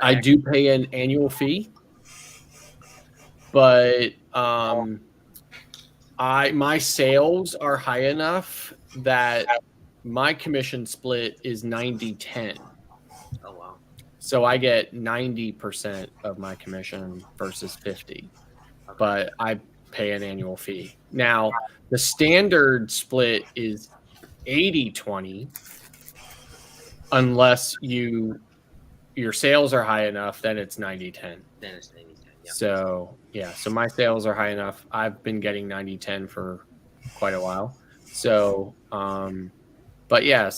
I do pay an annual fee, but my sales are high enough that my commission split is 90-10. Oh wow. So I get 90% of my commission versus 50, but I pay an annual fee. Now, the standard split is 80-20 unless your sales are high enough, then it's 90-10. Then it's 90-10. So yeah, so my sales are high enough. I've been getting 90/10 for quite a while. So, but yeah,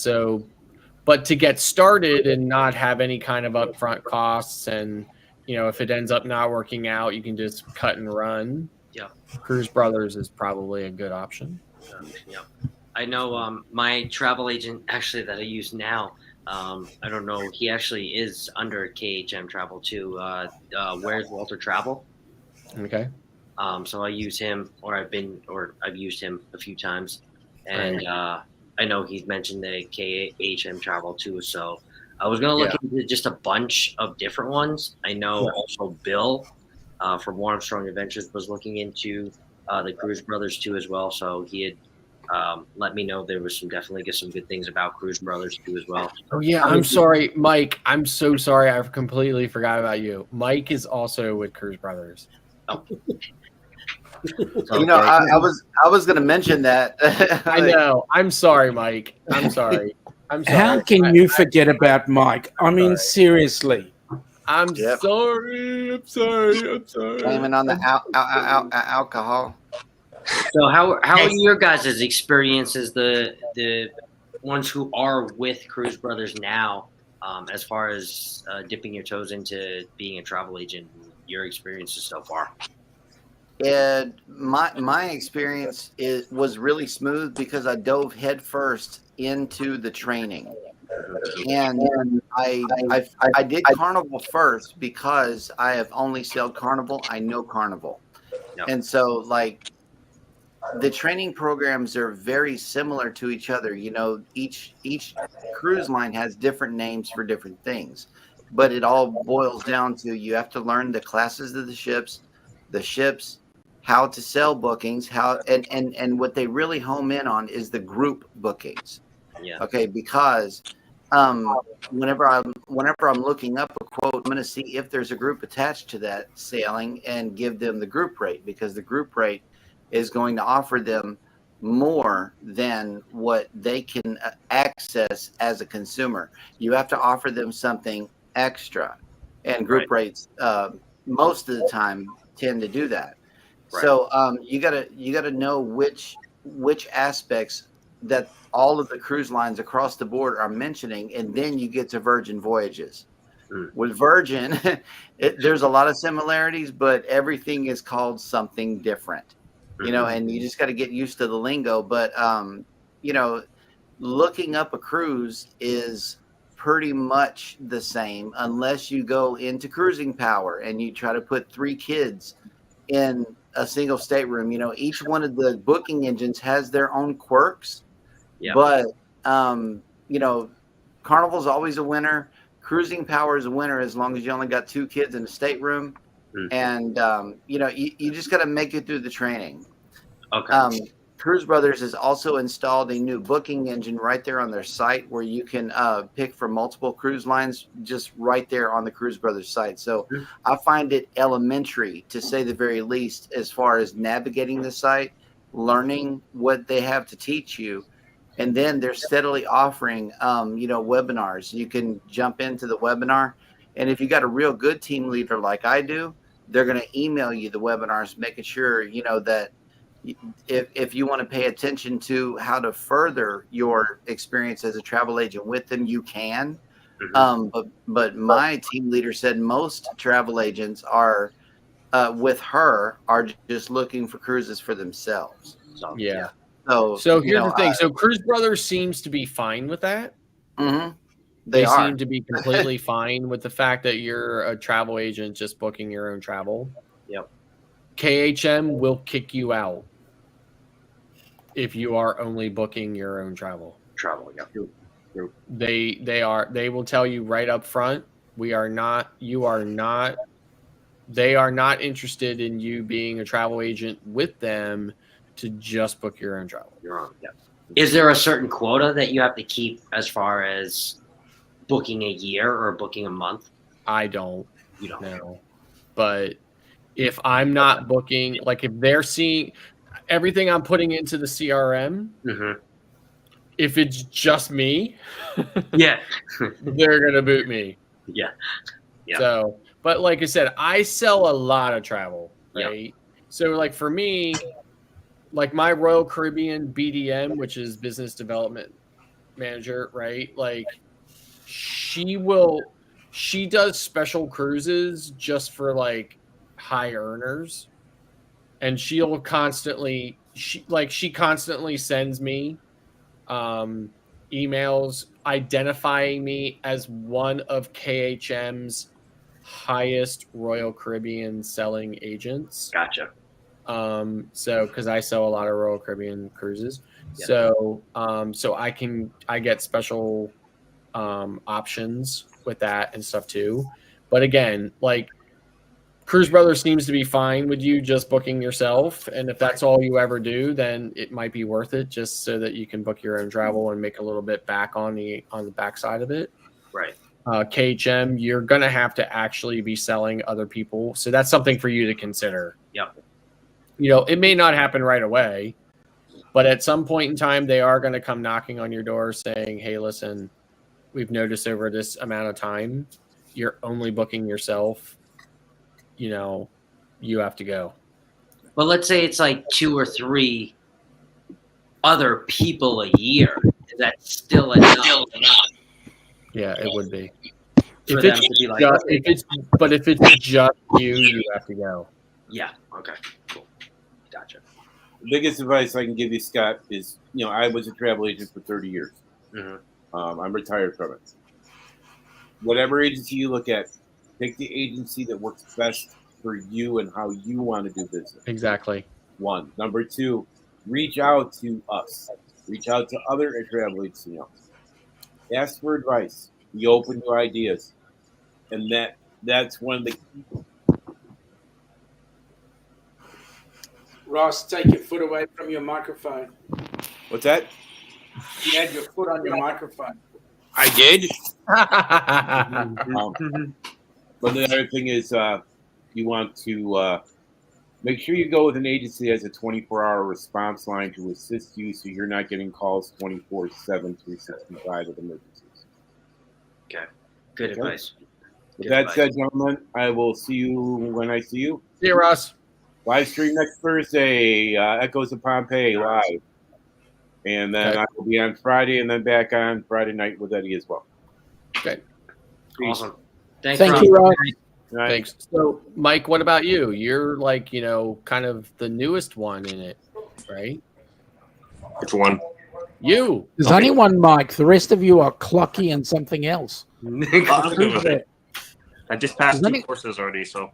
but to get started and not have any kind of upfront costs, and if it ends up not working out, you can just cut and run. Yeah. Cruise Brothers is probably a good option. Yeah. I know my travel agent actually that I use now. I don't know. He actually is under KHM Travel too. Where's Walter Travel? Okay. So I use him, or I've used him a few times, and I know he's mentioned the KHM Travel too. So I was gonna look into just a bunch of different ones. I know also Bill from Armstrong Adventures was looking into the Cruise Brothers too as well. So he had let me know there was definitely some good things about Cruise Brothers too as well. Oh yeah, I'm sorry, Mike. I'm so sorry. I completely forgot about you. Mike is also with Cruise Brothers. Oh. I was going to mention that. I know. I'm sorry, Mike. I'm sorry. I'm sorry. How can you forget about Mike? I mean, seriously. I'm sorry. I'm sorry. I'm sorry. Blaming on the alcohol. So how are your guys' experiences, the ones who are with Cruise Brothers now, as far as dipping your toes into being a travel agent? Your experiences so far? And my experience was really smooth because I dove headfirst into the training, and I did Carnival first because I have only sailed Carnival. I know Carnival, and so like the training programs are very similar to each other. Each cruise line has different names for different things, but it all boils down to you have to learn the classes of the ships, how to sell bookings, and what they really home in on is the group bookings. Yeah. Okay, because whenever I'm looking up a quote, I'm going to see if there's a group attached to that sailing and give them the group rate, because the group rate is going to offer them more than what they can access as a consumer. You have to offer them something extra, and group rates most of the time tend to do that. Right. So you gotta know which aspects that all of the cruise lines across the board are mentioning, and then you get to Virgin Voyages. With Virgin, there's a lot of similarities, but everything is called something different. And you just got to get used to the lingo. But looking up a cruise is pretty much the same, unless you go into Cruising Power and you try to put 3 kids in a single stateroom. Each one of the booking engines has their own quirks, but Carnival's always a winner. Cruising Power is a winner as long as you only got 2 kids in a stateroom. And you just got to make it through the training. Okay. Cruise Brothers has also installed a new booking engine right there on their site, where you can pick from multiple cruise lines just right there on the Cruise Brothers site. So I find it elementary, to say the very least, as far as navigating the site, learning what they have to teach you. And then they're steadily offering, webinars. You can jump into the webinar. And if you got a real good team leader like I do, they're going to email you the webinars, making sure, that if you want to pay attention to how to further your experience as a travel agent with them, you can. But my team leader said most travel agents are with her are just looking for cruises for themselves. Yeah. So here's the thing. So Cruise Brothers seems to be fine with that. They seem to be completely fine with the fact that you're a travel agent just booking your own travel. Yep. KHM will kick you out if you are only booking your own travel. They will tell you right up front, they are not interested in you being a travel agent with them to just book your own travel. Is there a certain quota that you have to keep as far as booking a year or booking a month? I don't. You don't know. But if I'm not booking, like if they're seeing everything I'm putting into the CRM, if it's just me, they're gonna boot me. Yeah. So, But like I said, I sell a lot of travel, right? So like for me, like my Royal Caribbean BDM, which is business development manager, right? Like she does special cruises just for like high earners, and she constantly sends me emails identifying me as one of KHM's highest Royal Caribbean selling agents. Gotcha. So because I sell a lot of Royal Caribbean cruises, Yeah. so I get special options with that and stuff too. But again, like Cruise Brothers seems to be fine with you just booking yourself, and if that's all you ever do, then it might be worth it just so that you can book your own travel and make a little bit back on the backside of it. Right. KHM, you're gonna have to actually be selling other people, so that's something for you to consider. Yep. You know, it may not happen right away, but at some point in time, they are going to come knocking on your door saying, hey, listen, we've noticed over this amount of time, you're only booking yourself. You know, you have to go. But let's say it's like 2 or 3 other people a year. Is that still enough? Yeah, it would be. For If them it's, to be like, just, okay. if it's just you, you have to go. Yeah. Okay. Cool. Gotcha. The biggest advice I can give you, Scott, is I was a travel agent for 30 years. Mm-hmm. I'm retired from it. Whatever agency you look at, pick the agency that works best for you and how you want to do business. Exactly. 1. Number 2, reach out to us. Reach out to other travel agencies. Ask for advice. Be open to ideas. And that's one of the key. Ross, take your foot away from your microphone. What's that? You had your foot on your microphone. I did. But the other thing is, you want to make sure you go with an agency that has a 24-hour response line to assist you, so you're not getting calls 24/7, 365 with emergencies. Okay. Good advice. With that said, gentlemen, I will see you when I see you. See you, Ross. Live stream next Thursday, Echoes of Pompeii live. And then I will be on Friday and then back on Friday night with Eddie as well. Okay. Peace. Awesome. Thank you, Ross. Right. Thanks. So, Mike, what about you? You're like, kind of the newest one in it, right? Which one? You. There's only one Mike. The rest of you are Clocky and something else. I'm good with it. I just passed 2 courses already, so.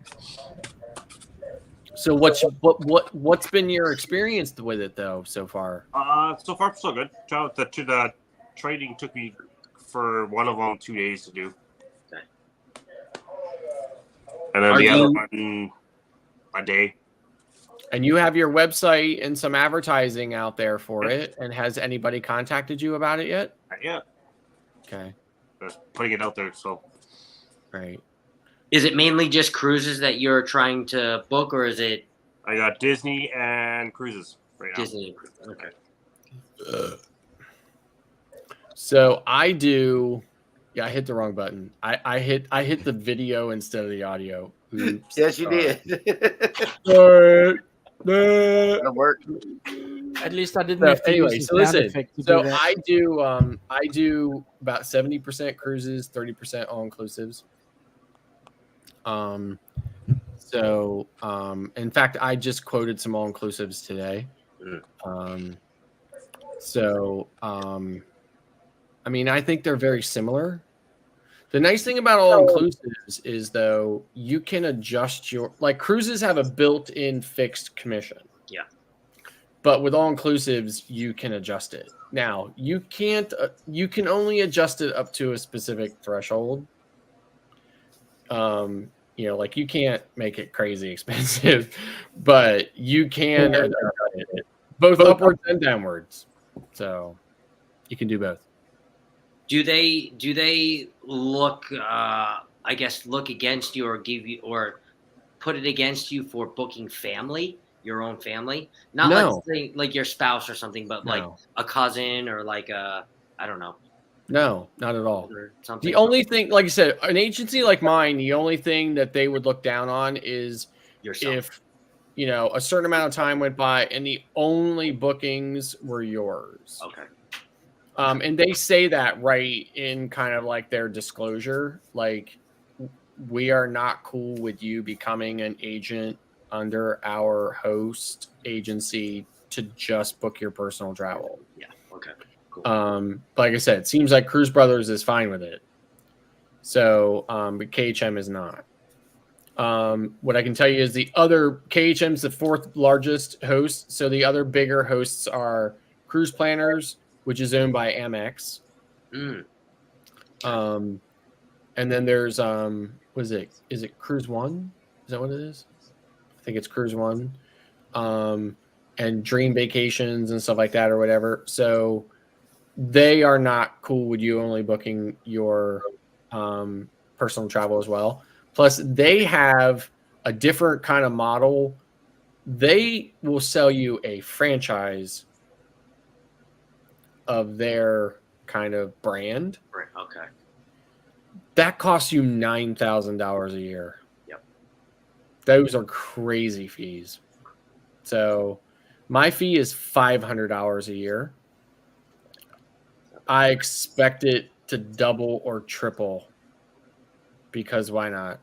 So what's been your experience with it though so far? So far so good. The training took me for one of them 2 days to do. Okay. And then the other one a day. And you have your website and some advertising out there for it. And has anybody contacted you about it yet? Yeah. Okay. Just putting it out there, so. Right. Is it mainly just cruises that you're trying to book, or is it? I got Disney and cruises right now. Disney. Okay. So I do. Yeah, I hit the wrong button. I hit the video instead of the audio. Oops. Yes, you did. That'll work. At least I didn't So, have to anyway, use so the sound listen. effect to So do that. I do about 70% cruises, 30% all inclusives. In fact, I just quoted some all inclusives today. I mean, I think they're very similar. The nice thing about all inclusives is, though, you can adjust cruises have a built-in fixed commission. Yeah. But with all inclusives, you can adjust it. Now, you can't. You can only adjust it up to a specific threshold. You can't make it crazy expensive, but you can adjust it both upwards and downwards. So you can do both. Do they look? Look against you or give you or put it against you for booking family, your own family, not No. like your spouse or something, but like No. a cousin or like I don't know. No, not at all. Or something? The only thing, like I said, an agency like mine, the only thing that they would look down on is Yourself. if, you know, a certain amount of time went by and the only bookings were yours. Okay. And they say that right in kind of like their disclosure, like, we are not cool with you becoming an agent under our host agency to just book your personal travel. Yeah. Okay. Cool. Like I said, it seems like Cruise Brothers is fine with it. So, but KHM is not. What I can tell you is the other KHM's the fourth largest host. So the other bigger hosts are Cruise Planners, which is owned by Amex. And then there's what is it? Is it Cruise One? Is that what it is? I think it's Cruise One. And Dream Vacations and stuff like that or whatever. So they are not cool with you only booking your personal travel as well. Plus, they have a different kind of model. They will sell you a franchise of their kind of brand. Right. Okay. That costs you $9,000 a year. Yep. Those are crazy fees. So my fee is $500 a year. I expect it to double or triple because why not?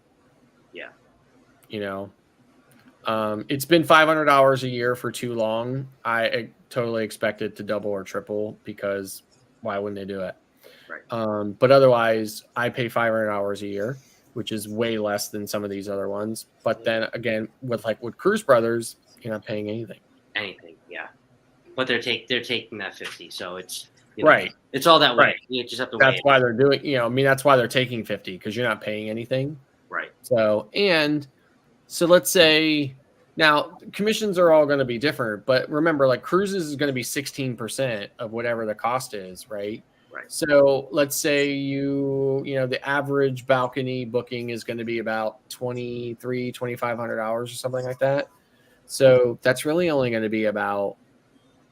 Yeah. You know, it's been $500 a year for too long. I totally expect it to double or triple because why wouldn't they do it? Right. But otherwise, I pay $500 a year, which is way less than some of these other ones. But then again, with Cruise Brothers, you're not paying anything. Anything. Yeah. But they're taking that 50. So it's, you know, Right. It's all that way. Right. You just have to That's wait. why they're doing, you know, I mean, that's why they're taking 50 because you're not paying anything. Right. So let's say now commissions are all going to be different, but remember, like cruises is going to be 16% of whatever the cost is, right? Right. So let's say you know, the average balcony booking is going to be about $2,500 or something like that. So that's really only going to be about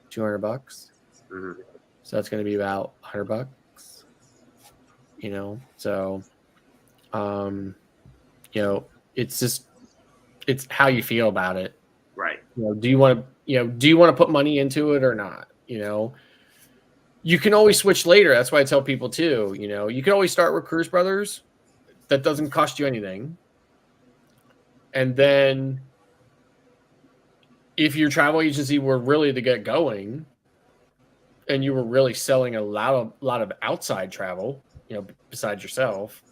$200. Mm-hmm. So that's going to be about $100, you know? So, you know, it's how you feel about it. Right. You know, do you want to put money into it or not? You know, you can always switch later. That's why I tell people too, you know, you can always start with Cruise Brothers. That doesn't cost you anything. And then if your travel agency were really to get going and you were really selling a lot of outside travel, you know, besides yourself,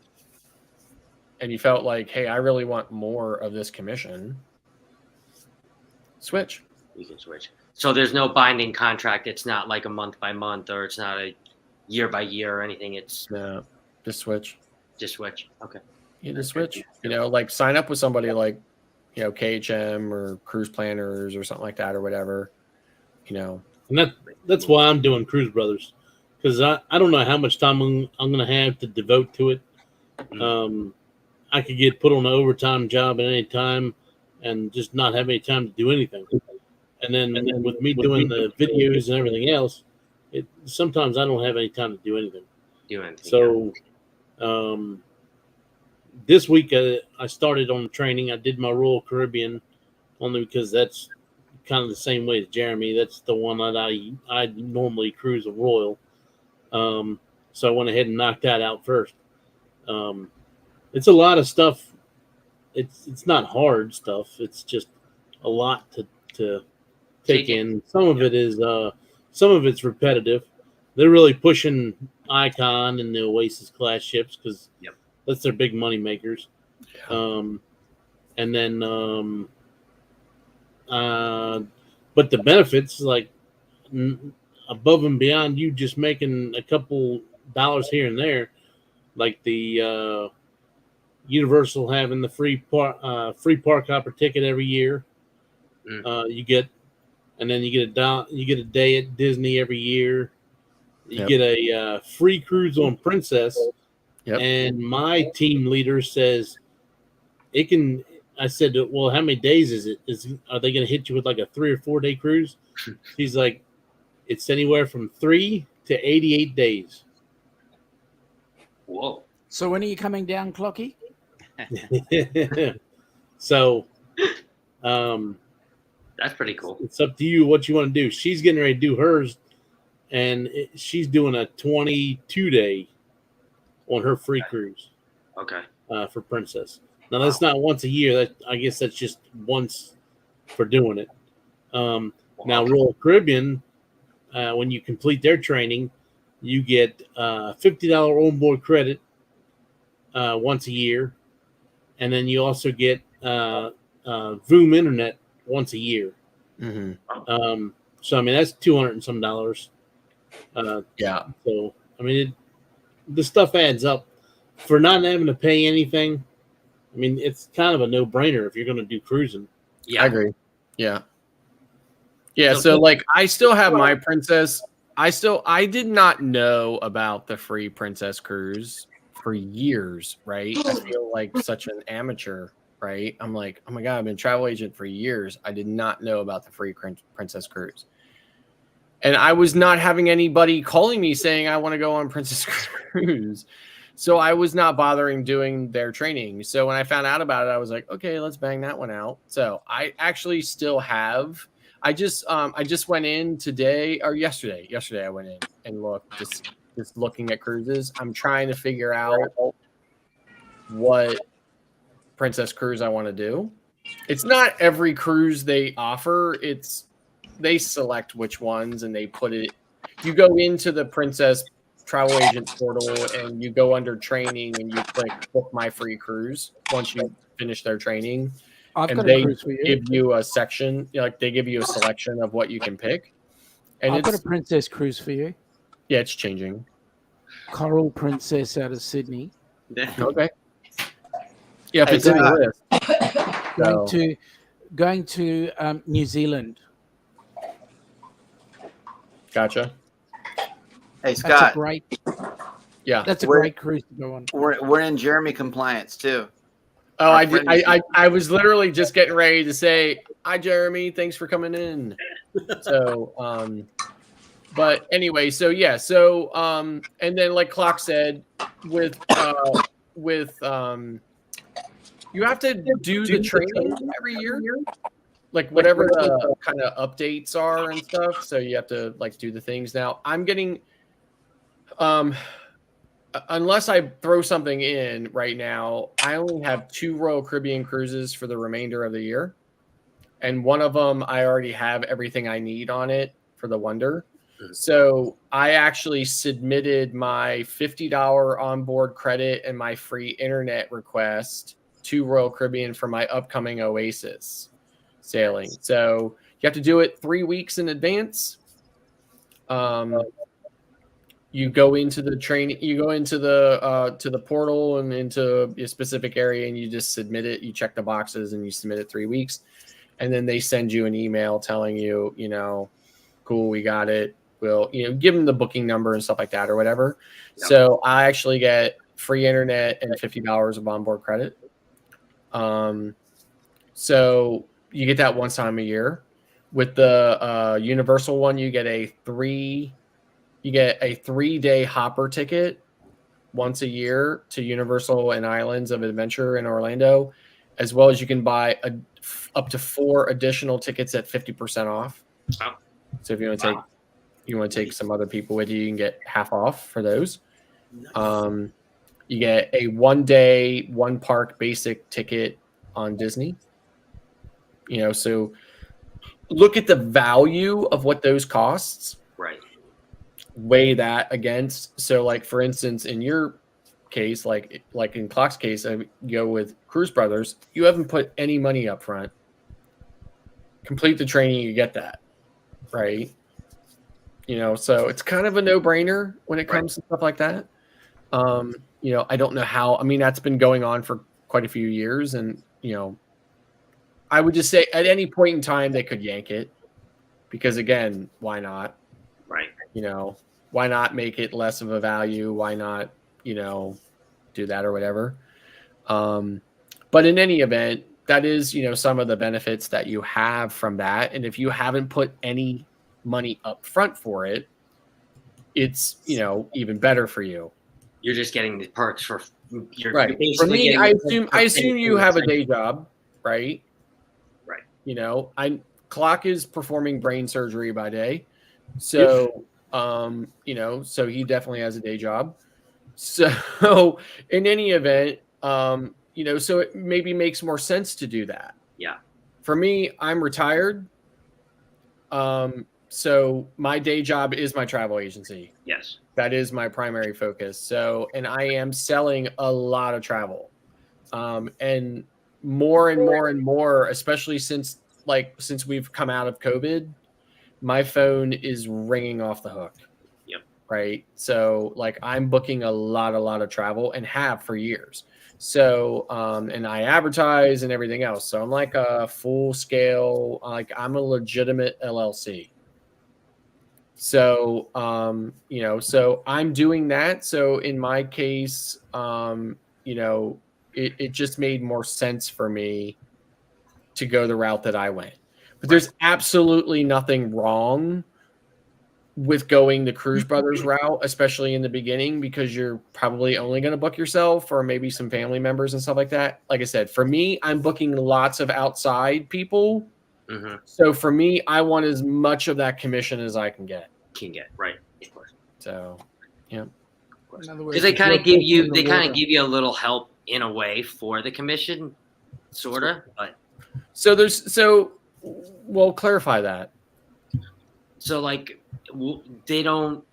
and you felt like, hey, I really want more of this commission, switch. You can switch. So there's no binding contract. It's not like a month by month, or it's not a year by year or anything. It's no, just switch. Just switch. Okay. You just switch. You know, like sign up with somebody like, you know, KHM or Cruise Planners or something like that or whatever. You know, and that's why I'm doing Cruise Brothers, because I don't know how much time I'm going to have to devote to it. I could get put on an overtime job at any time and just not have any time to do anything. And then with me doing the videos and everything else, sometimes I don't have any time to do anything. So this week I started on the training. I did my Royal Caribbean only because that's kind of the same way as Jeremy. That's the one that I normally cruise a Royal. So I went ahead and knocked that out first. It's a lot of stuff. It's not hard stuff. It's just a lot to take in. Some of it's repetitive. They're really pushing Icon and the Oasis class ships because that's their big money makers. And then, but the benefits, like above and beyond you just making a couple dollars here and there, like the Universal having the free park hopper ticket every year. You get a day at Disney every year. You get a free cruise on Princess. And my team leader says it can. I said, well, how many days is it? Are they going to hit you with like a 3 or 4 day cruise? He's like, it's anywhere from 3 to 88 days. Whoa. So when are you coming down, Clocky? So, that's pretty cool. It's up to you what you want to do. She's getting ready to do hers, and she's doing a 22-day on her free cruise. Okay. For Princess. Now that's not once a year. That I guess that's just once for doing it. Now Royal Caribbean, when you complete their training, you get $50 onboard credit once a year, and then you also get Voom Internet once a year. Mm-hmm. So I mean that's $200 and some dollars. Yeah. So I mean the stuff adds up for not having to pay anything. I mean it's kind of a no-brainer if you're going to do cruising. Yeah, I agree. Yeah. Yeah. So like I still have my Princess. I did not know about the free Princess cruise for years, right? I feel like such an amateur, right? I'm like, oh my God, I've been a travel agent for years. I did not know about the free Princess cruise. And I was not having anybody calling me saying I want to go on Princess cruise. So I was not bothering doing their training. So when I found out about it, I was like, okay, let's bang that one out. So I actually still have. I just went in today or yesterday. Yesterday I went in and looked, just looking at cruises. I'm trying to figure out what Princess cruise I want to do. It's not every cruise they offer. They select which ones and they put it. You go into the Princess travel agent portal and you go under training and you click book my free cruise once you finish their training. And they give you a section, like they give you a selection of what you can pick. And I've got a Princess cruise for you. Yeah, it's changing. Coral Princess out of Sydney. Okay. Yeah, if it's in the list. Going to New Zealand. Gotcha. Hey, Scott. That's a great. Yeah, that's a great cruise to go on. We're in Jeremy compliance too. Oh, I did. I was literally just getting ready to say, "Hi, Jeremy. Thanks for coming in." So, but anyway, so yeah, so and then like Clock said, with you have to do the training every year, like whatever the kind of updates are and stuff. So you have to like do the things. Now I'm getting, unless I throw something in right now, I only have 2 Royal Caribbean cruises for the remainder of the year. And one of them, I already have everything I need on it for the Wonder. So I actually submitted my $50 onboard credit and my free internet request to Royal Caribbean for my upcoming Oasis sailing. So you have to do it 3 weeks in advance. You go into the training, you go into the to the portal and into a specific area and you just submit it. You check the boxes and you submit it 3 weeks. And then they send you an email telling you, you know, cool, we got it. We'll, you know, give them the booking number and stuff like that or whatever. Yep. So I actually get free internet and $50 of onboard credit. So you get that once time a year. With the Universal one, you get a 3-day hopper ticket once a year to Universal and Islands of Adventure in Orlando, as well as you can buy up to 4 additional tickets at 50% off. Wow. So if you want to take some other people with you, you can get half off for those. Nice. You get a 1-day, 1-park basic ticket on Disney. You know, so look at the value of what those costs. Right. Weigh that against. So, like for instance, in your case, like in Clock's case, I go with Cruise Brothers. You haven't put any money up front. Complete the training, you get that, right? You know, so it's kind of a no-brainer when it comes to stuff like that. You know, I don't know how. I mean, that's been going on for quite a few years, and you know, I would just say at any point in time they could yank it, because again, why not? Right. You know, why not make it less of a value? Why not, you know, do that or whatever? But in any event, that is, you know, some of the benefits that you have from that. And if you haven't put any money up front for it, it's, you know, even better for you. You're just getting the perks for you're Right. For basically me, getting I the perks assume for I assume paying you for the have a training. day job, right? Right. You know, Clock is performing brain surgery by day. So you know, so he definitely has a day job. So in any event, you know, so it maybe makes more sense to do that. Yeah. For me, I'm retired. So my day job is my travel agency. Yes. That is my primary focus. So, and I am selling a lot of travel. And more and more and more, especially since we've come out of COVID, my phone is ringing off the hook. Yep. Right. So like I'm booking a lot of travel and have for years. So, and I advertise and everything else. So I'm like a full scale, like I'm a legitimate LLC. So, you know, so I'm doing that. So in my case, you know, it just made more sense for me to go the route that I went. But there's absolutely nothing wrong with going the Cruise Brothers route, especially in the beginning, because you're probably only going to book yourself or maybe some family members and stuff like that. Like I said, for me, I'm booking lots of outside people. Mm-hmm. So for me, I want as much of that commission as I can get. Right. Of course. So, yeah. Because they kind of give you a little help in a way for the commission, sorta. But we'll clarify that. So like they don't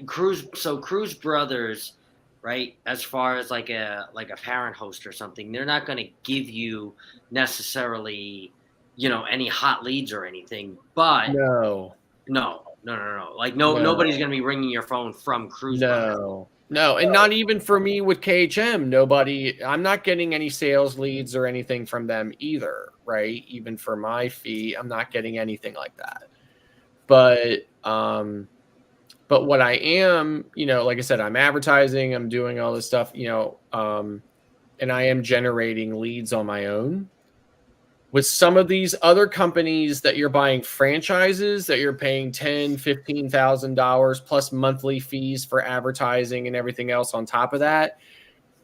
Cruise Brothers, right? As far as like a parent host or something, they're not going to give you necessarily, you know, any hot leads or anything. But no. Like nobody's going to be ringing your phone from Cruise Brothers. No, and not even for me with KHM. I'm not getting any sales leads or anything from them either, right? Even for my fee, I'm not getting anything like that. But what I am, you know, like I said, I'm advertising, I'm doing all this stuff, you know, and I am generating leads on my own. With some of these other companies that you're buying franchises that you're paying $10,000, $15,000 plus monthly fees for advertising and everything else on top of that.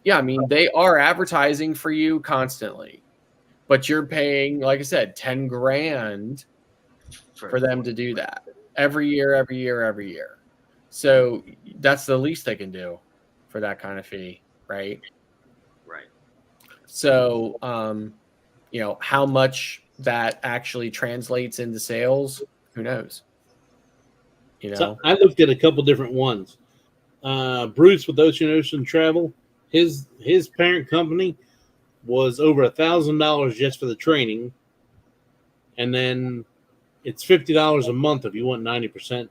Yeah, I mean, they are advertising for you constantly, but you're paying, like I said, 10 grand for them to do that every year. So that's the least they can do for that kind of fee, right? Right. So, you know, how much that actually translates into sales, who knows? You know, so I looked at a couple different ones. Bruce with Ocean Travel, his parent company was over $1,000 just for the training, and then it's $50 a month if you want 90%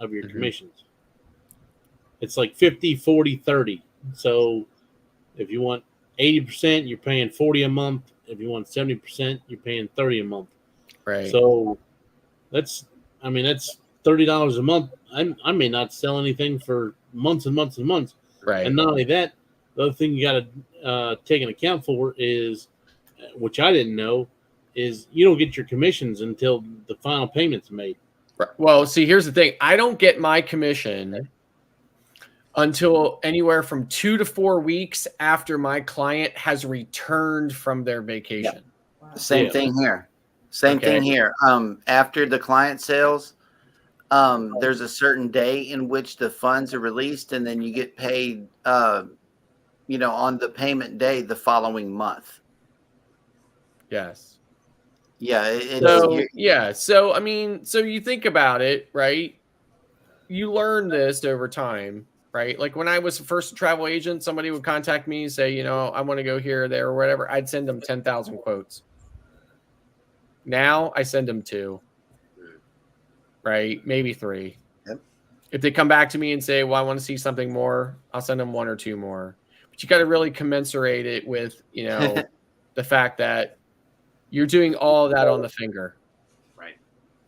of your commissions. It's like 50, 40, 30. So if you want 80%, you're paying 40 a month. If you want 70%, you're paying 30 a month. Right. So that's $30 a month. I may not sell anything for months and months and months. Right. And not only that, the other thing you got to take an account for is, which I didn't know, is you don't get your commissions until the final payment's made. Right. Well, see, here's the thing. I don't get my commission until anywhere from 2 to 4 weeks after my client has returned from their vacation. Wow. Same thing here. After the client sales, there's a certain day in which the funds are released, and then you get paid, you know, on the payment day the following month. Yes. Yeah. So I mean, so you think about it, right? You learn this over time, right? Like when I was first a travel agent, somebody would contact me and say, you know, I want to go here or there or whatever. I'd send them 10,000 quotes. Now I send them 2, right? Maybe 3. Yep. If they come back to me and say, well, I want to see something more, I'll send them 1 or 2 more. But you got to really commensurate it with, you know, the fact that you're doing all of that on the finger.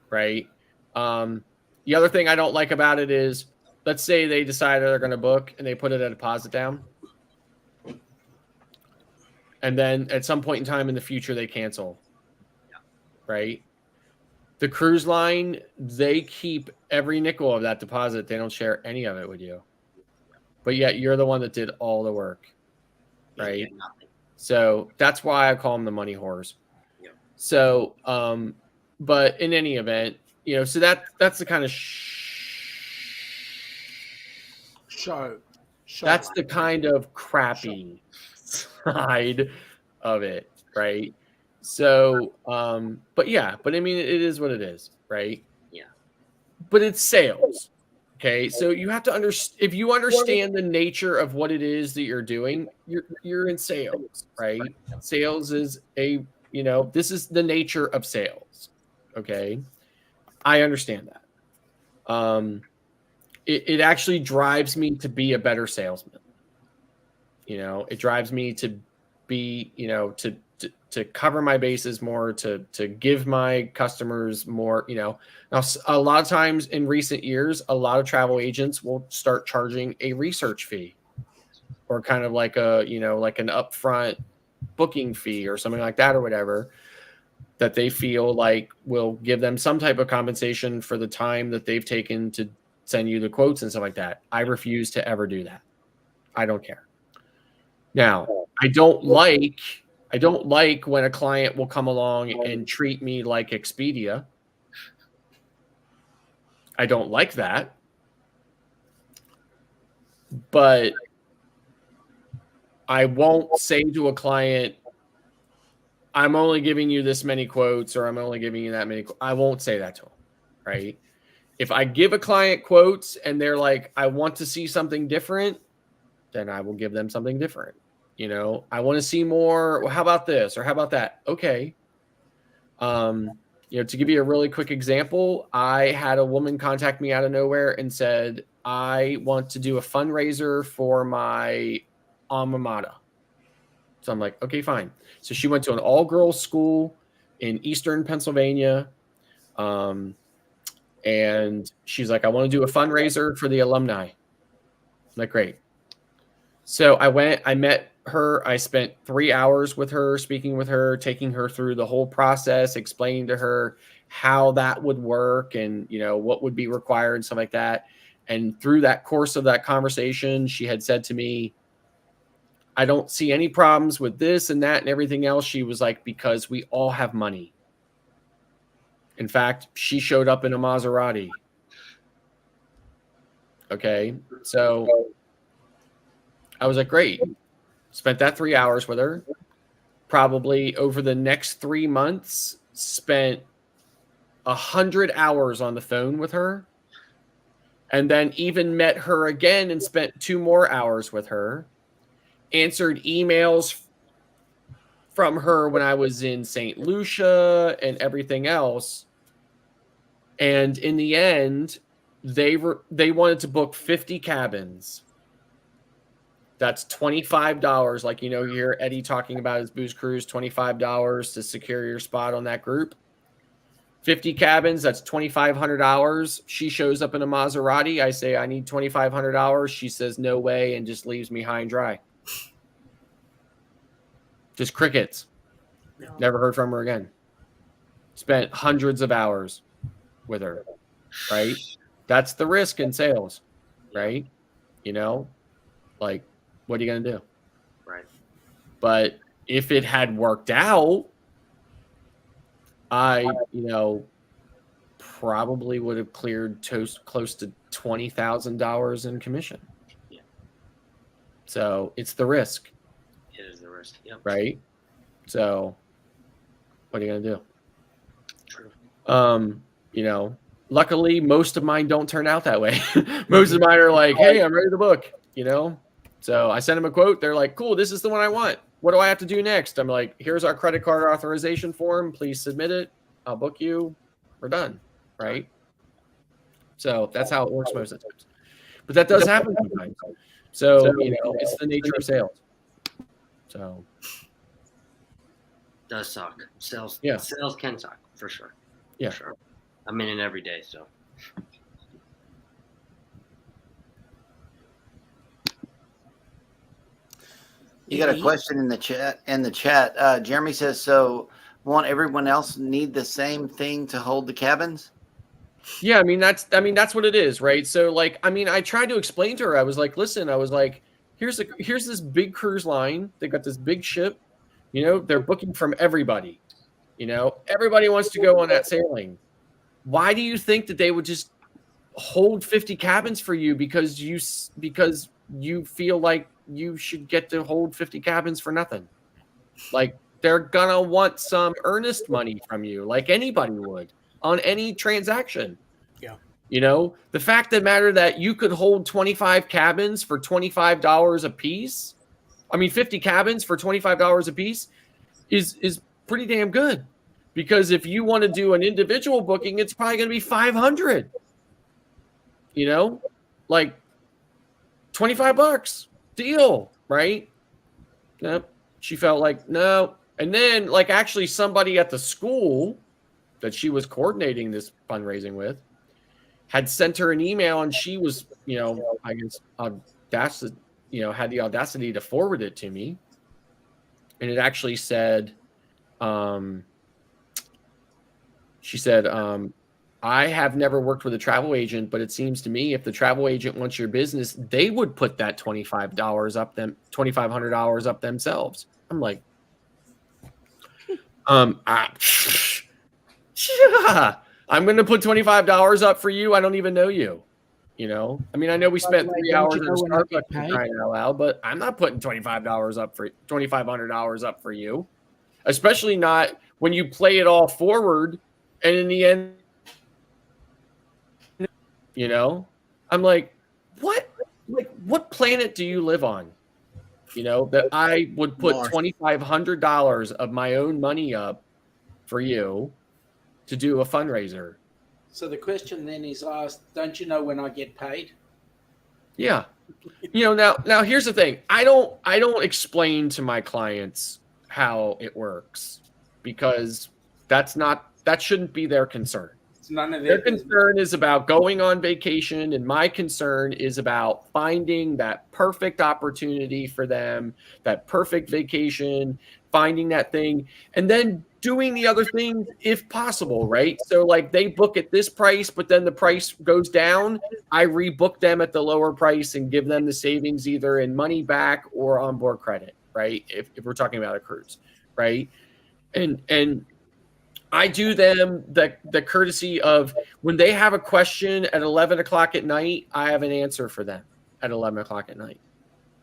Right. The other thing I don't like about it is, let's say they decide they're going to book and they put a deposit down. And then at some point in time in the future, they cancel. Right. The cruise line, they keep every nickel of that deposit. They don't share any of it with you. but yet you're the one that did all the work, right? Yeah, nothing. So that's why I call them the money whores. Yeah. So, but in any event, so that's the kind of Show. that's the kind of crappy side of it, right? So, but I mean, it is what it is, right? Yeah. But it's sales. Okay, so you have to understand. If you understand the nature of what it is that you're doing, you're in sales, right? Sales is this is the nature of sales. Okay, I understand that. It actually drives me to be a better salesman. It drives me to be, to cover my bases more, to give my customers more, Now, a lot of times in recent years, a lot of travel agents will start charging a research fee or kind of like like an upfront booking fee or something like that or whatever, that they feel like will give them some type of compensation for the time that they've taken to send you the quotes and stuff like that. I refuse to ever do that. I don't care. Now, I don't like when a client will come along and treat me like Expedia. I don't like that. But I won't say to a client, I'm only giving you this many quotes, or I'm only giving you that many. I won't say that to them, right? If I give a client quotes and they're like, I want to see something different, then I will give them something different. I want to see more. Well, how about this? Or how about that? Okay. To give you a really quick example, I had a woman contact me out of nowhere and said, I want to do a fundraiser for my alma mater. So I'm like, okay, fine. So she went to an all-girls school in Eastern Pennsylvania. And she's like, I want to do a fundraiser for the alumni. I'm like, great. So I met her. I spent 3 hours with her, speaking with her, taking her through the whole process, explaining to her how that would work and, what would be required and stuff like that. And through that course of that conversation, she had said to me, I don't see any problems with this and that and everything else. She was like, because we all have money. In fact, she showed up in a Maserati. Okay. So I was like, great. Spent that 3 hours with her. Probably over the next 3 months, spent 100 hours on the phone with her. And then even met her again and spent 2 more hours with her. Answered emails from her when I was in St. Lucia and everything else. And in the end, they wanted to book 50 cabins. That's $25. Like, you hear Eddie talking about his booze cruise, $25 to secure your spot on that group. 50 cabins, that's $2,500. She shows up in a Maserati. I say, I need $2,500. She says, no way, and just leaves me high and dry. Just crickets. Never heard from her again. Spent hundreds of hours with her, right? That's the risk in sales, right? Like, what are you going to do? Right. But if it had worked out, I, probably would have cleared close to $20,000 in commission. Yeah. So it's the risk. It is the risk. Yep. Right. So what are you going to do? True. Luckily most of mine don't turn out that way. Most of mine are like, hey, I'm ready to book, So I send them a quote. They're like, cool, this is the one I want. What do I have to do next? I'm like, here's our credit card authorization form. Please submit it. I'll book you. We're done. Right. So that's how it works most of the times. But that does happen sometimes. So, it's the nature of sales. So Does suck. Sales can suck for sure. Yeah. For sure. I'm in it every day, so. You got a question in the chat. Jeremy says, so won't everyone else need the same thing to hold the cabins? Yeah, I mean that's what it is, right? So like, I mean, I tried to explain to her. I was like, listen, I was like, here's this big cruise line. They got this big ship. You know, they're booking from everybody. You know, everybody wants to go on that sailing. Why do you think that they would just hold 50 cabins for you because you feel like you should get to hold 50 cabins for nothing? Like, they're gonna want some earnest money from you, like anybody would on any transaction. Yeah. You know, the fact of the matter that you could hold 25 cabins for $25 a piece. I mean, 50 cabins for $25 a piece is pretty damn good. Because if you want to do an individual booking, it's probably going to be 500. You know, like $25 deal, right? Yep. She felt like no. And then, like, actually somebody at the school that she was coordinating this fundraising with had sent her an email, and she was, you know, I guess had the audacity to forward it to me. And it actually said, she said, I have never worked with a travel agent, but it seems to me if the travel agent wants your business, they would put that $2,500 up themselves. I'm like, I'm going to put $25 up for you. I don't even know you. You know, I mean, I know we spent 3 hours in Starbucks crying out loud, but I'm not putting $2,500 up for you, especially not when you play it all forward. And in the end, you know, I'm like, what? Like, what planet do you live on? You know, that I would put $2,500 of my own money up for you to do a fundraiser. So the question then is asked, don't you know when I get paid? Yeah. You know, now here's the thing. I don't explain to my clients how it works because that shouldn't be their concern. It's none of their concern is about going on vacation, and my concern is about finding that perfect opportunity for them, that perfect vacation, finding that thing, and then doing the other things if possible, right? So like they book at this price, but then the price goes down. I rebook them at the lower price and give them the savings either in money back or onboard credit, right? If we're talking about a cruise, right? And I do them the courtesy of when they have a question at 11 o'clock at night, I have an answer for them at 11 o'clock at night,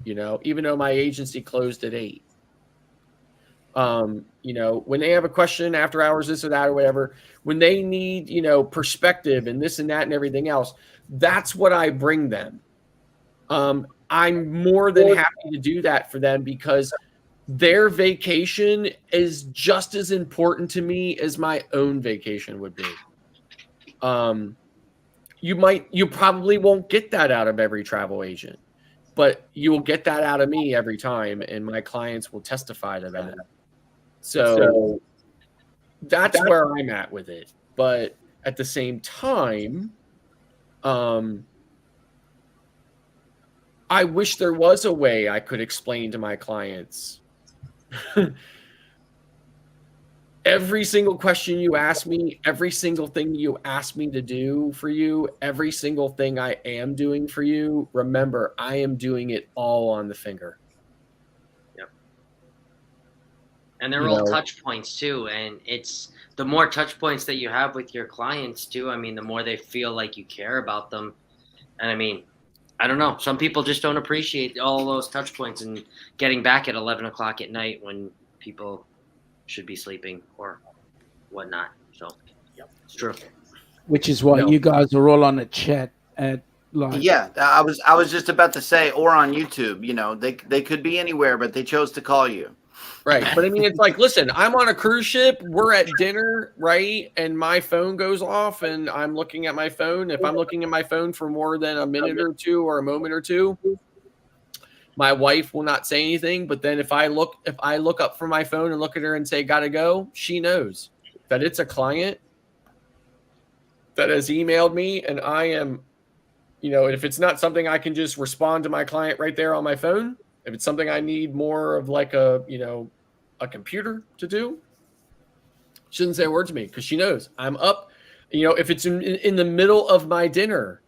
you know, even though my agency closed at 8. You know, when they have a question after hours, this or that or whatever, when they need, you know, perspective and this and that and everything else, that's what I bring them. I'm more than happy to do that for them because their vacation is just as important to me as my own vacation would be. You probably won't get that out of every travel agent, but you will get that out of me every time, and my clients will testify to that. So that's where I'm at with it. But at the same time, I wish there was a way I could explain to my clients every single question you ask me, every single thing you ask me to do for you, every single thing I am doing for you. Remember, I am doing it all on the finger. Yep. And they're all touch points too. And it's the more touch points that you have with your clients too. I mean, the more they feel like you care about them. And I mean, I don't know. Some people just don't appreciate all those touch points and getting back at 11 o'clock at night when people should be sleeping or whatnot. So, it's true. Which is why you guys are all on a chat at like. Yeah, I was just about to say, or on YouTube. You know, they could be anywhere, but they chose to call you. Right. But I mean, it's like, listen, I'm on a cruise ship. We're at dinner, right? And my phone goes off and I'm looking at my phone. If I'm looking at my phone for more than a minute or two or a moment or two, my wife will not say anything. But then if I look up from my phone and look at her and say, gotta go, she knows that it's a client that has emailed me, and I am, you know, if it's not something I can just respond to my client right there on my phone, if it's something I need more of like a, you know, a computer to do, she doesn't say a word to me because she knows I'm up. You know, if it's in the middle of my dinner,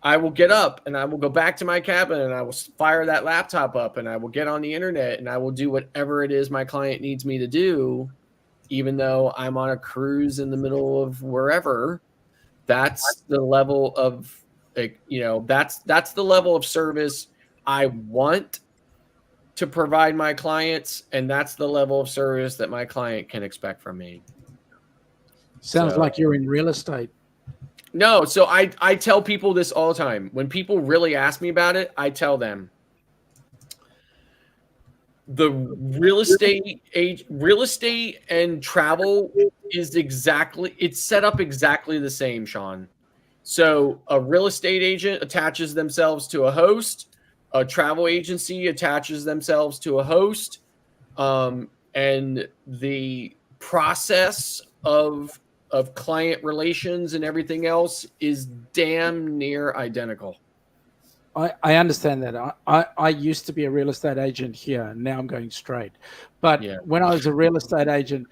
I will get up and I will go back to my cabin and I will fire that laptop up and I will get on the internet and I will do whatever it is my client needs me to do, even though I'm on a cruise in the middle of wherever. That's the level of, you know, that's the level of service I want to provide my clients, and that's the level of service that my client can expect from me. Sounds like you're in real estate. No, so I tell people this all the time. When people really ask me about it, I tell them the real estate and travel is it's set up exactly the same, Sean. So a real estate agent attaches themselves to a host, a travel agency attaches themselves to a host, and the process of client relations and everything else is damn near identical. I understand that. I used to be a real estate agent here. Now I'm going straight. But when I was a real estate agent,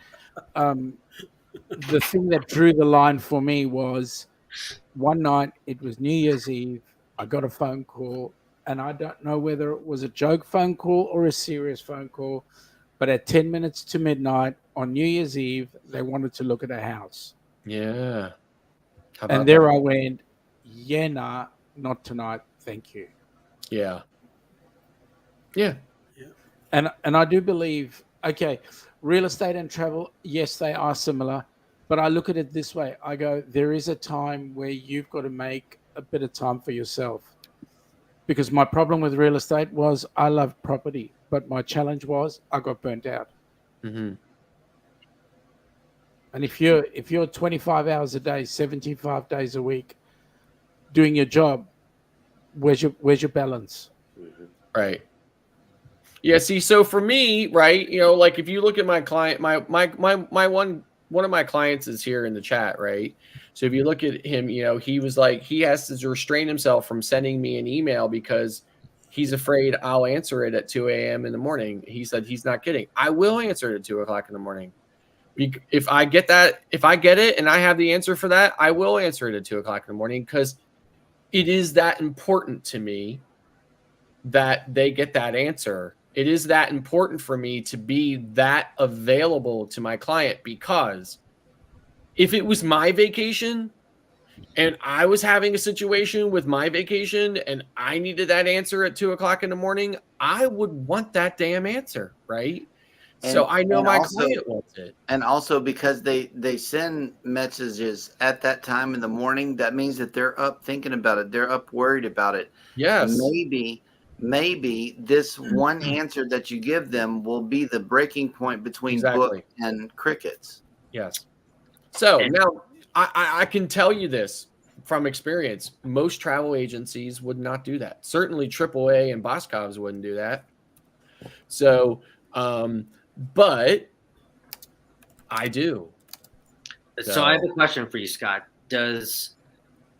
the thing that drew the line for me was one night, it was New Year's Eve. I got a phone call, and I don't know whether it was a joke phone call or a serious phone call, but at 10 minutes to midnight on New Year's Eve, they wanted to look at a house. Yeah. And there I went, yeah, nah, not tonight. Thank you. Yeah. Yeah. And I do believe, okay, real estate and travel, yes, they are similar, but I look at it this way. I go, there is a time where you've got to make a bit of time for yourself. Because my problem with real estate was I loved property, but my challenge was I got burnt out. Mm-hmm. And if you're 25 hours a day, 75 days a week doing your job, where's your balance? Right. Yeah. See, so for me, right, you know, like if you look at my client, my one of my clients is here in the chat, right? So if you look at him, you know, he was like, he has to restrain himself from sending me an email because he's afraid I'll answer it at 2 a.m. in the morning. He said he's not kidding. I will answer it at 2 o'clock in the morning. If I get it and I have the answer for that, I will answer it at 2 o'clock in the morning because it is that important to me that they get that answer. It is that important for me to be that available to my client, because if it was my vacation and I was having a situation with my vacation and I needed that answer at 2 o'clock in the morning, I would want that damn answer, right? So I know my client wants it. And also because they send messages at that time in the morning, that means that they're up thinking about it. They're up worried about it. Yes. Maybe this one answer that you give them will be the breaking point between book and crickets. Yes. So now I can tell you this from experience. Most travel agencies would not do that. Certainly AAA and Boscov's wouldn't do that. So, but I do. So I have a question for you, Scott. Does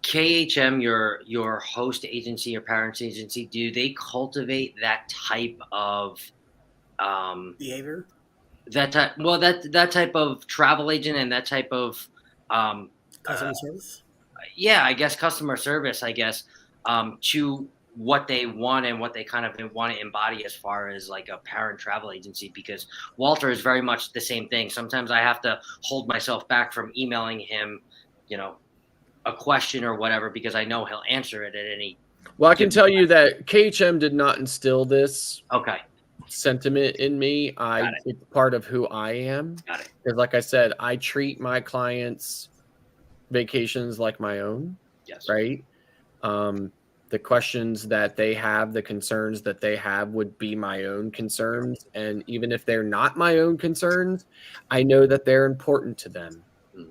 KHM, your host agency, your parents agency, do they cultivate that type of behavior? That type of travel agent and that type of customer service? Yeah, I guess customer service, to what they want and what they kind of want to embody as far as like a parent travel agency, because Walter is very much the same thing. Sometimes I have to hold myself back from emailing him, you know, a question or whatever, because I know he'll answer it at any. Well, I can tell you that KHM did not instill this sentiment in me. It's part of who I am. Got it. Because like I said, I treat my clients' vacations like my own. Yes. Right. The questions that they have, the concerns that they have would be my own concerns. And even if they're not my own concerns, I know that they're important to them.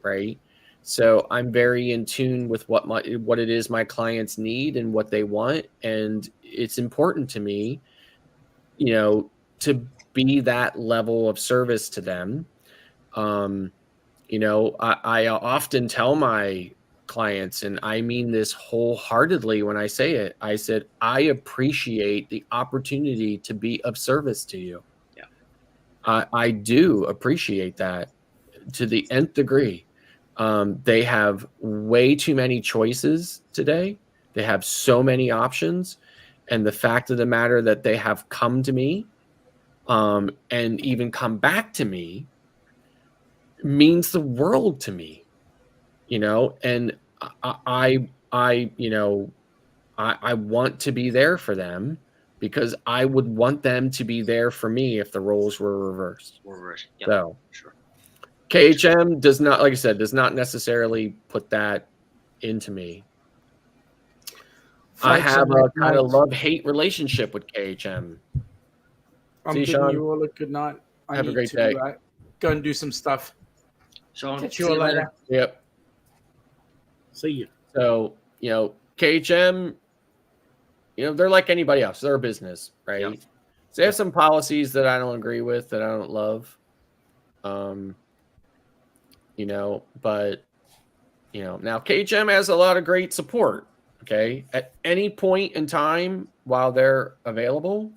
Right. So I'm very in tune with what it is my clients need and what they want. And it's important to me, you know, to be that level of service to them. You know, I often tell my clients, and I mean this wholeheartedly when I say it, I said, I appreciate the opportunity to be of service to you. Yeah. I do appreciate that to the nth degree. They have way too many choices today. They have so many options. And the fact of the matter that they have come to me and even come back to me means the world to me, you know, and I want to be there for them because I would want them to be there for me if the roles were reversed. Yep. So Sure. KHM does not, like I said, does not necessarily put that into me. I have a kind of love-hate relationship with KHM. I'm See you, bidding Sean. you all a good night. I Have a need great to, day. go and do some stuff. Sean, Catch see you all later. Yep. See you. So, you know, KHM, you know, they're like anybody else. They're a business, right? Yep. So they have some policies that I don't agree with, that I don't love. You know, but, you know, now KHM has a lot of great support. Okay. At any point in time while they're available,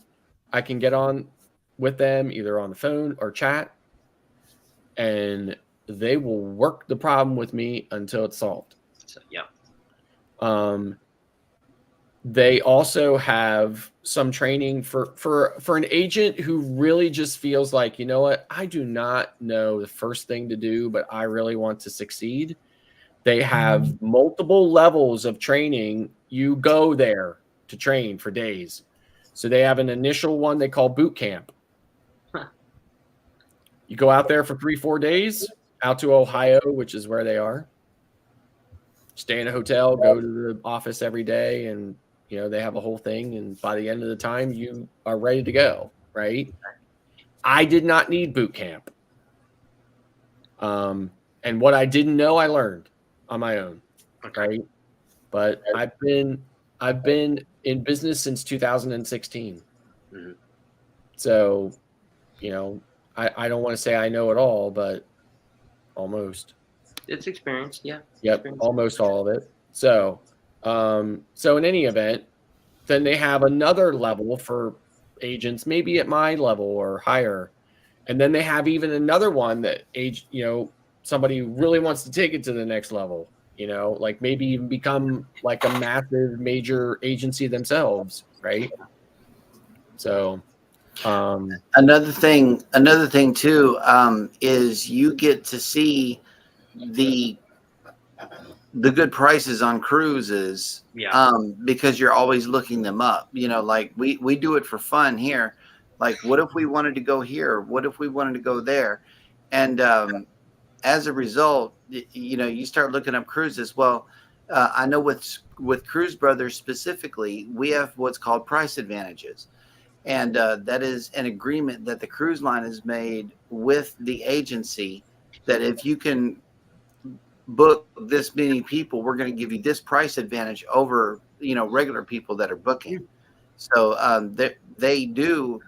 I can get on with them either on the phone or chat, and they will work the problem with me until it's solved. So, yeah. They also have some training for an agent who really just feels like, you know what, I do not know the first thing to do, but I really want to succeed. They have multiple levels of training. You go there to train for days. So they have an initial one they call boot camp. You go out there for 3-4 days out to Ohio, which is where they are. Stay in a hotel, go to the office every day, and you know, they have a whole thing, and by the end of the time you are ready to go, right? I did not need boot camp. And what I didn't know, I learned on my own, right? But I've been in business since 2016. Mm-hmm. So, you know, I don't want to say I know it all, but almost. It's experience, yeah. Yep, Experience. almost all of it. So, so in any event, then they have another level for agents, maybe at my level or higher, and then they have even another one that you know, somebody who really wants to take it to the next level. You know, like maybe even become like a massive major agency themselves, right? So, another thing too is you get to see the good prices on cruises, because you're always looking them up. You know, like we do it for fun here. Like, what if we wanted to go here? What if we wanted to go there? And as a result, you know, you start looking up cruises. Well, I know with Cruise Brothers specifically, we have what's called price advantages. And that is an agreement that the cruise line has made with the agency that if you can book this many people, we're going to give you this price advantage over, you know, regular people that are booking. So they do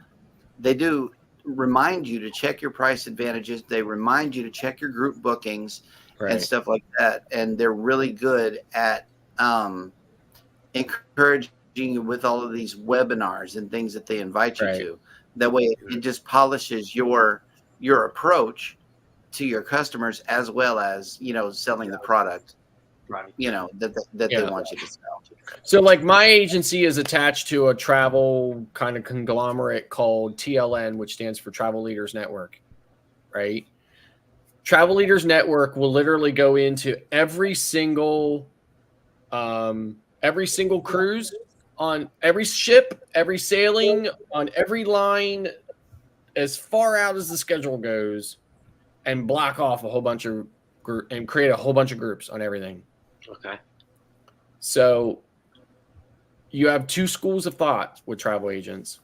remind you to check your price advantages. They remind you to check your group bookings and stuff like that. And they're really good at encouraging you with all of these webinars and things that they invite you to. That way it just polishes your approach to your customers, as well as, you know, selling the product, you know, that they want you to sell. So like my agency is attached to a travel kind of conglomerate called TLN, which stands for Travel Leaders Network, right? Travel Leaders Network will literally go into every single cruise, on every ship, every sailing, on every line, as far out as the schedule goes, and block off a whole bunch of and create a whole bunch of groups on everything. Okay. So you have two schools of thought with travel agents.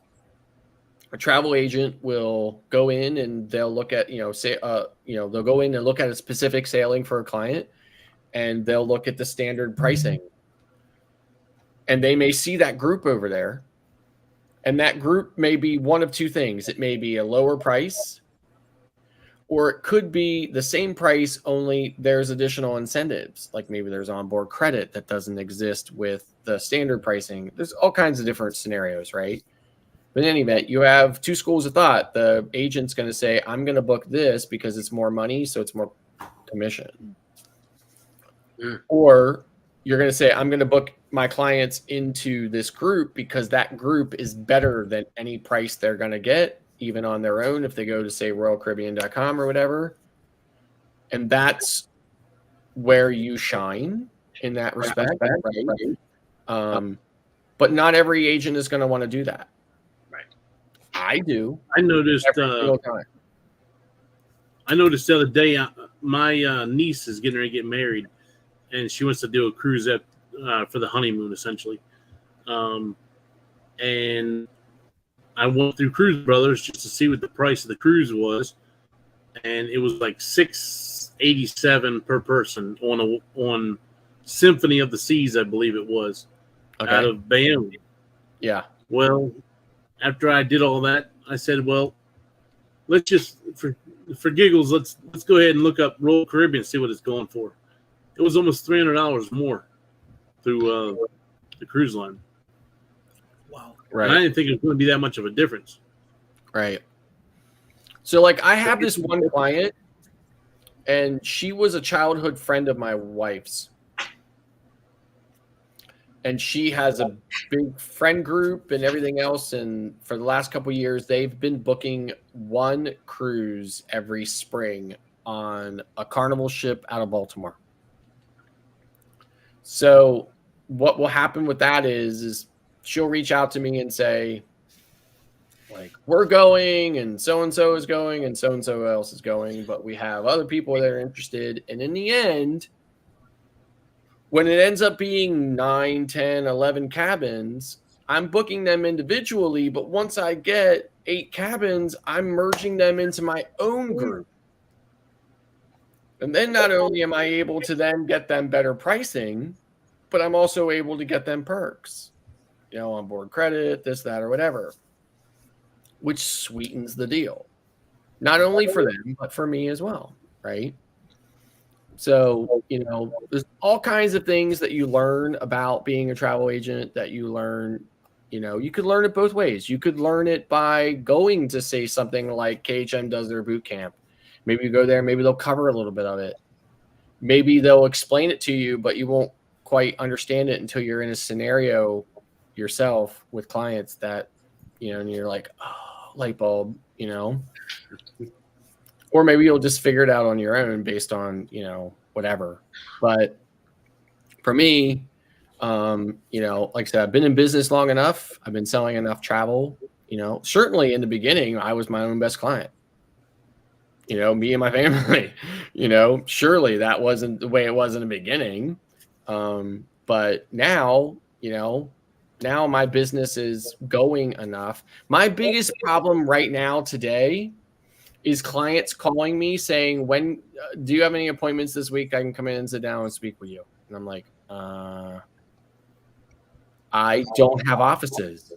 A travel agent will go in and they'll look at, they'll go in and look at a specific sailing for a client, and they'll look at the standard pricing. And they may see that group over there, and that group may be one of two things. It may be a lower price, or it could be the same price, only there's additional incentives. Like maybe there's onboard credit that doesn't exist with the standard pricing. There's all kinds of different scenarios, right? But in any event, you have two schools of thought. The agent's going to say, I'm going to book this because it's more money, so it's more commission. Or you're going to say, I'm going to book my clients into this group because that group is better than any price they're going to get, even on their own, if they go to, say, RoyalCaribbean.com or whatever. And that's where you shine in that respect, right? But not every agent is going to want to do that. Right. I do. I noticed. Every single time. I noticed the other day, my niece is getting ready to get married, and she wants to do a cruise for the honeymoon, essentially. And I went through Cruise Brothers just to see what the price of the cruise was, and it was like $687 per person on Symphony of the Seas, I believe it was, out of Bayonne. Yeah. Well, after I did all that, I said, well, let's just for giggles, let's go ahead and look up Royal Caribbean and see what it's going for. It was almost $300 more through the cruise line. Wow. Right. And I didn't think it was going to be that much of a difference. Right. So, like, I have this one client, and she was a childhood friend of my wife's. And she has a big friend group and everything else. And for the last couple of years, they've been booking one cruise every spring on a Carnival ship out of Baltimore. So what will happen with that is she'll reach out to me and say, like, we're going and so is going and so else is going, but we have other people that are interested. And in the end, when it ends up being 9, 10, 11 cabins, I'm booking them individually, but once I get 8 cabins, I'm merging them into my own group. And then not only am I able to then get them better pricing, but I'm also able to get them perks, onboard credit, this, that, or whatever, which sweetens the deal. Not only for them, but for me as well, right? So, there's all kinds of things that you learn about being a travel agent that you learn, you could learn it both ways. You could learn it by going to, say, something like KHM does their boot camp. Maybe you go there, maybe they'll cover a little bit of it. Maybe they'll explain it to you, but you won't quite understand it until you're in a scenario yourself with clients that, and you're like, oh, light bulb, Or maybe you'll just figure it out on your own based on, whatever. But for me, like I said, I've been in business long enough. I've been selling enough travel. Certainly in the beginning, I was my own best client. Me and my family. Surely that wasn't the way it was in the beginning. But now, now my business is going enough. My biggest problem right now today is clients calling me saying, when do you have any appointments this week? I can come in and sit down and speak with you. And I'm like, I don't have offices,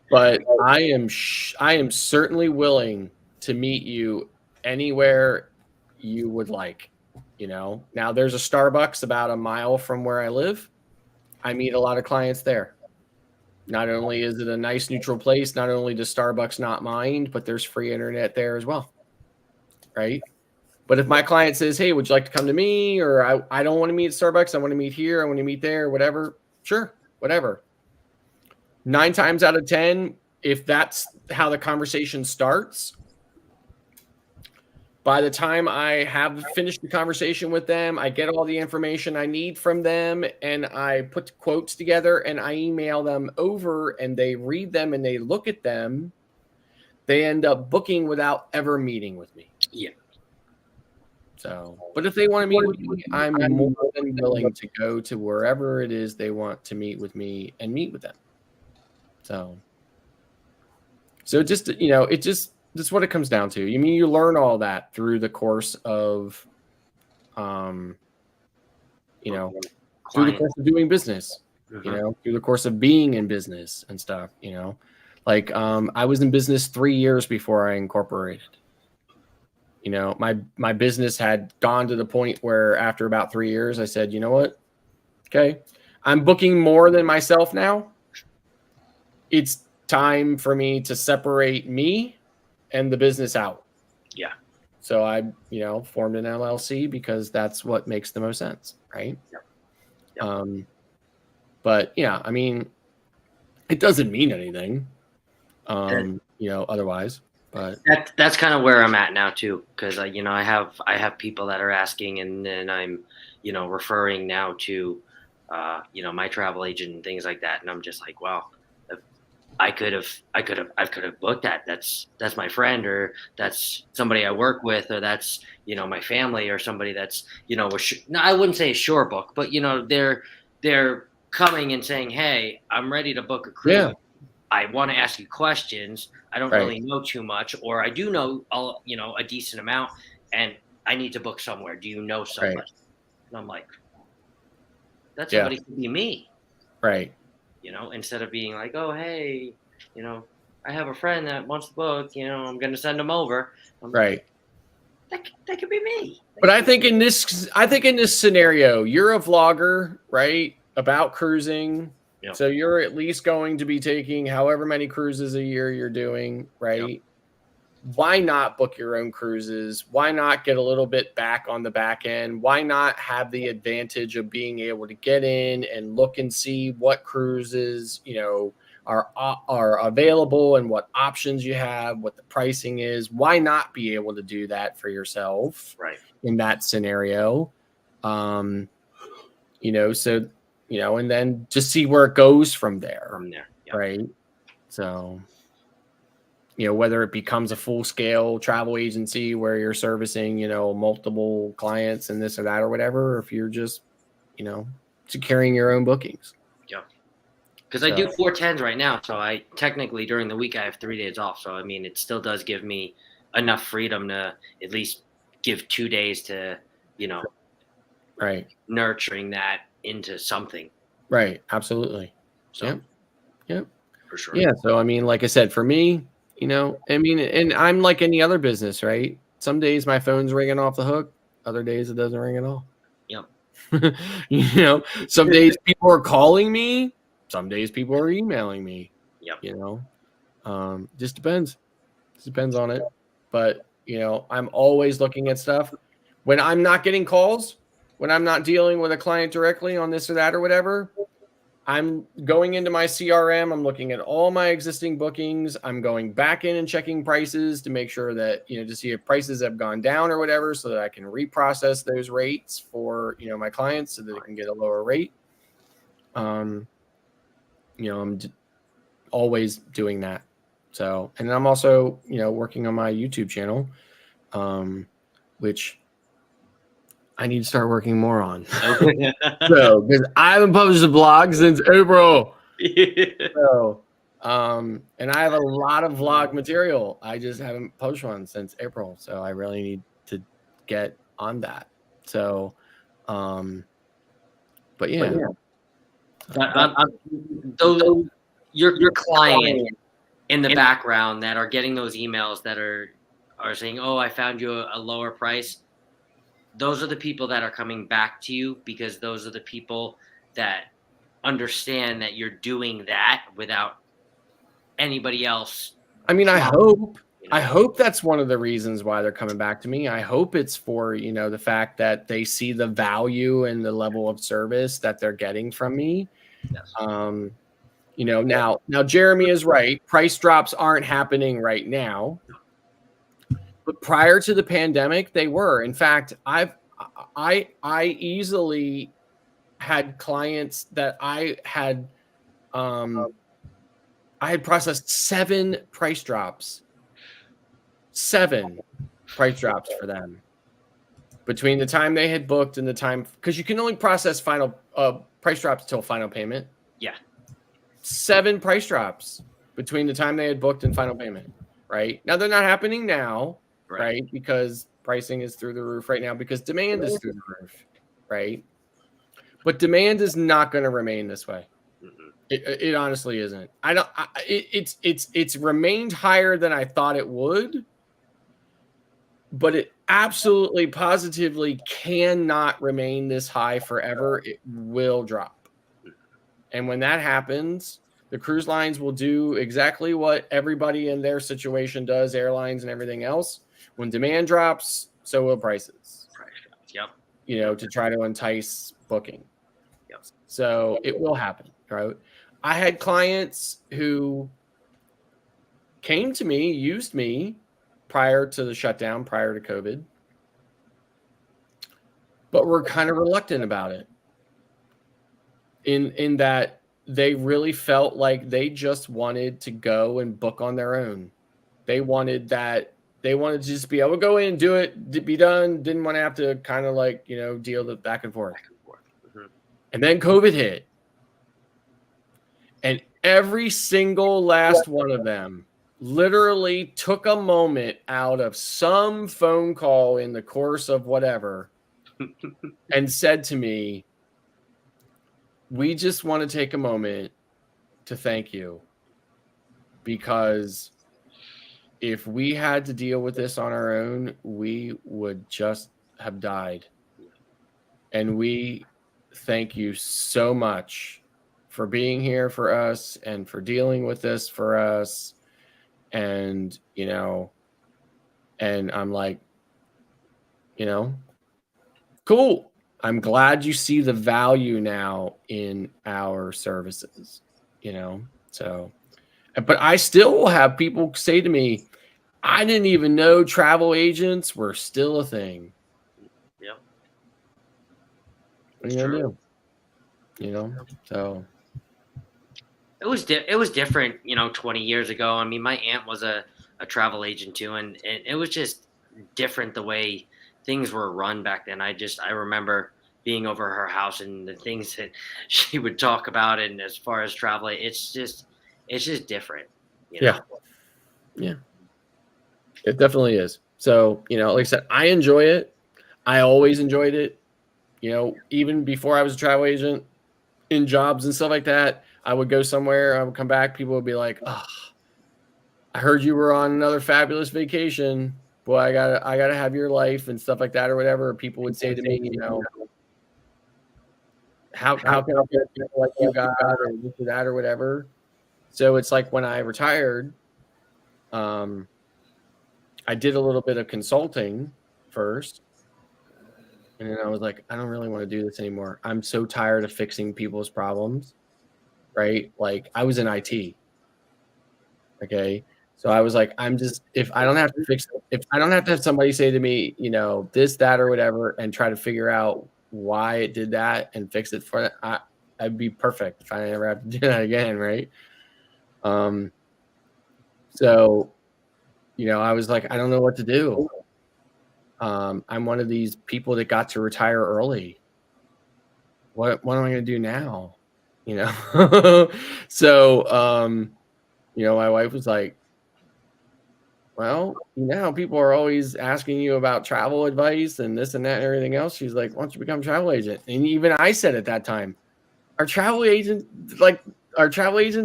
but I am certainly willing to meet you anywhere you would like. Now there's a Starbucks about a mile from where I live. I meet a lot of clients there. Not only is it a nice neutral place, not only does Starbucks not mind, but there's free internet there as well, right? But if my client says, hey, would you like to come to me? Or I don't want to meet at Starbucks. I want to meet here. I want to meet there, whatever. Sure, whatever. 9 times out of 10, if that's how the conversation starts, by the time I have finished the conversation with them, I get all the information I need from them, and I put quotes together and I email them over, and they read them and they look at them. They end up booking without ever meeting with me. Yeah. So, but if they want to meet with me, I'm more than willing to go to wherever it is they want to meet with me and meet with them. So just, that's what it comes down to. You learn all that through the course of, through the course of doing business, through the course of being in business and stuff, like, I was in business 3 years before I incorporated. My business had gone to the point where after about 3 years, I said, you know what? Okay. I'm booking more than myself now. It's time for me to separate me and the business out. Yeah. So I, formed an LLC because that's what makes the most sense, right? Yep. But yeah, I mean, it doesn't mean anything, otherwise. But that's kind of where I'm at now too, because I have people that are asking, and then I'm, referring now to, my travel agent and things like that, and I'm just like, well, I could have booked that. That's my friend, or that's somebody I work with, or that's my family, or somebody that's no, I wouldn't say a shore book, but they're coming and saying, hey, I'm ready to book a cruise. Yeah. I want to ask you questions. I don't Right. really know too much, or I do know a decent amount, and I need to book somewhere. Do you know somebody? Right. And I'm like, that Yeah. somebody could be me. Right. Instead of being like, oh, hey, I have a friend that wants to book, I'm going to send them over. Right. That could be me. But I think in this scenario, you're a vlogger, right? About cruising. Yep. So you're at least going to be taking however many cruises a year you're doing, right? Yep. Why not book your own cruises? Why not get a little bit back on the back end? Why not have the advantage of being able to get in and look and see what cruises, are available and what options you have, what the pricing is? Why not be able to do that for yourself? Right. In that scenario, and then just see where it goes from there. Yep. Right. So, whether it becomes a full scale travel agency where you're servicing, multiple clients and this or that or whatever, or if you're just, securing your own bookings. Yeah. Because I do 410s right now. So I technically during the week, I have 3 days off. So, I mean, it still does give me enough freedom to at least give 2 days to, right. nurturing that into something. Right. Absolutely. So, Yep. For sure. Yeah. So, I mean, like I said, for me, and I'm like any other business, right? Some days my phone's ringing off the hook. Other days it doesn't ring at all. Yep. Some days people are calling me. Some days people are emailing me. Yep. Just depends. Just depends on it. But, I'm always looking at stuff. When I'm not getting calls, when I'm not dealing with a client directly on this or that or whatever, I'm going into my CRM. I'm looking at all my existing bookings. I'm going back in and checking prices to make sure that, to see if prices have gone down or whatever, so that I can reprocess those rates for, my clients so that they can get a lower rate. I'm always doing that. So, and I'm also, working on my YouTube channel, which I need to start working more on. So, because I haven't published a blog since April. So, and I have a lot of vlog material. I just haven't published one since April. So I really need to get on that. So, but yeah. Those your client in the background that are getting those emails that are saying, oh, I found you a lower price. Those are the people that are coming back to you, because those are the people that understand that you're doing that without anybody else. I mean, I hope that's one of the reasons why they're coming back to me. I hope it's for, the fact that they see the value and the level of service that they're getting from me. Yes. Now Jeremy is right. Price drops aren't happening right now. But prior to the pandemic, they were. In fact, I easily had clients that I had processed 7 price drops. 7 price drops for them between the time they had booked and the time, because you can only process final price drops till final payment. Yeah. 7 price drops between the time they had booked and final payment. Right now, they're not happening now. Right. Because pricing is through the roof right now, because demand is through the roof. Right. But demand is not going to remain this way. Mm-hmm. It honestly isn't. It's remained higher than I thought it would, but it absolutely positively cannot remain this high forever. It will drop. And when that happens, The cruise lines will do exactly what everybody in their situation does, airlines and everything else. When demand drops, so will prices. Yep. You know, to try to entice booking. Yep. So it will happen, right? I had clients who came to me, used me prior to the shutdown, prior to COVID, but were kind of reluctant about it. In that they really felt like they just wanted to go and book on their own. They wanted to just be able to go in and do it, be done. Didn't want to have to kind of like, you know, deal with back and forth. Mhm. And then COVID hit. And every single last one of them literally took a moment out of some phone call in the course of whatever and said to me, we just want to take a moment to thank you, because if we had to deal with this on our own, we would just have died. And we thank you so much for being here for us and for dealing with this for us. And, you know, and I'm like, you know, cool. I'm glad you see the value now in our services, you know? So, but I still will have people say to me, I didn't even know travel agents were still a thing. Yep. What are you going to do? You know? So it was different, you know, 20 years ago. I mean, my aunt was a travel agent too, and it was just different the way things were run back then. I remember being over her house and the things that she would talk about, and as far as traveling, it's just different. You know? Yeah. It definitely is. So, you know, like I said, I enjoy it. I always enjoyed it. You know, even before I was a travel agent, in jobs and stuff like that, I would go somewhere, I would come back, people would be like, oh, I heard you were on another fabulous vacation. Boy, I gotta have your life and stuff like that or whatever. People would say to me, you know, how can I get people like you got or this or that or whatever. So it's like when I retired, I did a little bit of consulting first. And then I was like, I don't really want to do this anymore. I'm so tired of fixing people's problems, right? Like I was in IT. Okay. So I was like, if I don't have to have somebody say to me, you know, this, that, or whatever, and try to figure out why it did that and fix it for it, I'd be perfect if I never have to do that again. Right. So, you know, I was like, I don't know what to do. I'm one of these people that got to retire early. What am I going to do now? You know? So, you know, my wife was like, well, you know how people are always asking you about travel advice and this and that and everything else. She's like, why don't you become a travel agent? And even I said at that time, are travel agents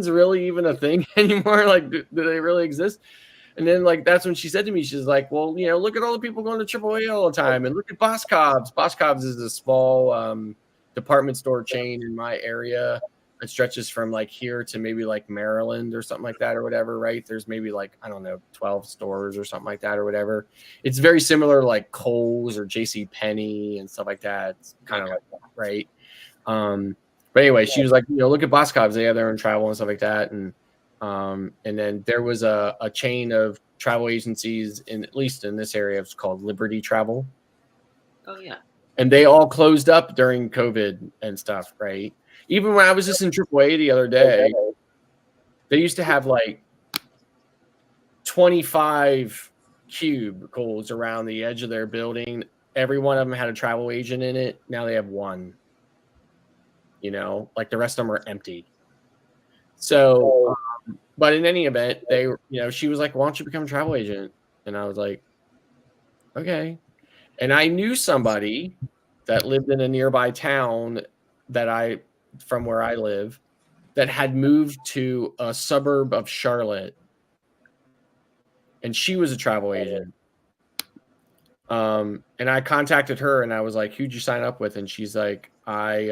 really even a thing anymore? Like, do they really exist? And then, like, that's when she said to me, she's like, well, you know, look at all the people going to AAA all the time, and look at Boss Cobb's. Boss Cobb's is a small department store chain in my area. It stretches from like here to maybe like Maryland or something like that or whatever, right? There's maybe like, I don't know, 12 stores or something like that or whatever. It's very similar to like Kohl's or JCPenney and stuff like that. It's kind of like that, right? But anyway, she was like, you know, look at Boss Cobb's. They have their own travel and stuff like that. And then there was a chain of travel agencies at least in this area. It's called Liberty Travel. Oh yeah. And they all closed up during COVID and stuff, right? Even when I was just in AAA the other day, they used to have like 25 cubicles around the edge of their building. Every one of them had a travel agent in it. Now they have one. You know, like the rest of them are empty. So, but in any event, they, you know, she was like, why don't you become a travel agent? And I was like, okay. And I knew somebody that lived in a nearby town from where I live, that had moved to a suburb of Charlotte. And she was a travel agent. And I contacted her and I was like, who'd you sign up with? And she's like, I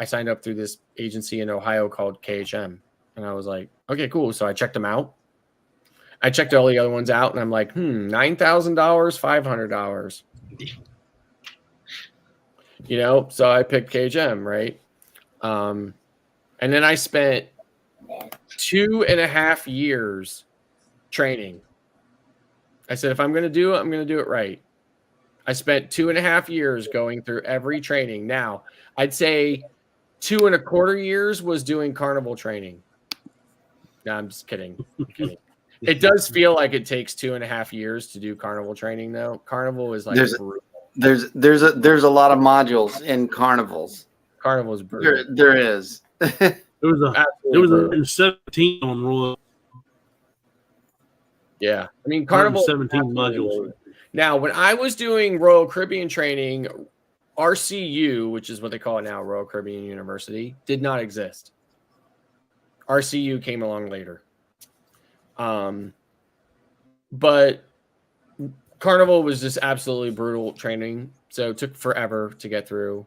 signed up through this agency in Ohio called KHM. And I was like, okay, cool. So I checked them out. I checked all the other ones out, and I'm like, $9,000, $500. You know, so I picked KHM, right? And then I spent 2.5 years training. I said, if I'm going to do it, I'm going to do it right. I spent 2.5 years going through every training. Now, I'd say 2.25 years was doing carnival training. No, I'm just kidding. It does feel like it takes 2.5 years to do carnival training, though. Carnival is like brutal. There's a lot of modules in carnivals. Carnival is brutal. There is. There was a 17 on Royal. Yeah, I mean Carnival 17 modules. Now, when I was doing Royal Caribbean training, RCU, which is what they call it now, Royal Caribbean University, did not exist. RCU came along later. But Carnival was just absolutely brutal training, so it took forever to get through.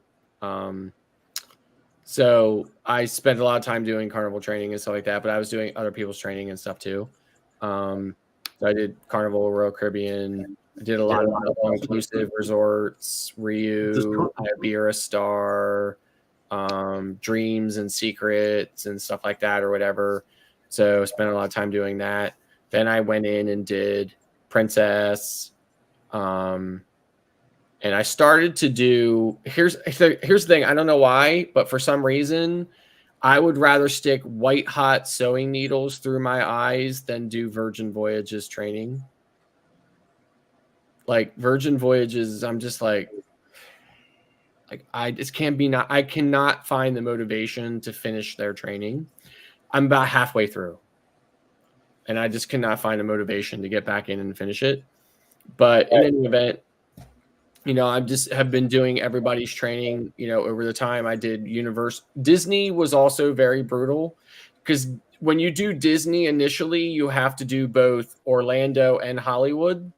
So I spent a lot of time doing Carnival training and stuff like that, but I was doing other people's training and stuff too. So I did Carnival, Royal Caribbean. I did a lot of all-inclusive resorts, Riu, Iberostar, Dreams and Secrets and stuff like that or whatever. So I spent a lot of time doing that. Then I went in and did Princess. And I started to do, here's the thing. I don't know why, but for some reason, I would rather stick white hot sewing needles through my eyes than do Virgin Voyages training. Like Virgin Voyages, I'm just like I just I cannot find the motivation to finish their training. I'm about halfway through, and I just cannot find the motivation to get back in and finish it. But in any event, you know, I just have been doing everybody's training, you know, over the time. I did Disney was also very brutal because when you do Disney initially, you have to do both Orlando and Hollywood,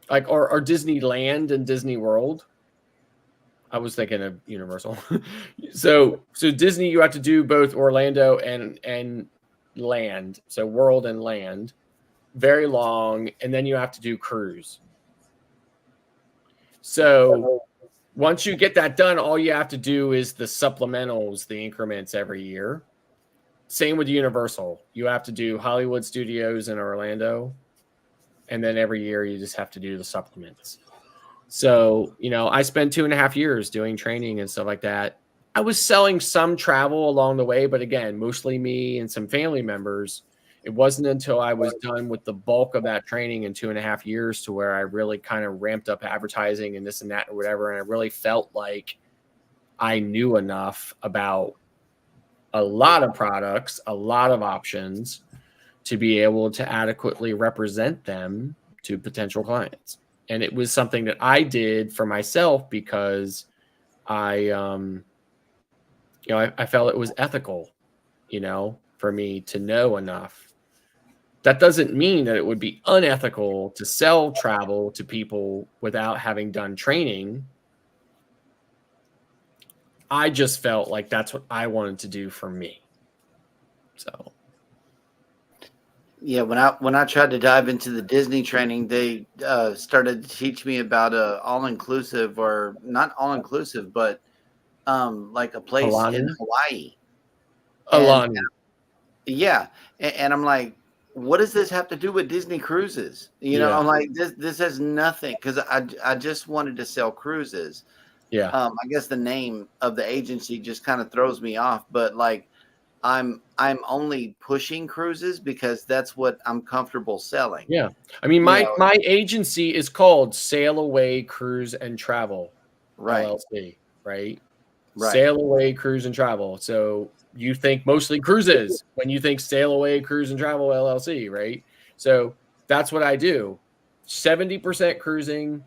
like or Disneyland and Disney World. I was thinking of Universal. so Disney, you have to do both Orlando and land. So World and Land, very long, and then you have to do cruise. So once you get that done, all you have to do is the supplementals, the increments every year. Same with Universal. You have to do Hollywood Studios in Orlando. And then every year you just have to do the supplements. So, you know, I spent 2.5 years doing training and stuff like that. I was selling some travel along the way, but again, mostly me and some family members. It wasn't until I was done with the bulk of that training in 2.5 years to where I really kind of ramped up advertising and this and that or whatever. And I really felt like I knew enough about a lot of products, a lot of options to be able to adequately represent them to potential clients. And it was something that I did for myself because I felt it was ethical, you know, for me to know enough. That doesn't mean that it would be unethical to sell travel to people without having done training. I just felt like that's what I wanted to do for me. So, yeah, when I tried to dive into the Disney training, they started to teach me about all-inclusive, or not all-inclusive, but like a place in Hawaii. Alani. Yeah, and I'm like, what does this have to do with Disney cruises? You know, I'm like, this has nothing, because I just wanted to sell cruises. Yeah. I guess the name of the agency just kind of throws me off, but like I'm only pushing cruises because that's what I'm comfortable selling. Yeah. I mean, my agency is called Sail Away Cruise and Travel, right? LLC, right? Right. Sail Away Cruise and Travel. So you think mostly cruises when you think Sail Away Cruise and Travel LLC, right? So that's what I do. 70% cruising,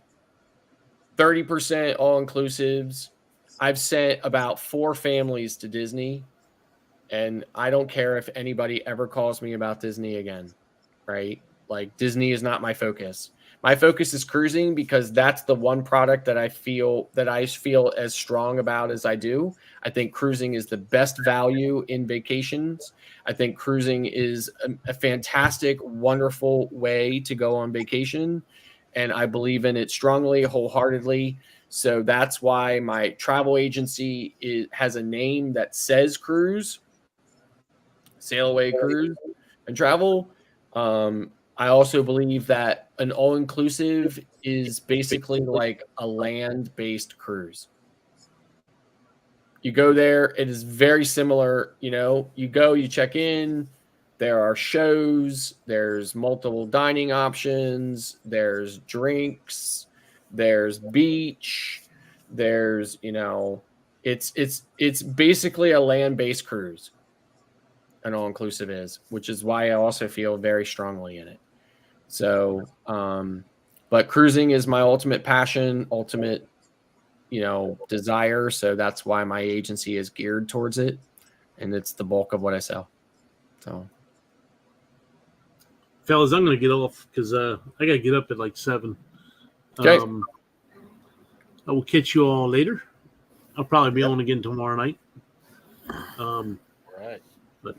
30% all-inclusives. I've sent about 4 families to Disney, and I don't care if anybody ever calls me about Disney again, right? Like, Disney is not my focus. My focus is cruising because that's the one product that I feel as strong about as I do. I think cruising is the best value in vacations. I think cruising is a fantastic, wonderful way to go on vacation, and I believe in it strongly, wholeheartedly. So that's why my travel agency has a name that says cruise, Sail Away Cruise and Travel. I also believe that an all-inclusive is basically like a land-based cruise. You go there, it is very similar. You know, you go, you check in, there are shows, there's multiple dining options, there's drinks, there's beach, there's, you know, it's basically a land-based cruise. An all-inclusive is, which is why I also feel very strongly in it. So, but cruising is my ultimate passion, ultimate, you know, desire. So that's why my agency is geared towards it, and it's the bulk of what I sell. So, fellas, I'm going to get off because I got to get up at like 7. Okay. I will catch you all later. I'll probably be on again tomorrow night. All right. But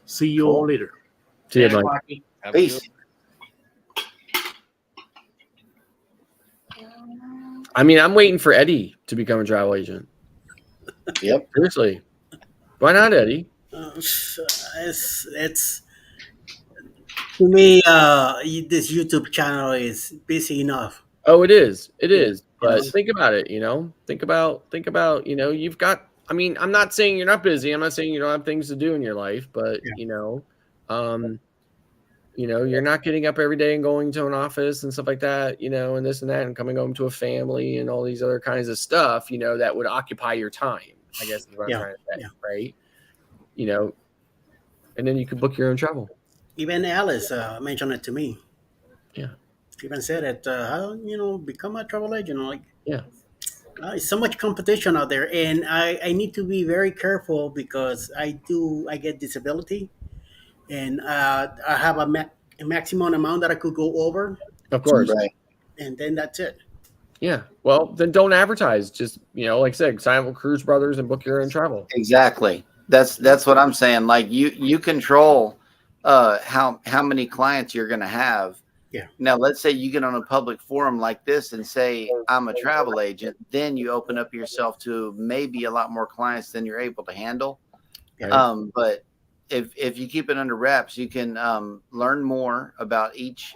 see you all later. See you, Mike. Peace. I mean, I'm waiting for Eddie to become a travel agent. Yep. Seriously. Why not, Eddie? It's to me, this YouTube channel is busy enough. Oh, it is. It is. But think about it, you know. Think about, you know, you've got, I mean, I'm not saying you're not busy. I'm not saying you don't have things to do in your life, but you know, you're not getting up every day and going to an office and stuff like that, you know, and this and that, and coming home to a family and all these other kinds of stuff, you know, that would occupy your time, I guess is what I'm trying to say, right? You know, and then you could book your own travel. Even Alice mentioned it to me. Yeah. She even said it, how, you know, become a travel agent. Like, yeah. It's so much competition out there, and I need to be very careful because I get disability, and I have a maximum amount that I could go over. Of course. Right. And then that's it. Yeah. Well, then don't advertise. Just, you know, like I said, sign up with Cruise Brothers and book your own travel. Exactly. That's what I'm saying. Like you control how many clients you're going to have. Yeah. Now, let's say you get on a public forum like this and say, I'm a travel agent. Then you open up yourself to maybe a lot more clients than you're able to handle. Right. But if you keep it under wraps, you can learn more about each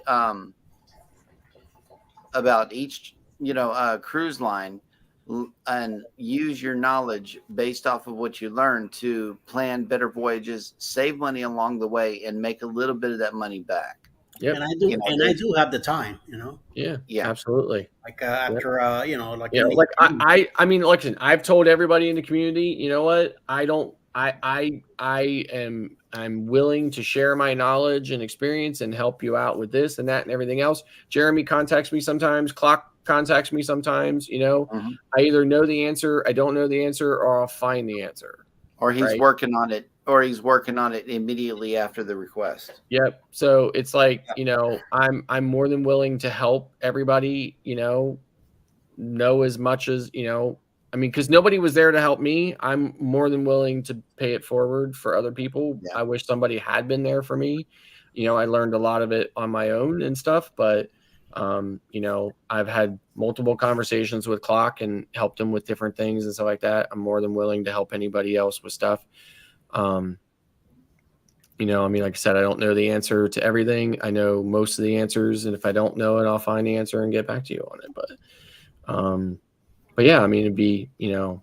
cruise line and use your knowledge based off of what you learn to plan better voyages, save money along the way, and make a little bit of that money back. Yep. And I do, I do have the time, you know. Yeah. Absolutely. Like after you know, like I mean, listen, I've told everybody in the community, you know what? I'm willing to share my knowledge and experience and help you out with this and that and everything else. Jeremy contacts me sometimes. Clock contacts me sometimes. You know, I either know the answer, I don't know the answer, or I'll find the answer. Or he's working on it. Or he's working on it immediately after the request. Yep. So it's like, you know, I'm more than willing to help everybody, you know as much as, you know, I mean, because nobody was there to help me. I'm more than willing to pay it forward for other people. Yeah. I wish somebody had been there for me. You know, I learned a lot of it on my own and stuff, but you know, I've had multiple conversations with Clock and helped him with different things and stuff like that. I'm more than willing to help anybody else with stuff. You know, I mean, like I said, I don't know the answer to everything. I know most of the answers, and if I don't know it, I'll find the answer and get back to you on it. But yeah, I mean, it'd be, you know,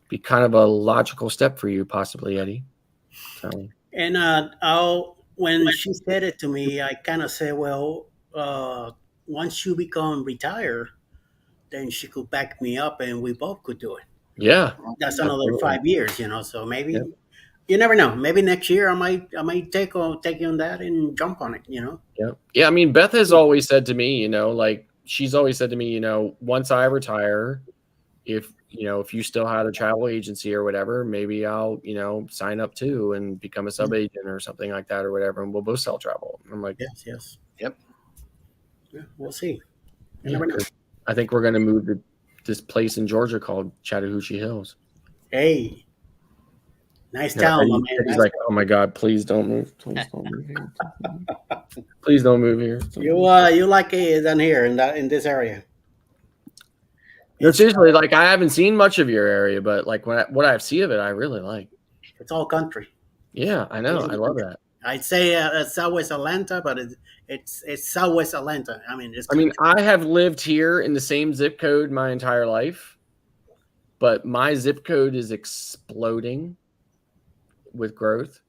be kind of a logical step for you, possibly, Eddie. So. And when she said it to me, I kind of said, well, once you become retired, then she could back me up, and we both could do it. Yeah, that's another 5 years, you know. So maybe you never know. Maybe next year I might take you on that and jump on it, you know. Yeah. I mean, Beth has always said to me, you know, like she's always said to me, you know, once I retire, if you still had a travel agency or whatever, maybe I'll, you know, sign up too and become a sub agent or something like that or whatever, and we'll both sell travel. I'm like, yes. Yep. Yeah, we'll see. You never know. I think we're going to move to this place in Georgia called Chattahoochee Hills. Hey, nice Yeah, town, my Eddie- man. Eddie's Nice like, town. oh my God, please don't move. Please don't move here. Please don't move here. You like it down here in this area? No, seriously, like I haven't seen much of your area, but like what I've seen of it, I really like. It's all country. Yeah, I know. I love that. I'd say Southwest Atlanta, but it's Southwest Atlanta. I mean, I have lived here in the same zip code my entire life, but my zip code is exploding with growth,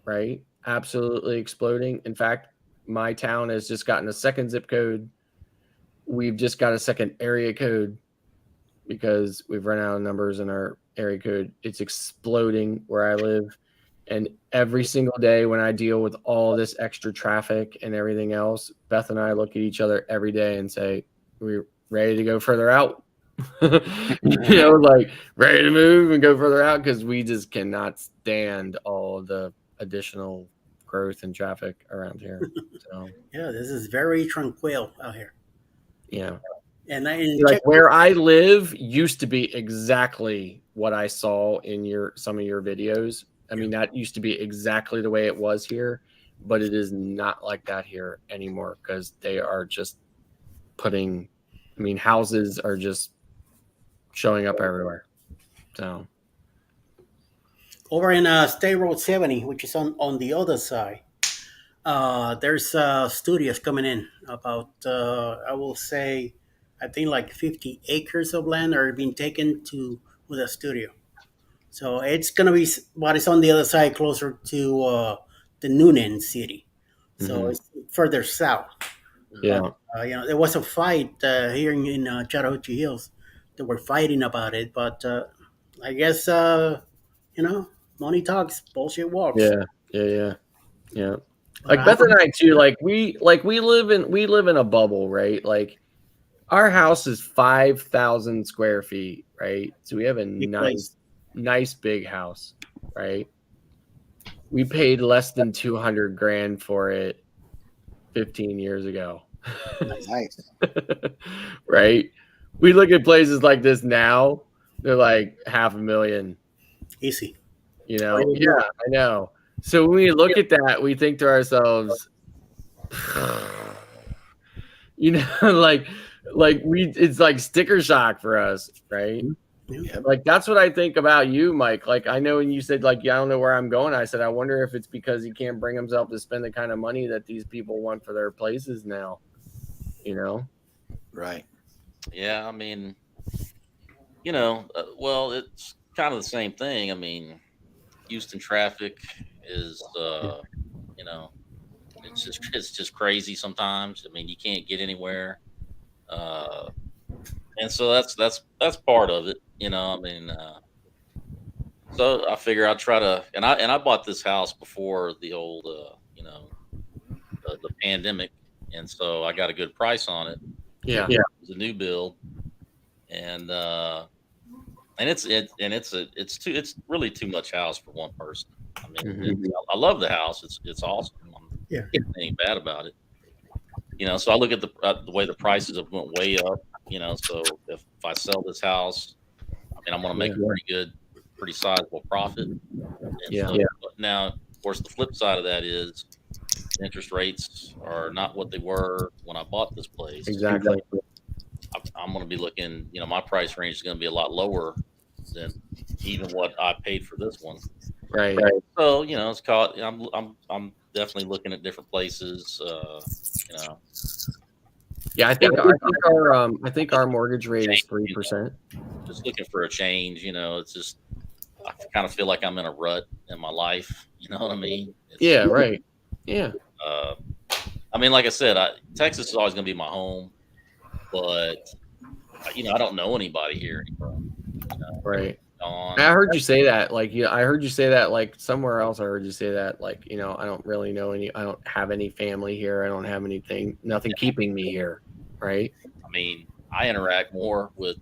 right? Absolutely exploding. In fact, my town has just gotten a second zip code. We've just got a second area code because we've run out of numbers in our area code. It's exploding where I live. And every single day when I deal with all this extra traffic and everything else, Beth and I look at each other every day and say, we're ready to go further out. Like ready to move and go further out because we just cannot stand all the additional growth and traffic around here. So yeah, this is very tranquil out here. Yeah. And like where I live used to be exactly what I saw in some of your videos. I mean, that used to be exactly the way it was here, but it is not like that here anymore because they are just houses are just showing up everywhere. So over in State Road 70, which is on the other side, there's studios coming in about, I will say, I think like 50 acres of land are being taken with a studio. So it's going to be what is on the other side, closer to the Noonan city. So it's further south. Yeah. But, there was a fight here in Chattahoochee Hills. They were fighting about it, but I guess, money talks, bullshit walks. Yeah. Like Beth and I too, like we live in a bubble, right? Like our house is 5,000 square feet, right? So we have a nice big house, right? We paid less than 200 grand for it 15 years ago. Nice. Right? We look at places like this now, they're like $500,000. Easy. Yeah, I know. So when we look at that, we think to ourselves, it's like sticker shock for us, right? Yeah. Like that's what I think about you, Mike. Like I know when you said like, yeah, I don't know where I'm going. I said, I wonder if it's because he can't bring himself to spend the kind of money that these people want for their places now. Right. Yeah, I mean, well, it's kind of the same thing. I mean, Houston traffic is, it's just crazy sometimes. I mean, you can't get anywhere, and so that's part of it. So I figure I'll try to, and I bought this house before the old, the pandemic, and so I got a good price on it. Yeah. It was a new build, and it's really too much house for one person. I mean, I love the house. It's awesome. Yeah. Anything bad about it. So I look at the way the prices have went way up. So if I sell this house, I'm going to make a pretty sizable profit. But now, of course, the flip side of that is interest rates are not what they were when I bought this place. Exactly. I'm going to be looking, my price range is going to be a lot lower than even what I paid for this one. Right. So, it's called, I'm definitely looking at different places, Yeah, I think our mortgage rate is 3%. Just looking for a change, it's just I kind of feel like I'm in a rut in my life. You know what I mean? Right. Yeah. I mean, like I said, Texas is always going to be my home, but I don't know anybody here anymore. Right. I heard you say that. I heard you say that. Like somewhere else, I heard you say that. Like, I don't really know I don't have any family here. I don't have nothing keeping me here. Right. I mean, I interact more with,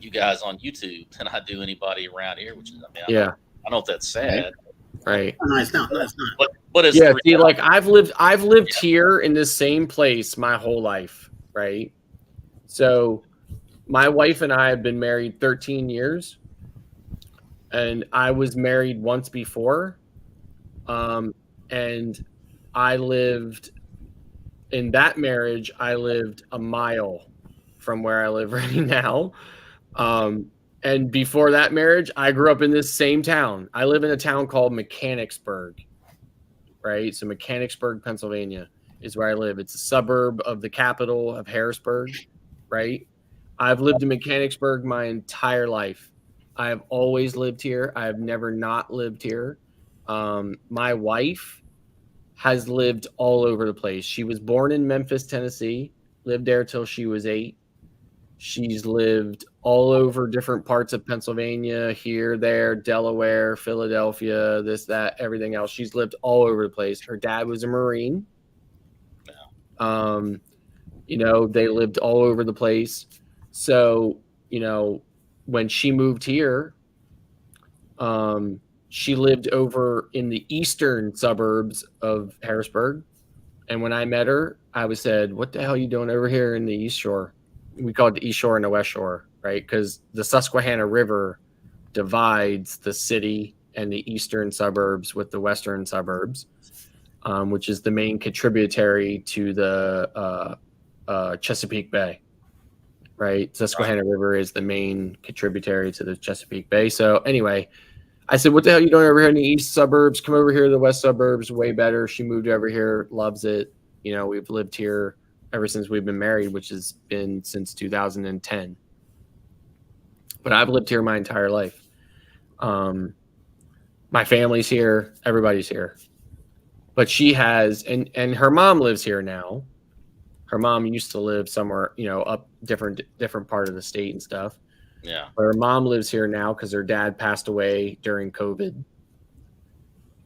you guys on YouTube than I do anybody around here, which is, I don't know if that's sad. Right. No, it's not. But it's Yeah, 3 see, like I've lived here in this same place my whole life, right? So my wife and I have been married 13 years, and I was married once before. And I lived in that marriage, I lived a mile from where I live right now. And before that marriage, I grew up in this same town. I live in a town called Mechanicsburg, right? So Mechanicsburg, Pennsylvania is where I live. It's a suburb of the capital of Harrisburg, right? I've lived in Mechanicsburg my entire life. I have always lived here. I have never not lived here. My wife has lived all over the place. She was born in Memphis, Tennessee, lived there till she was 8. She's lived all over different parts of Pennsylvania, here, there, Delaware, Philadelphia, this, that, everything else. She's lived all over the place. Her dad was a Marine. You know, they lived all over the place. So, you know, when she moved here, she lived over in the eastern suburbs of Harrisburg. And when I met her, I was said, "What the hell are you doing over here in the East Shore?" We call it the East Shore and the West Shore, right? Because the Susquehanna River divides the city and the eastern suburbs with the western suburbs, which is the main contributory to the Chesapeake Bay, right? Susquehanna River is the main contributory to the Chesapeake Bay. So anyway, I said, "What the hell are you doing over here in the east suburbs? Come over here to the west suburbs, way better." She moved over here, loves it. You know, we've lived here ever since we've been married, which has been since 2010. But I've lived here my entire life. My family's here, everybody's here. But she has, and her mom lives here now. Her mom used to live somewhere, you know, up different part of the state and stuff. Yeah. But her mom lives here now because her dad passed away during COVID.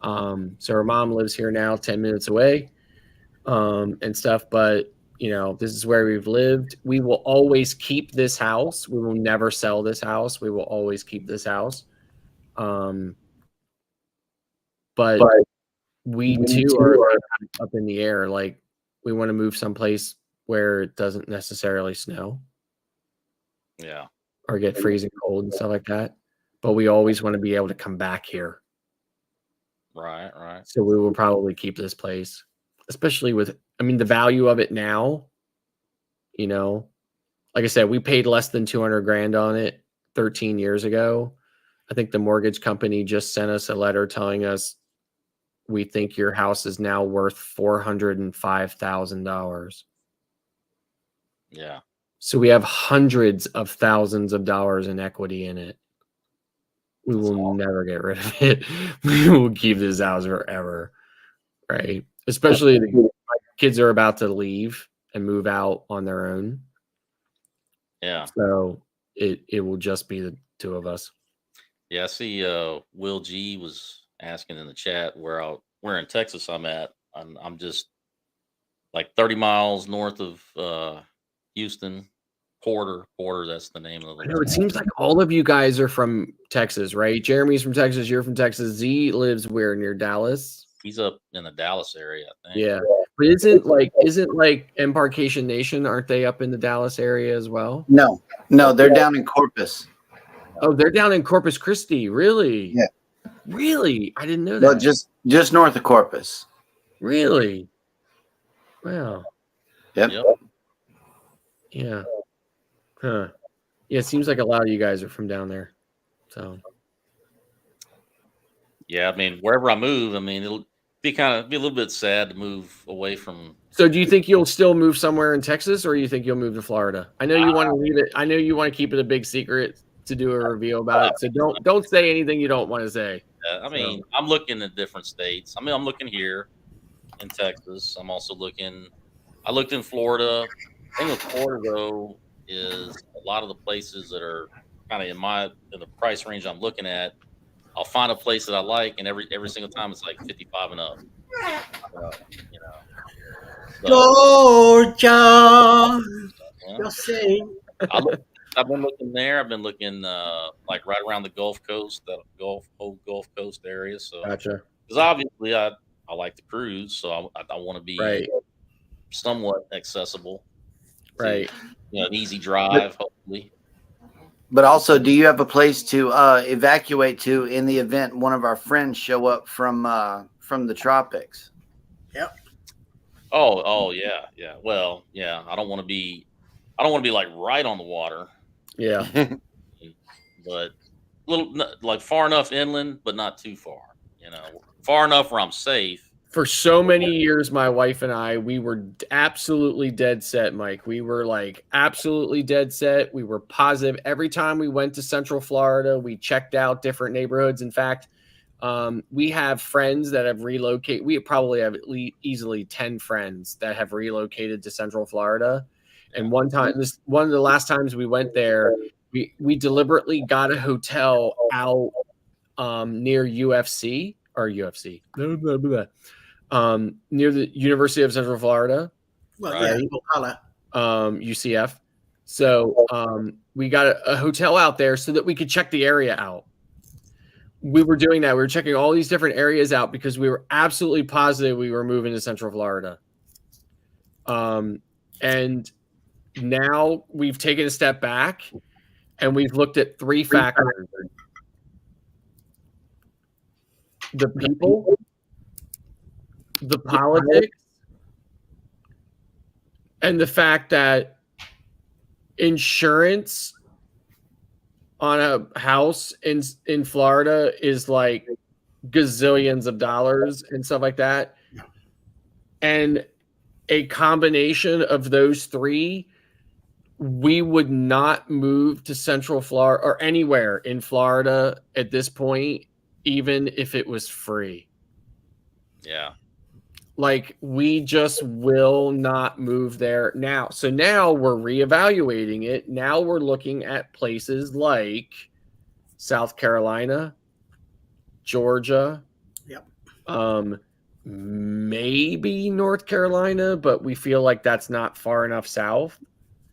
So her mom lives here now, 10 minutes away, and stuff. But, you know, this is where we've lived. We will always keep this house. We will never sell this house. We will always keep this house. But we too are up in the air. Like, we want to move someplace where it doesn't necessarily snow. Yeah. Or get freezing cold and stuff like that. But we always want to be able to come back here. Right, right. So we will probably keep this place, especially with, I mean, the value of it now, you know, like I said, we paid less than 200 grand on it 13 years ago. I think the mortgage company just sent us a letter telling us, "We think your house is now worth $405,000. Yeah. So we have hundreds of thousands of dollars in equity in it. We will never get rid of it. We will keep this house forever, right? Especially my kids are about to leave and move out on their own. Yeah. So it will just be the two of us. Yeah, I see Will G was asking in the chat where in Texas I'm at. I'm just like 30 miles north of Houston. Porter, that's the name of the. I know, it seems like all of you guys are from Texas, right? Jeremy's from Texas, you're from Texas. Z lives where, near Dallas? He's up in the Dallas area, I think. Yeah. But isn't like Embarkation Nation, aren't they up in the Dallas area as well? No, they're down in Corpus. Oh, they're down in Corpus Christi. Really? Yeah. Really? I didn't know that. No, just north of Corpus. Really? Wow. Yep. Yeah. Huh. Yeah, it seems like a lot of you guys are from down there. So. Yeah, I mean, wherever I move, I mean, it'll be a little bit sad to move away from. So do you think you'll still move somewhere in Texas, or you think you'll move to Florida? I know you want to leave it. I know you want to keep it a big secret to do a reveal about it. So don't say anything you don't want to say. I mean, I'm looking at different states. I mean, I'm looking here in Texas. I'm also looking. I looked in Florida. The thing with Florida though is a lot of the places that are kind of in the price range I'm looking at. I'll find a place that I like, and every single time it's like 55 and up. You know. Georgia, just saying. I've been looking there. I've been looking like right around the Gulf Coast, the Gulf Coast area. So, gotcha. Because obviously, I I like the cruise, so I want to be Right. somewhat accessible. to, Right. An easy drive, hopefully. But also, do you have a place to evacuate to in the event one of our friends show up from the tropics? Yep. Oh yeah. Well, yeah. I don't want to be like right on the water, Yeah. but like far enough inland, but not too far. Far enough where I'm safe. For so many years, my wife and I, we were absolutely dead set, Mike. We were like absolutely dead set. We were positive. Every time we went to Central Florida, we checked out different neighborhoods. In fact, we have friends that have relocated. We probably have easily 10 friends that have relocated to Central Florida. And one time, one of the last times we went there, we deliberately got a hotel out near UFC. Or UFC, near the University of Central Florida, Well, right? Yeah, UCF. So we got a hotel out there so that we could check the area out. We were doing that. We were checking all these different areas out because we were absolutely positive we were moving to Central Florida. And now we've taken a step back and we've looked at 3 factors. The people, the politics, and the fact that insurance on a house in Florida is like gazillions of dollars and stuff like that. And a combination of those 3, we would not move to Central Florida or anywhere in Florida at this point, even if it was free. Yeah. Like, we just will not move there now. So now we're reevaluating it. Now we're looking at places like South Carolina, Georgia, maybe North Carolina, but we feel like that's not far enough south.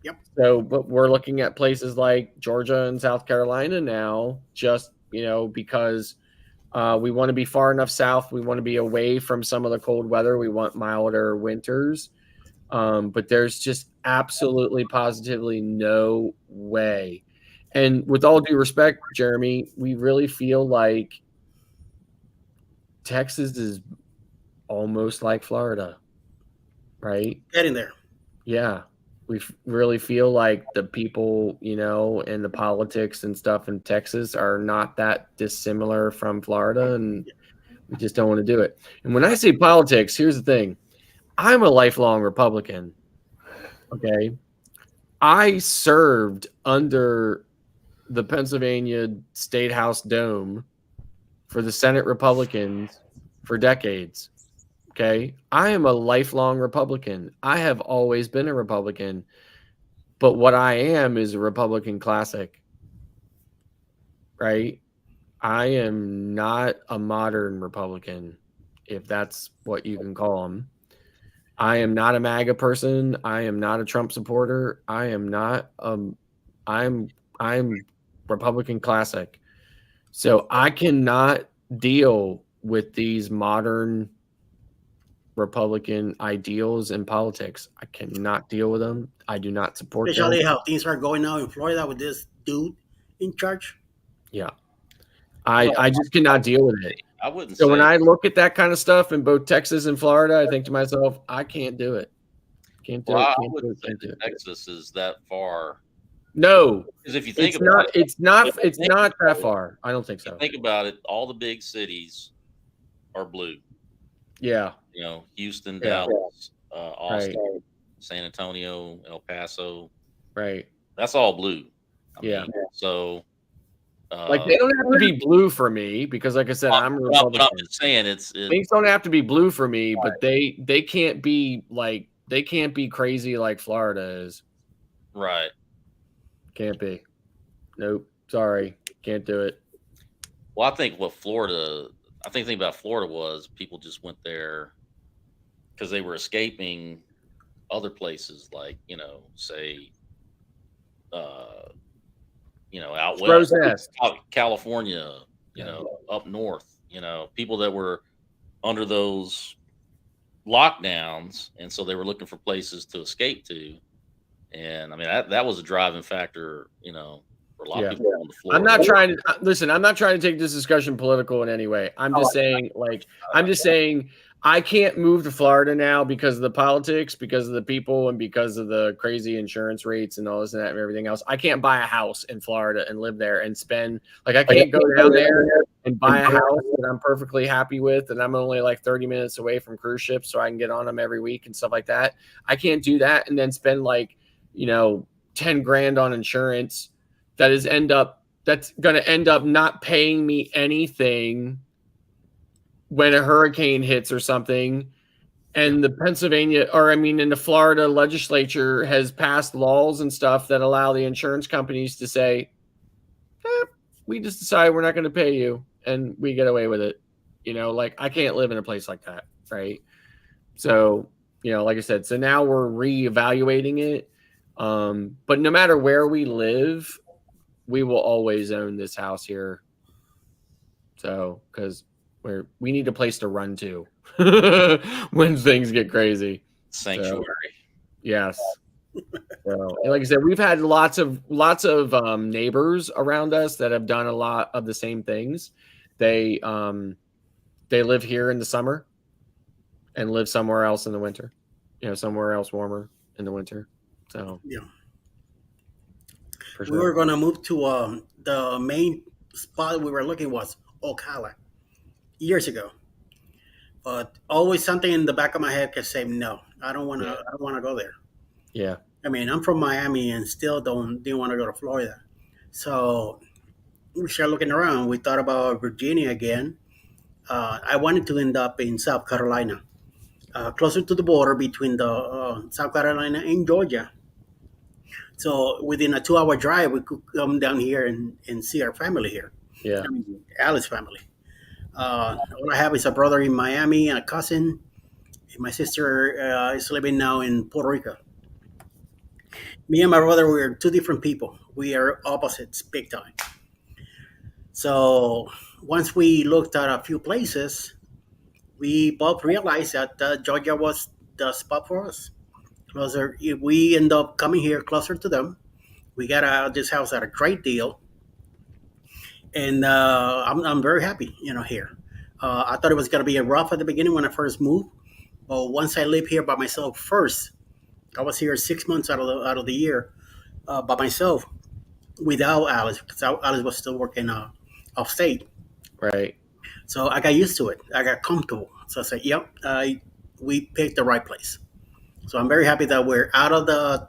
Yep. So, but we're looking at places like Georgia and South Carolina now, just, because we want to be far enough south. We want to be away from some of the cold weather. We want milder winters. But there's just absolutely, positively no way. And with all due respect, Jeremy, we really feel like Texas is almost like Florida, right? Getting there. Yeah. We really feel like the people, and the politics and stuff in Texas are not that dissimilar from Florida, and we just don't want to do it. And when I say politics, here's the thing. I'm a lifelong Republican, okay? I served under the Pennsylvania State House Dome for the Senate Republicans for decades. Okay. I am a lifelong Republican. I have always been a Republican, but what I am is a Republican classic, right? I am not a modern Republican, if that's what you can call them. I am not a MAGA person. I am not a Trump supporter. I am not, I'm Republican classic. So I cannot deal with these modern Republican ideals and politics. I cannot deal with them. I do not support Especially them. how things are going now in Florida with this dude in charge. Yeah. I just cannot deal with it. I wouldn't So say when I look at that kind of stuff in both Texas and Florida, I think to myself, I can't do it. Can't do well, it. I Can't do wouldn't it. say Can't do that it. Texas is that far. No, Because if you think it's about not. it, It's not that far. I don't think so. think about it, all the big cities are blue. Yeah. Houston, Yeah. Dallas, Austin, Right. San Antonio, El Paso. Right. That's all blue. Yeah. So, Like, they don't have to be blue for me because, like I said, I'm a but Republican. I'm just saying Things don't have to be blue for me, but they can't be like, they can't be crazy like Florida is. right. Can't be. Nope. Sorry. Can't do it. Well, I think the thing about Florida was people just went there because they were escaping other places, like say, out Crow's west, Nest. California, up north. People that were under those lockdowns, and so they were looking for places to escape to. And I mean, that was a driving factor, for a lot of people on the floor. I'm not trying to listen. I'm not trying to take this discussion political in any way. I'm just saying, I can't move to Florida now because of the politics, because of the people, and because of the crazy insurance rates and all this and that and everything else. I can't buy a house in Florida and live there and spend I can't go down there and buy a house that I'm perfectly happy with, and I'm only 30 minutes away from cruise ships, so I can get on them every week and stuff like that. I can't do that and then spend 10 grand on insurance that's going to end up not paying me anything when a hurricane hits or something. And the the Florida legislature has passed laws and stuff that allow the insurance companies to say, we just decided we're not going to pay you, and we get away with it. I can't live in a place like that. Right. So, like I said, so now we're reevaluating it. But no matter where we live, we will always own this house here. So, because we need a place to run to when things get crazy. Sanctuary. So, yes. So, and like I said, we've had lots of neighbors around us that have done a lot of the same things. They live here in the summer and live somewhere else in the winter. Somewhere else warmer in the winter. So yeah. For We were going to move to the main spot we were looking was Ocala years ago, but always something in the back of my head kept saying no. I don't want to go there. Yeah. I mean, I'm from Miami and still didn't want to go to Florida. So we started looking around. We thought about Virginia again. I wanted to end up in South Carolina, closer to the border between the South Carolina and Georgia. So within a 2-hour drive, we could come down here and see our family here. Yeah. I mean, Alice's family. All I have is a brother in Miami and a cousin. My sister is living now in Puerto Rico. Me and my brother, we're two different people. We are opposites big time. So once we looked at a few places, we both realized that Georgia was the spot for us. Closer, if we end up coming here closer to them, we got this house at a great deal, and I'm very happy, here. I thought it was gonna be rough at the beginning when I first moved, but once I lived here by myself first, I was here 6 months out of the year by myself without Alice because Alice was still working off state. Right. So I got used to it. I got comfortable. So I said, "Yep, we picked the right place." So I'm very happy that we're out of the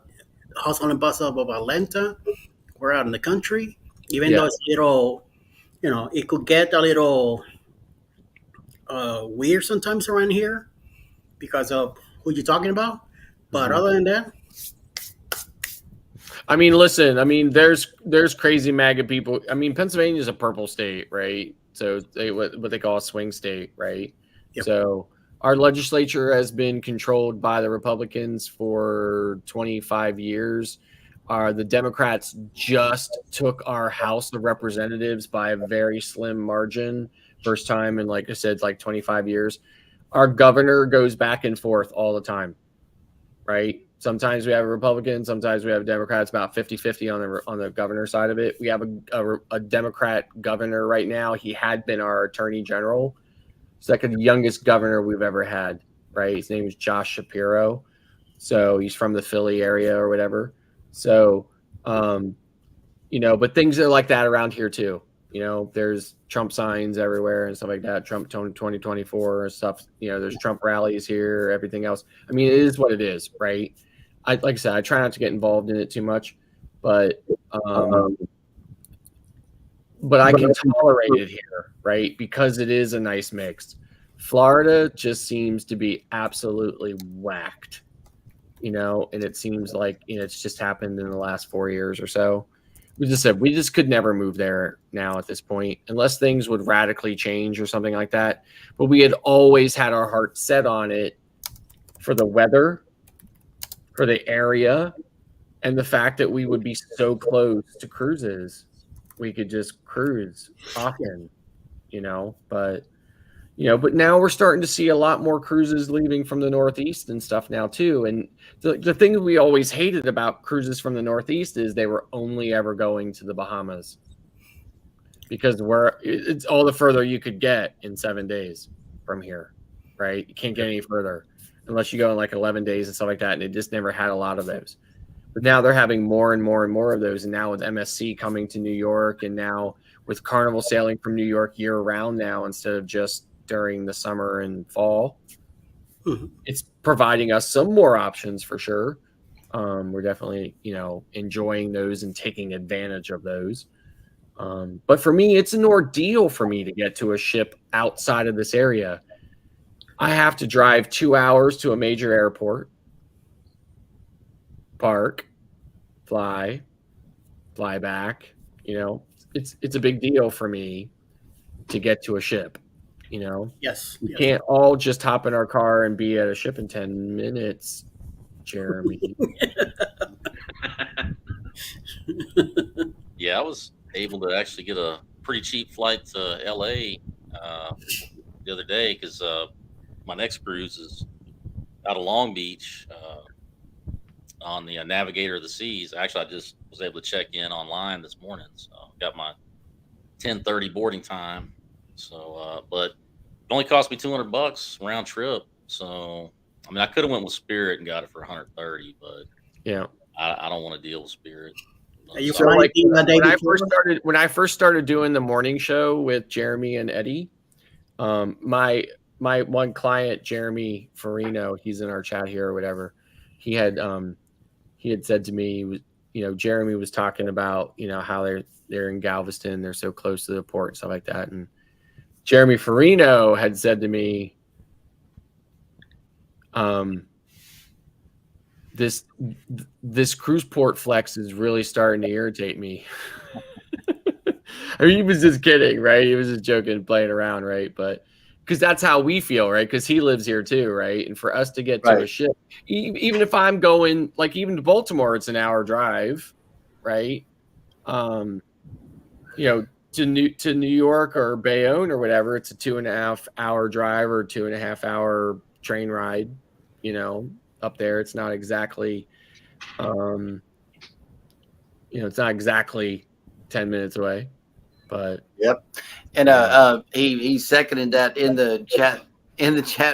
hustle and bustle of Atlanta. We're out in the country, even though it's a little, it could get a little weird sometimes around here because of who you're talking about. But other than that, I mean, listen. I mean, there's crazy MAGA people. I mean, Pennsylvania is a purple state, right? So what they call a swing state, right? Yep. So our legislature has been controlled by the Republicans for 25 years. The Democrats just took our House of Representatives by a very slim margin. First time in, like I said, 25 years. Our governor goes back and forth all the time, right? Sometimes we have a Republican, sometimes we have Democrats, about 50-50 on the governor side of it. We have a Democrat governor right now. He had been our attorney general. He's like the youngest governor we've ever had, right? His name is Josh Shapiro. So he's from the Philly area or whatever. So, but things are like that around here too. There's Trump signs everywhere and stuff like that. Trump 2024 and stuff. There's Trump rallies here, everything else. I mean, it is what it is, right? Like I said, I try not to get involved in it too much, but I can tolerate it here, right? Because it is a nice mix. Florida just seems to be absolutely whacked, and it seems like it's just happened in the last 4 years or so. We just could never move there now at this point, unless things would radically change or something like that. But we had always had our heart set on it for the weather, for the area, and the fact that we would be so close to cruises. We could just cruise often, but But now we're starting to see a lot more cruises leaving from the Northeast and stuff now too. And the thing that we always hated about cruises from the Northeast is they were only ever going to the Bahamas, because it's all the further you could get in 7 days from here, right? You can't get any further unless you go in like 11 days and stuff like that. And it just never had a lot of those. But now they're having more and more and more of those. And now with MSC coming to New York, and now with Carnival sailing from New York year round now instead of just during the summer and fall, it's providing us some more options for sure. We're definitely, enjoying those and taking advantage of those. But for me, it's an ordeal for me to get to a ship outside of this area. I have to drive 2 hours to a major airport, park, fly back. It's a big deal for me to get to a ship. Yes. We can't all just hop in our car and be at a ship in 10 minutes, Jeremy. Yeah, I was able to actually get a pretty cheap flight to LA the other day, because my next cruise is out of Long Beach on the Navigator of the Seas. Actually, I just was able to check in online this morning, so got my 10:30 boarding time. So, but it only cost me $200 round trip. So, I mean, I could have went with Spirit and got it for 130, but yeah, I don't want to deal with Spirit. So like when I first started doing the morning show with Jeremy and Eddie, my one client, Jeremy Farino, he's in our chat here or whatever, he had said to me, Jeremy was talking about, how they're in Galveston, they're so close to the port and stuff like that. And Jeremy Farino had said to me, this cruise port flex is really starting to irritate me. I mean, he was just kidding, right? He was just joking, playing around, right? But because that's how we feel, right? Because he lives here too, right? And for us to get to a ship, even if I'm going, like, even to Baltimore, it's an hour drive, right? To New York or Bayonne or whatever, it's a 2.5 hour drive or 2.5 hour train ride. Up there, it's not exactly, it's not exactly 10 minutes away, but yep. And he seconded that in the chat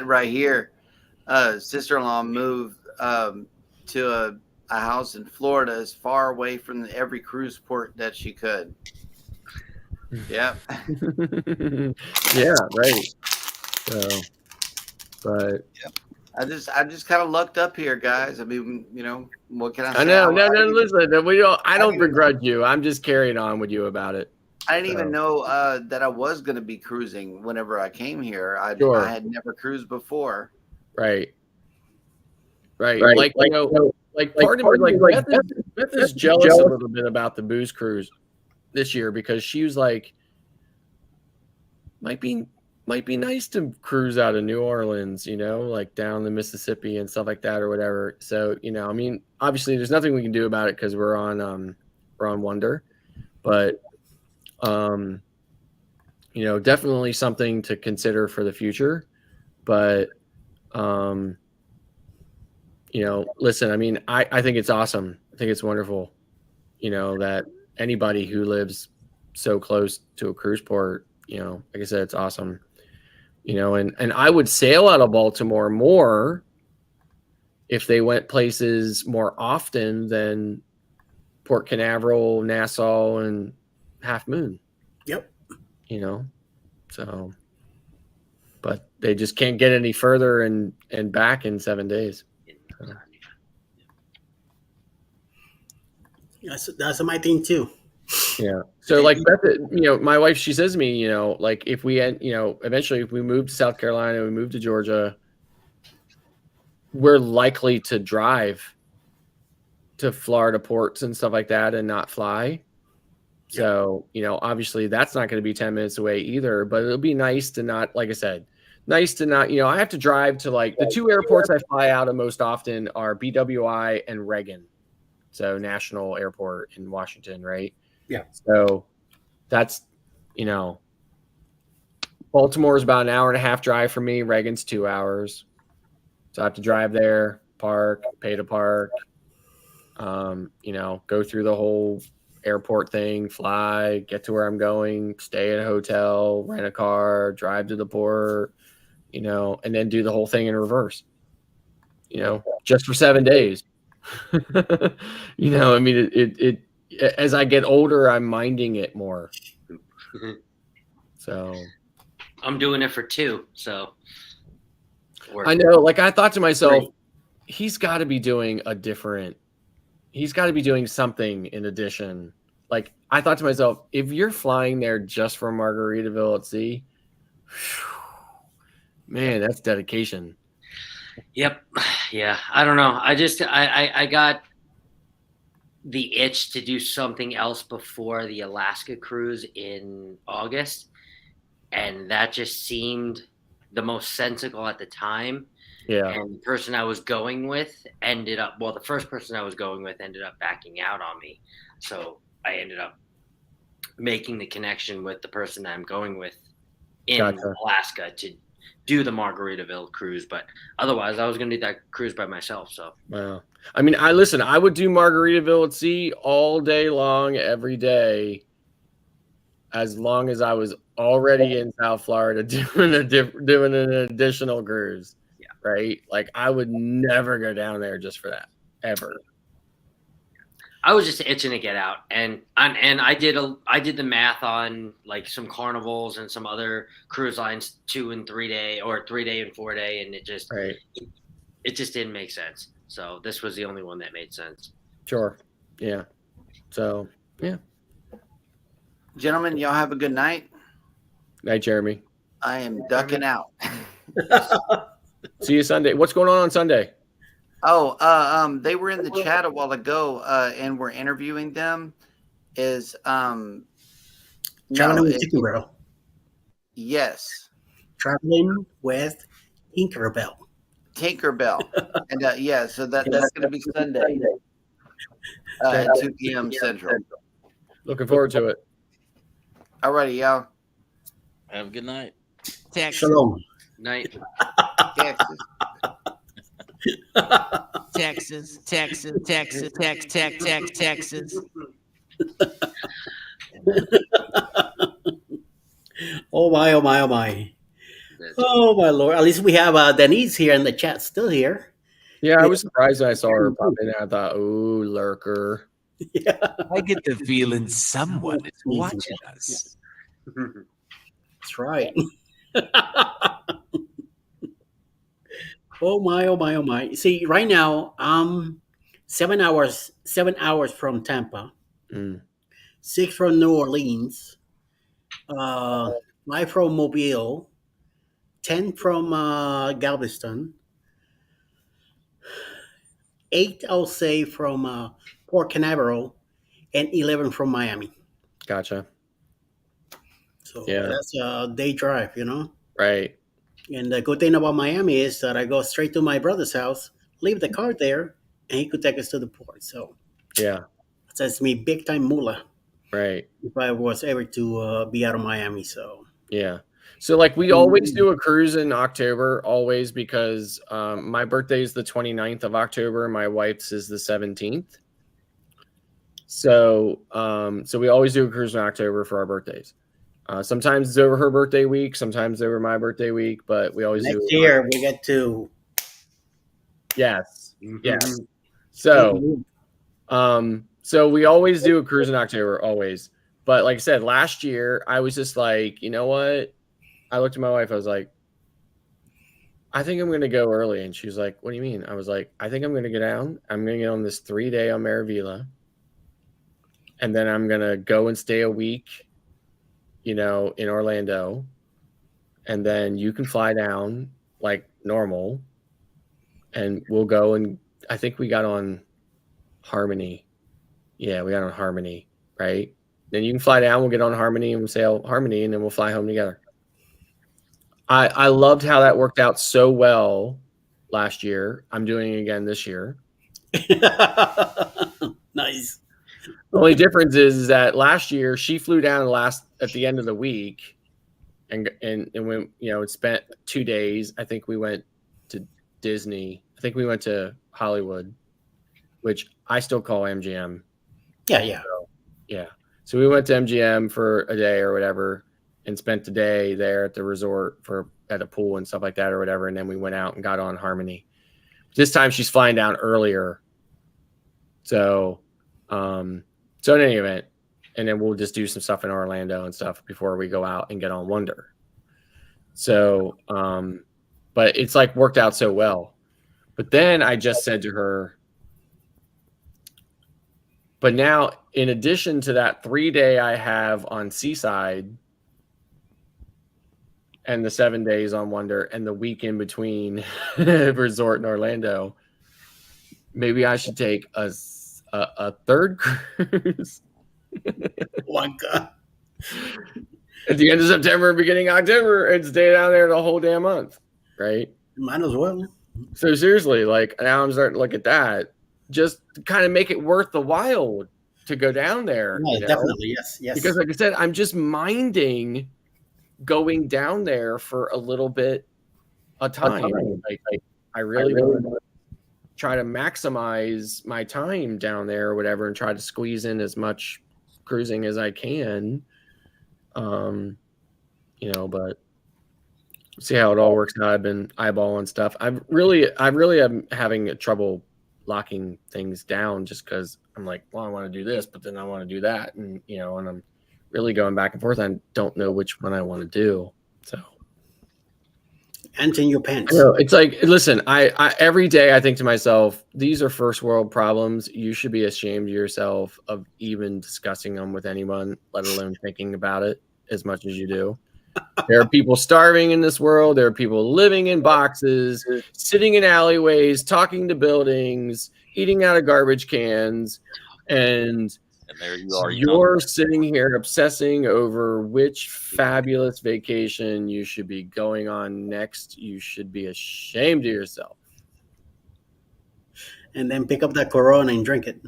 right here. Sister-in-law moved to a house in Florida as far away from every cruise port that she could. Yeah. Yeah, right. So, but I just kind of lucked up here, guys. I mean, what can I say? I know. No, listen. I don't begrudge you. I'm just carrying on with you about it. I didn't even know that I was going to be cruising whenever I came here. I had never cruised before. Right. Like part of me, like Beth is jealous a little bit about the booze cruise this year, because she was like, might be nice to cruise out of New Orleans, like down the Mississippi and stuff like that or whatever. So, I mean, obviously there's nothing we can do about it because we're on Wonder, but definitely something to consider for the future. But listen, I mean, I think it's awesome. I think it's wonderful, that anybody who lives so close to a cruise port, like I said, it's awesome. And I would sail out of Baltimore more if they went places more often than Port Canaveral, Nassau, and Half Moon. Yep. So, but they just can't get any further and back in 7 days. So. That's my thing too. Yeah. So like Beth, my wife, she says to me, like if we eventually if we move to South Carolina, we move to Georgia, we're likely to drive to Florida ports and stuff like that and not fly. So, obviously that's not going to be 10 minutes away either, but it'll be nice to not, like I said, I have to drive to like the two airports I fly out of most often are BWI and Reagan. So National Airport in Washington, right? Yeah. So that's, Baltimore is about an hour and a half drive for me. Reagan's 2 hours. So I have to drive there, park, pay to park, go through the whole airport thing, fly, get to where I'm going, stay at a hotel, rent a car, drive to the port, and then do the whole thing in reverse, just for 7 days. I mean, it as I get older, I'm minding it more. So I'm doing it for 2. So I know, like I thought to myself, he's got to be doing something in addition. Like I thought to myself, if you're flying there just for Margaritaville at sea, man, that's dedication. Yep. Yeah. I don't know. I got the itch to do something else before the Alaska cruise in August. And that just seemed the most sensible at the time. Yeah. And the person I was going with the first person I was going with ended up backing out on me. So I ended up making the connection with the person that I'm going with in Alaska to do the Margaritaville cruise. But otherwise, I was going to do that cruise by myself. So, wow. I mean, I would do Margaritaville at sea all day long, every day, as long as I was already in South Florida doing an additional cruise. Yeah. Right. Like I would never go down there just for that ever. I was just itching to get out, and I did the math on like some Carnivals and some other cruise lines 2 and 3 day or 3 day and 4 day, and it just didn't make sense. So this was the only one that made sense. Sure. Yeah. So yeah. Gentlemen, y'all have a good night. Night, Jeremy. I am ducking out. See you Sunday. What's going on Sunday? Oh, they were in the chat a while ago, and we're interviewing them. Traveling with Tinkerbell. Yes. Traveling with Tinkerbell. And so that's going to be Sunday at 2 p.m. Central. Looking forward to it. Alrighty, y'all. Have a good night. Shalom. Night. Texas. Texas. Oh my, oh my, oh my. Oh my Lord. At least we have Denise here in the chat, still here. Yeah, I was surprised when I saw her pop in. I thought, "Ooh, lurker." Yeah. I get the feeling someone is watching us. That's right. Oh my, oh my, oh my. See, right now, 7 hours from Tampa, 6 from New Orleans, 5 from Mobile, 10 from Galveston, 8, I'll say, from Port Canaveral, and 11 from Miami. Gotcha. So Yeah. that's a day drive, Right. And the good thing about Miami is that I go straight to my brother's house, leave the car there, and he could take us to the port. So Yeah. that's me big time moolah Right. if I was ever to be out of Miami. So Yeah. So like we always do a cruise in October, always, because my birthday is the 29th of October. My wife's is the 17th. So we always do a cruise in October for our birthdays. Sometimes it's over her birthday week, sometimes over my birthday week, but we always do next it. year we get to Yes. Yes. So so we always do a cruise in October, always. But like I said, last year I was just like, you know what? I looked at my wife, I was like, I think I'm gonna go early. And she was like, what do you mean? I was like, I think I'm gonna go down. I'm gonna get on this 3-day on Maravilla. And then I'm gonna go and stay a week, in Orlando. And then you can fly down like normal. And we'll go, and I think we got on Harmony. Yeah, we got on Harmony, right? Then you can fly down, we'll get on Harmony, and we'll sail Harmony, and then we'll fly home together. I loved how that worked out so well last year. I'm doing it again this year. Nice. The only difference is that last year she flew down at the end of the week, and when it spent 2 days. I think we went to Disney. I think we went to Hollywood, which I still call MGM. Yeah. So we went to MGM for a day or whatever, and spent the day there at the resort at a pool and stuff like that or whatever. And then we went out and got on Harmony. This time she's flying down earlier. So in any event, and then we'll just do some stuff in Orlando and stuff before we go out and get on Wonder. So, but it's like worked out so well. But then I just said to her, but now in addition to that 3-day I have on Seaside and the 7 days on Wonder and the week in between resort in Orlando, maybe I should take a third cruise. Oh, God. At the end of September, beginning of October, and stay down there the whole damn month, right? Might as well. So seriously, like now I'm starting to look at that, just to kind of make it worth the while to go down there. Yeah, definitely, yes. Because like I said, I'm just minding going down there for a little bit of time. Like I really want to try to maximize my time down there or whatever, and try to squeeze in as much cruising as I can. But see how it all works out. I've been eyeballing stuff. I really am having trouble locking things down just because I'm like, well, I want to do this, but then I want to do that, and and I'm really going back and forth. I don't know which one I want to do. So, ants in your pants. It's like, listen, I every day I think to myself, these are first world problems. You should be ashamed of yourself of even discussing them with anyone, let alone thinking about it as much as you do. There are people starving in this world. There are people living in boxes, sitting in alleyways, talking to buildings, eating out of garbage cans, and there you are. You're sitting here obsessing over which fabulous vacation you should be going on next. You should be ashamed of yourself. And then pick up that Corona and drink it.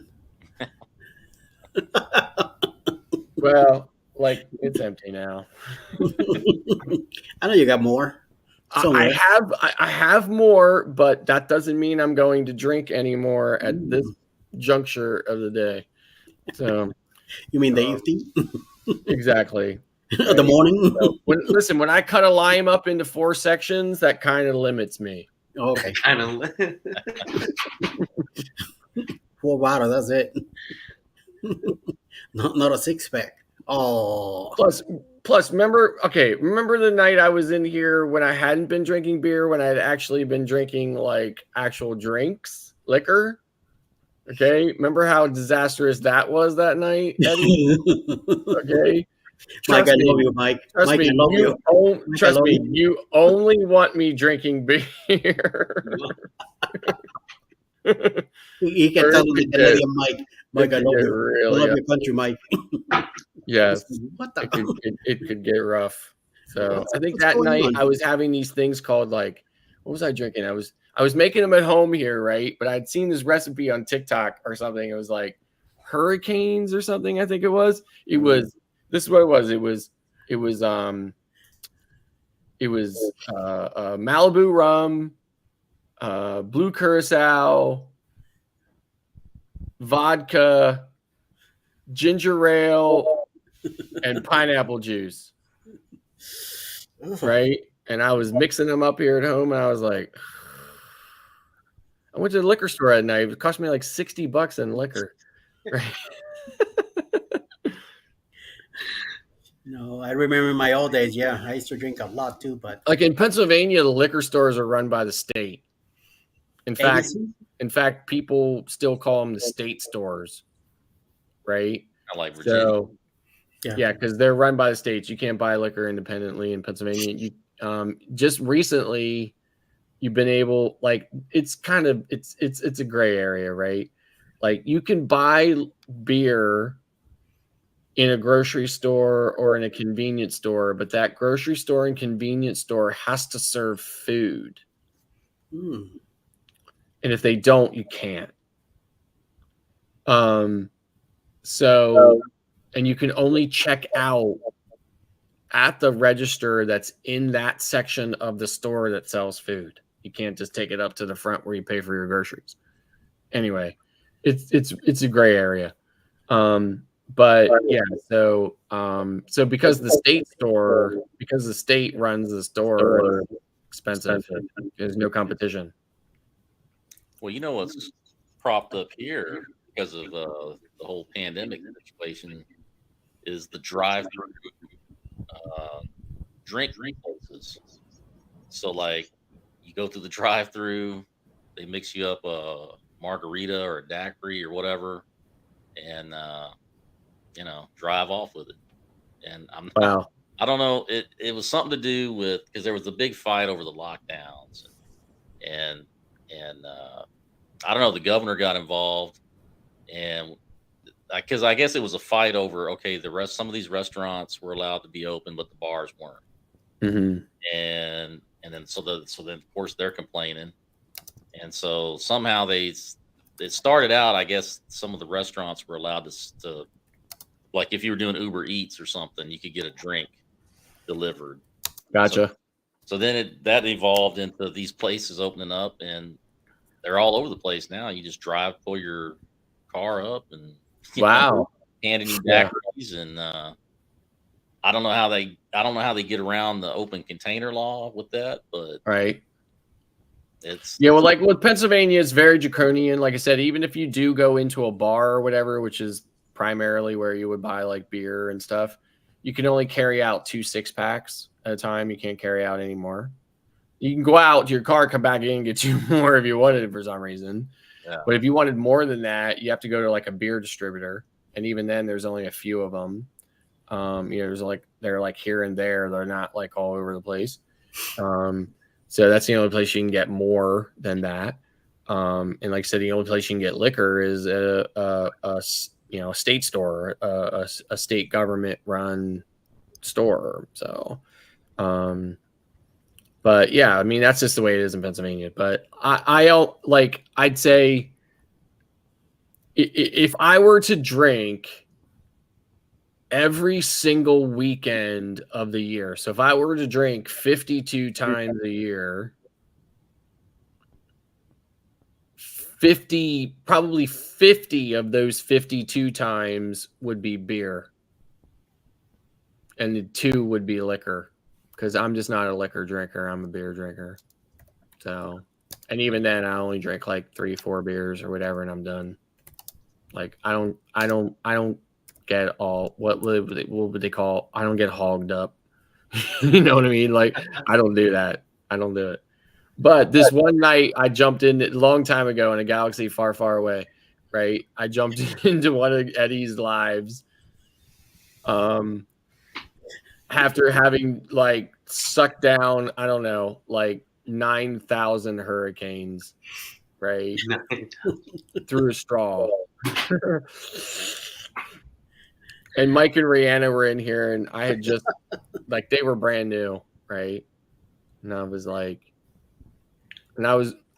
Well, like it's empty now. I know you got more. I have more, but that doesn't mean I'm going to drink anymore at this juncture of the day. So, you mean the evening? Exactly. The morning. So when I cut a lime up into 4 sections, that kind of limits me. Okay. Kind of. 4 bottles. That's it. Not a 6-pack. Oh. Plus, remember the night I was in here when I hadn't been drinking beer, when I had actually been drinking like actual drinks, liquor. Okay, remember how disastrous that was that night, Eddie? Okay, Mike, I love you, Mike. Trust me, you only want me drinking beer. He can tell the Canadian Mike. Mike, I love you. Really, I love your country, Mike. Yes, what the? It could get rough. So I think that night I was having these things called like, what was I drinking? I was making them at home here, right? But I'd seen this recipe on TikTok or something. It was like hurricanes or something. I think it was. This is what it was. It was Malibu rum, blue curacao, vodka, ginger ale, and pineapple juice. Right? And I was mixing them up here at home, and I was like, I went to the liquor store at night. It cost me like $60 in liquor. Right? No, I remember in my old days. Yeah, I used to drink a lot too. But like in Pennsylvania, the liquor stores are run by the state. In fact, people still call them the state stores, right? I like Virginia. So, yeah, because they're run by the states. You can't buy liquor independently in Pennsylvania. You just recently, you've been able, like, it's a gray area, right? Like you can buy beer in a grocery store or in a convenience store, but that grocery store and convenience store has to serve food. And if they don't, you can't. So, and you can only check out at the register that's in that section of the store that sells food. You can't just take it up to the front where you pay for your groceries. Anyway, it's a gray area. But yeah, so because the state runs the store, it's expensive. There's no competition. Well, you know what's propped up here because of the whole pandemic situation is the drive-through drink places. So, like, you go through the drive-through, they mix you up a margarita or a daiquiri or whatever, and drive off with it. And Wow. I don't know. It was something to do with because there was a big fight over the lockdowns, and I don't know. The governor got involved, and because I guess it was a fight over some of these restaurants were allowed to be open, but the bars weren't. Mm-hmm. And then so then of course they're complaining, and so somehow it started out. I guess some of the restaurants were allowed to like if you were doing Uber Eats or something, you could get a drink delivered. Gotcha. So then that evolved into these places opening up, and they're all over the place now. You just pull your car up, and handing you daiquiris, and I don't know how they get around the open container law with that, but right. Well, like with Pennsylvania, it's very draconian. Like I said, even if you do go into a bar or whatever, which is primarily where you would buy like beer and stuff, you can only carry out 2 6-packs at a time. You can't carry out any more. You can go out to your car, come back in, and get 2 more if you wanted it for some reason. Yeah. But if you wanted more than that, you have to go to like a beer distributor, and even then, there's only a few of them. They're like here and there. They're not like all over the place. So that's the only place you can get more than that. And like I said, the only place you can get liquor is a state store, a state government run store. So, but yeah, I mean, that's just the way it is in Pennsylvania. But I'd say if I were to drink every single weekend of the year, so if I were to drink 52 times a year, probably 50 of those 52 times would be beer, and the 2 would be liquor, because I'm just not a liquor drinker. I'm a beer drinker. So, and even then, I only drink like 3-4 beers or whatever, and I'm done. Like I don't get all what would they call? I don't get hogged up. You know what I mean? Like I don't do that. I don't do it. But this one night, I jumped in a long time ago in a galaxy far, far away. Right, I jumped into one of Eddie's lives. After having like sucked down, I don't know, like 9,000 hurricanes, right, through a straw. And Mike and Rihanna were in here, and I had just like they were brand new, right? And I was like,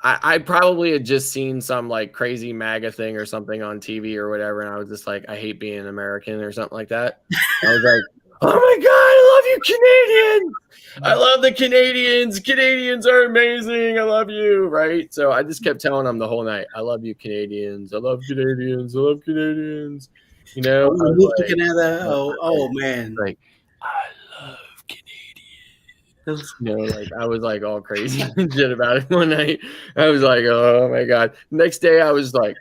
I probably had just seen some like crazy MAGA thing or something on TV or whatever, and I was just like, I hate being an American or something like that. I was like, oh my God, I love you, Canadians. I love the Canadians. Canadians are amazing. I love you, right? So I just kept telling them the whole night, I love you, Canadians. I love Canadians. I love Canadians. You know, we moved to Canada. Oh man, like I love Canadians. You know, like I was like all crazy and shit about it one night. I was like, oh my God. Next day, I was like,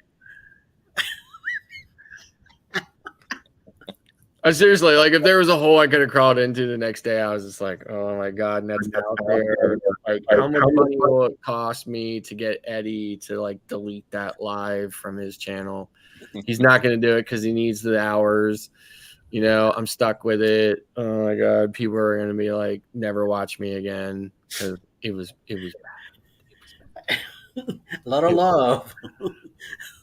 I seriously, like if there was a hole I could have crawled into the next day, I was just like, oh my God, and that's out there. Like, how much money will it cost me to get Eddie to like delete that live from his channel? He's not going to do it because he needs the hours. You know, I'm stuck with it. Oh my God, people are going to be like, never watch me again because it was bad. A lot of love.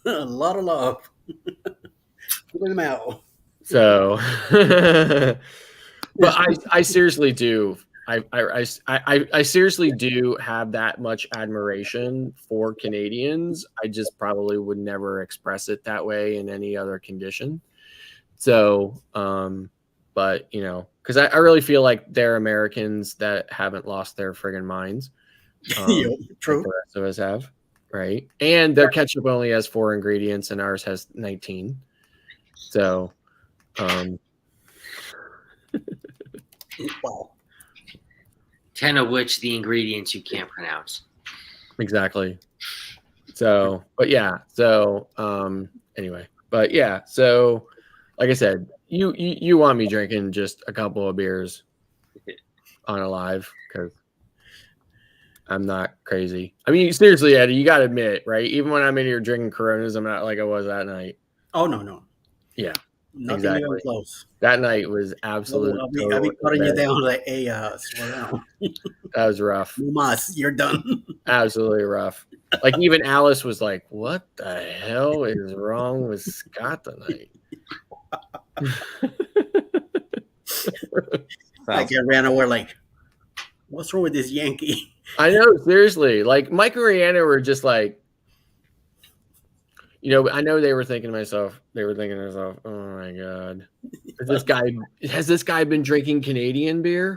A lot of love. Keep them out. So, but I seriously do. I seriously do have that much admiration for Canadians. I just probably would never express it that way in any other condition. So, but you know, because I really feel like they're Americans that haven't lost their friggin' minds. Yeah, true. Like the rest of us have, right? And their ketchup only has 4 ingredients, and ours has 19. So, Wow. 10 of which the ingredients you can't pronounce. exactly. So, but yeah. So, anyway, but yeah. So, like I said, you want me drinking just a couple of beers on a live because I'm not crazy. I mean, seriously, Eddie, you got to admit, right? Even when I'm in here drinking Coronas, I'm not like I was that night. Oh no. Yeah, Nothing exactly. even close. That night was absolute. I'll be putting you down like, hey, slow down. That was rough. Mas, you're done. Absolutely rough. Like even Alice was like, "What the hell is wrong with Scott tonight?" Like I ran over like, what's wrong with this Yankee? I know, seriously. Like Mike and Rihanna were just like, you know, I know they were thinking to themselves, oh my God. Has this guy been drinking Canadian beer?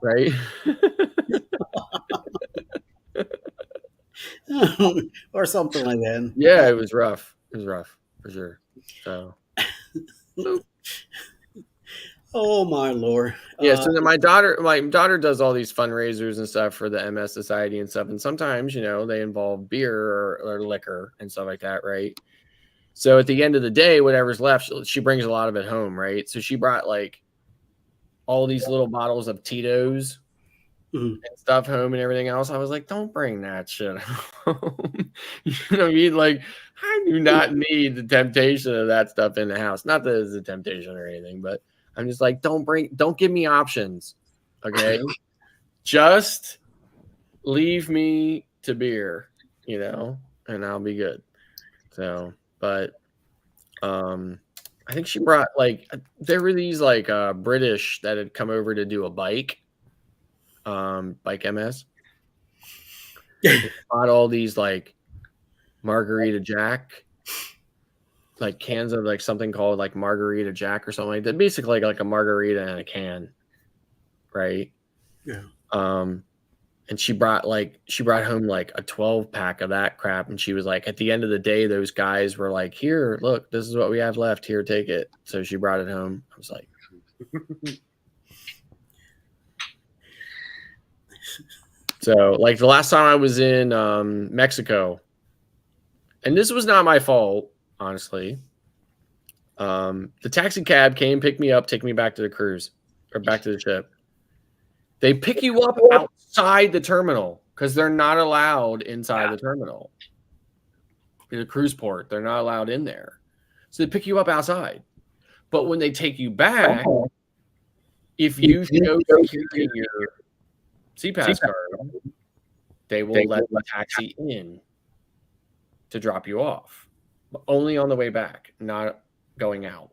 Right? Or something like that. Yeah, it was rough. It was rough for sure. So oh my Lord. yeah, so then my daughter does all these fundraisers and stuff for the MS Society and stuff. And sometimes, you know, they involve beer or liquor and stuff like that, right? So at the end of the day, whatever's left, she brings a lot of it home, right? So she brought like all these little bottles of Tito's and stuff home and everything else. I was like, don't bring that shit home. You know what I mean? Like, I do not need the temptation of that stuff in the house. Not that it's a temptation or anything, but I'm just like, don't give me options. Okay. Just leave me to beer, you know, and I'll be good. So, but I think she brought like there were these like British that had come over to do a bike MS. They bought all these like Margarita Jack, like cans of like something called like Margarita Jack or something like that. Basically like a margarita in a can, right? Yeah. And she brought home like a 12-pack of that crap, and she was like, at the end of the day, those guys were like, here, look, this is what we have left. Here, take it. So she brought it home. I was like, so like the last time I was in Mexico, and this was not my fault, honestly. The taxi cab came, picked me up, take me back to the cruise or back to the ship. They pick you up outside the terminal because they're not allowed inside the terminal. In a cruise port, they're not allowed in there. So they pick you up outside. But when they take you back, if you show security your CPAS card, they will let the taxi in to drop you off. But only on the way back, not going out.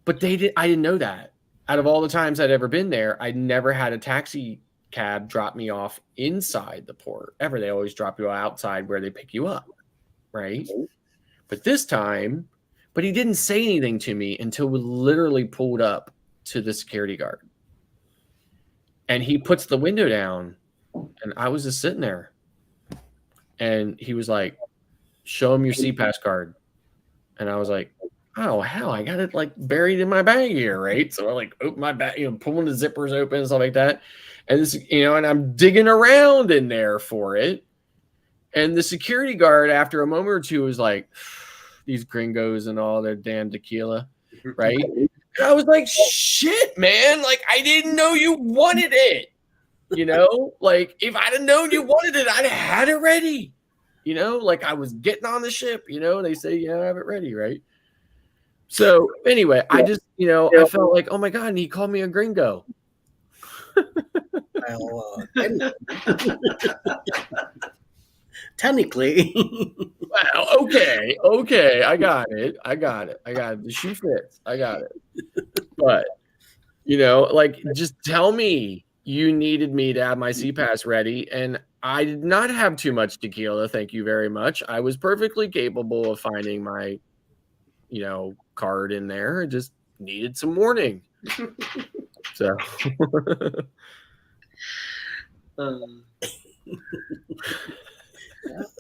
But I didn't know that. Out of all the times I'd ever been there, I'd never had a taxi cab drop me off inside the port ever. They always drop you outside where they pick you up, right? But this time, he didn't say anything to me until we literally pulled up to the security guard. And he puts the window down, and I was just sitting there. And he was like, show him your CPAS card. And I was like, oh hell, I got it like buried in my bag here, right? So I like open my bag, pulling the zippers open and stuff like that. And this, and I'm digging around in there for it. And the security guard, after a moment or two, was like, these gringos and all their damn tequila, right? And I was like, shit, man, like I didn't know you wanted it. You know, like if I'd have known you wanted it, I'd have had it ready. You know, like I was getting on the ship, they say, yeah, I have it ready, right? So anyway, I just, I felt like, oh my God, and he called me a gringo. Well, technically. Well, okay, I got it. The shoe fits. I got it. But, like, just tell me you needed me to have my CPAS ready, and I did not have too much tequila. Thank you very much. I was perfectly capable of finding my, card in there. I just needed some warning. So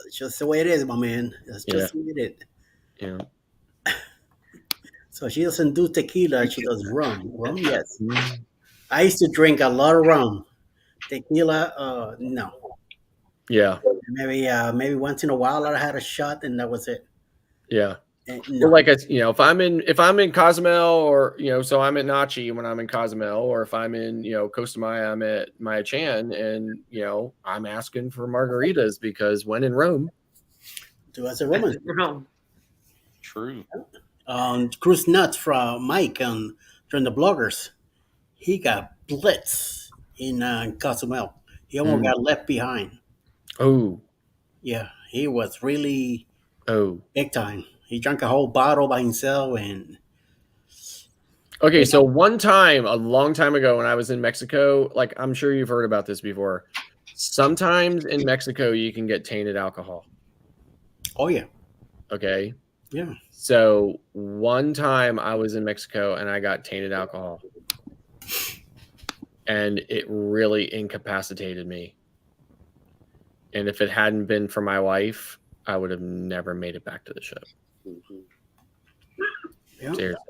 It's just the way it is, my man. That's just the way it is. yeah. So she doesn't do tequila. She does rum. Rum, yes. I used to drink a lot of rum. Tequila, no. Yeah. Maybe once in a while I had a shot, and that was it. Yeah. No. Well, like if I'm in Cozumel, or so I'm at Nachi when I'm in Cozumel, or if I'm in Costa Maya, I'm at Maya Chan, and I'm asking for margaritas because when in Rome, do as a woman. True. Cruise Nuts from Mike from the bloggers. He got blitz in Cozumel. He almost got left behind. Oh. Yeah, he was really big time. He drank a whole bottle by himself. And okay, so one time, a long time ago, when I was in Mexico, like I'm sure you've heard about this before. Sometimes in Mexico you can get tainted alcohol. Oh yeah. Okay. Yeah. So one time I was in Mexico and I got tainted alcohol, and it really incapacitated me. And if it hadn't been for my wife, I would have never made it back to the ship. Yeah. Seriously.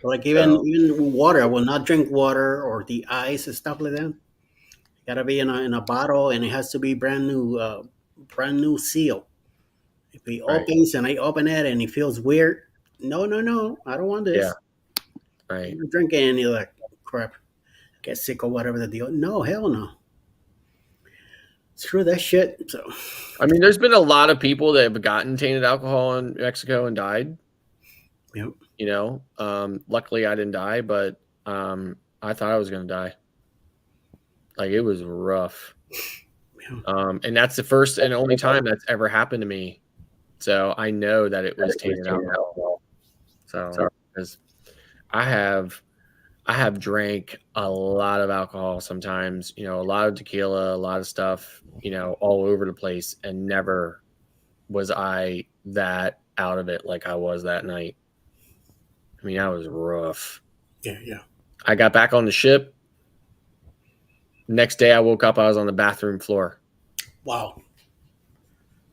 Like even water, I will not drink water or the ice and stuff like that. Gotta be in a bottle, and it has to be brand new seal. If he opens and I open it and it feels weird, no, I don't want this. Yeah. Right. I'm not drinking any of that crap. Get sick or whatever the deal. No, hell no. Screw that shit. So, I mean, there's been a lot of people that have gotten tainted alcohol in Mexico and died. Yep. Luckily I didn't die, but I thought I was going to die. Like, it was rough. Yeah. And that's the first and only time that's ever happened to me. So I know that it was tainted alcohol. So, because I have drank a lot of alcohol sometimes, a lot of tequila, a lot of stuff, all over the place, and never was I that out of it like I was that night. I mean, that was rough. Yeah. I got back on the ship. Next day I woke up, I was on the bathroom floor. Wow.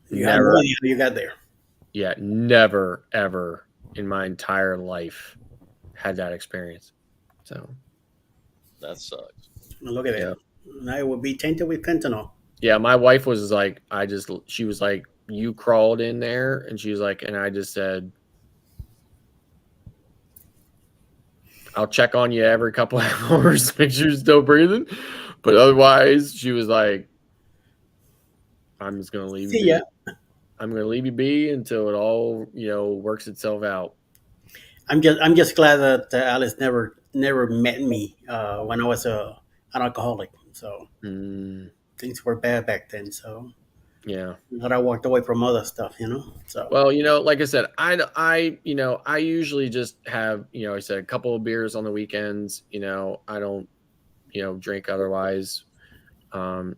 You had no idea how you got there. Yeah, never, ever in my entire life had that experience. So that sucks. Look at that. Now it would be tainted with fentanyl. Yeah, my wife was like, she was like, you crawled in there, and she was like, and I just said, I'll check on you every couple of hours, make sure you're still breathing. But otherwise, she was like, I'm just gonna leave you be. I'm gonna leave you be until it all, works itself out. I'm just glad that Alice never met me when I was an alcoholic. So things were bad back then. So yeah, but I walked away from other stuff, So well, like I said, I usually just have, I said a couple of beers on the weekends. I don't, drink otherwise. My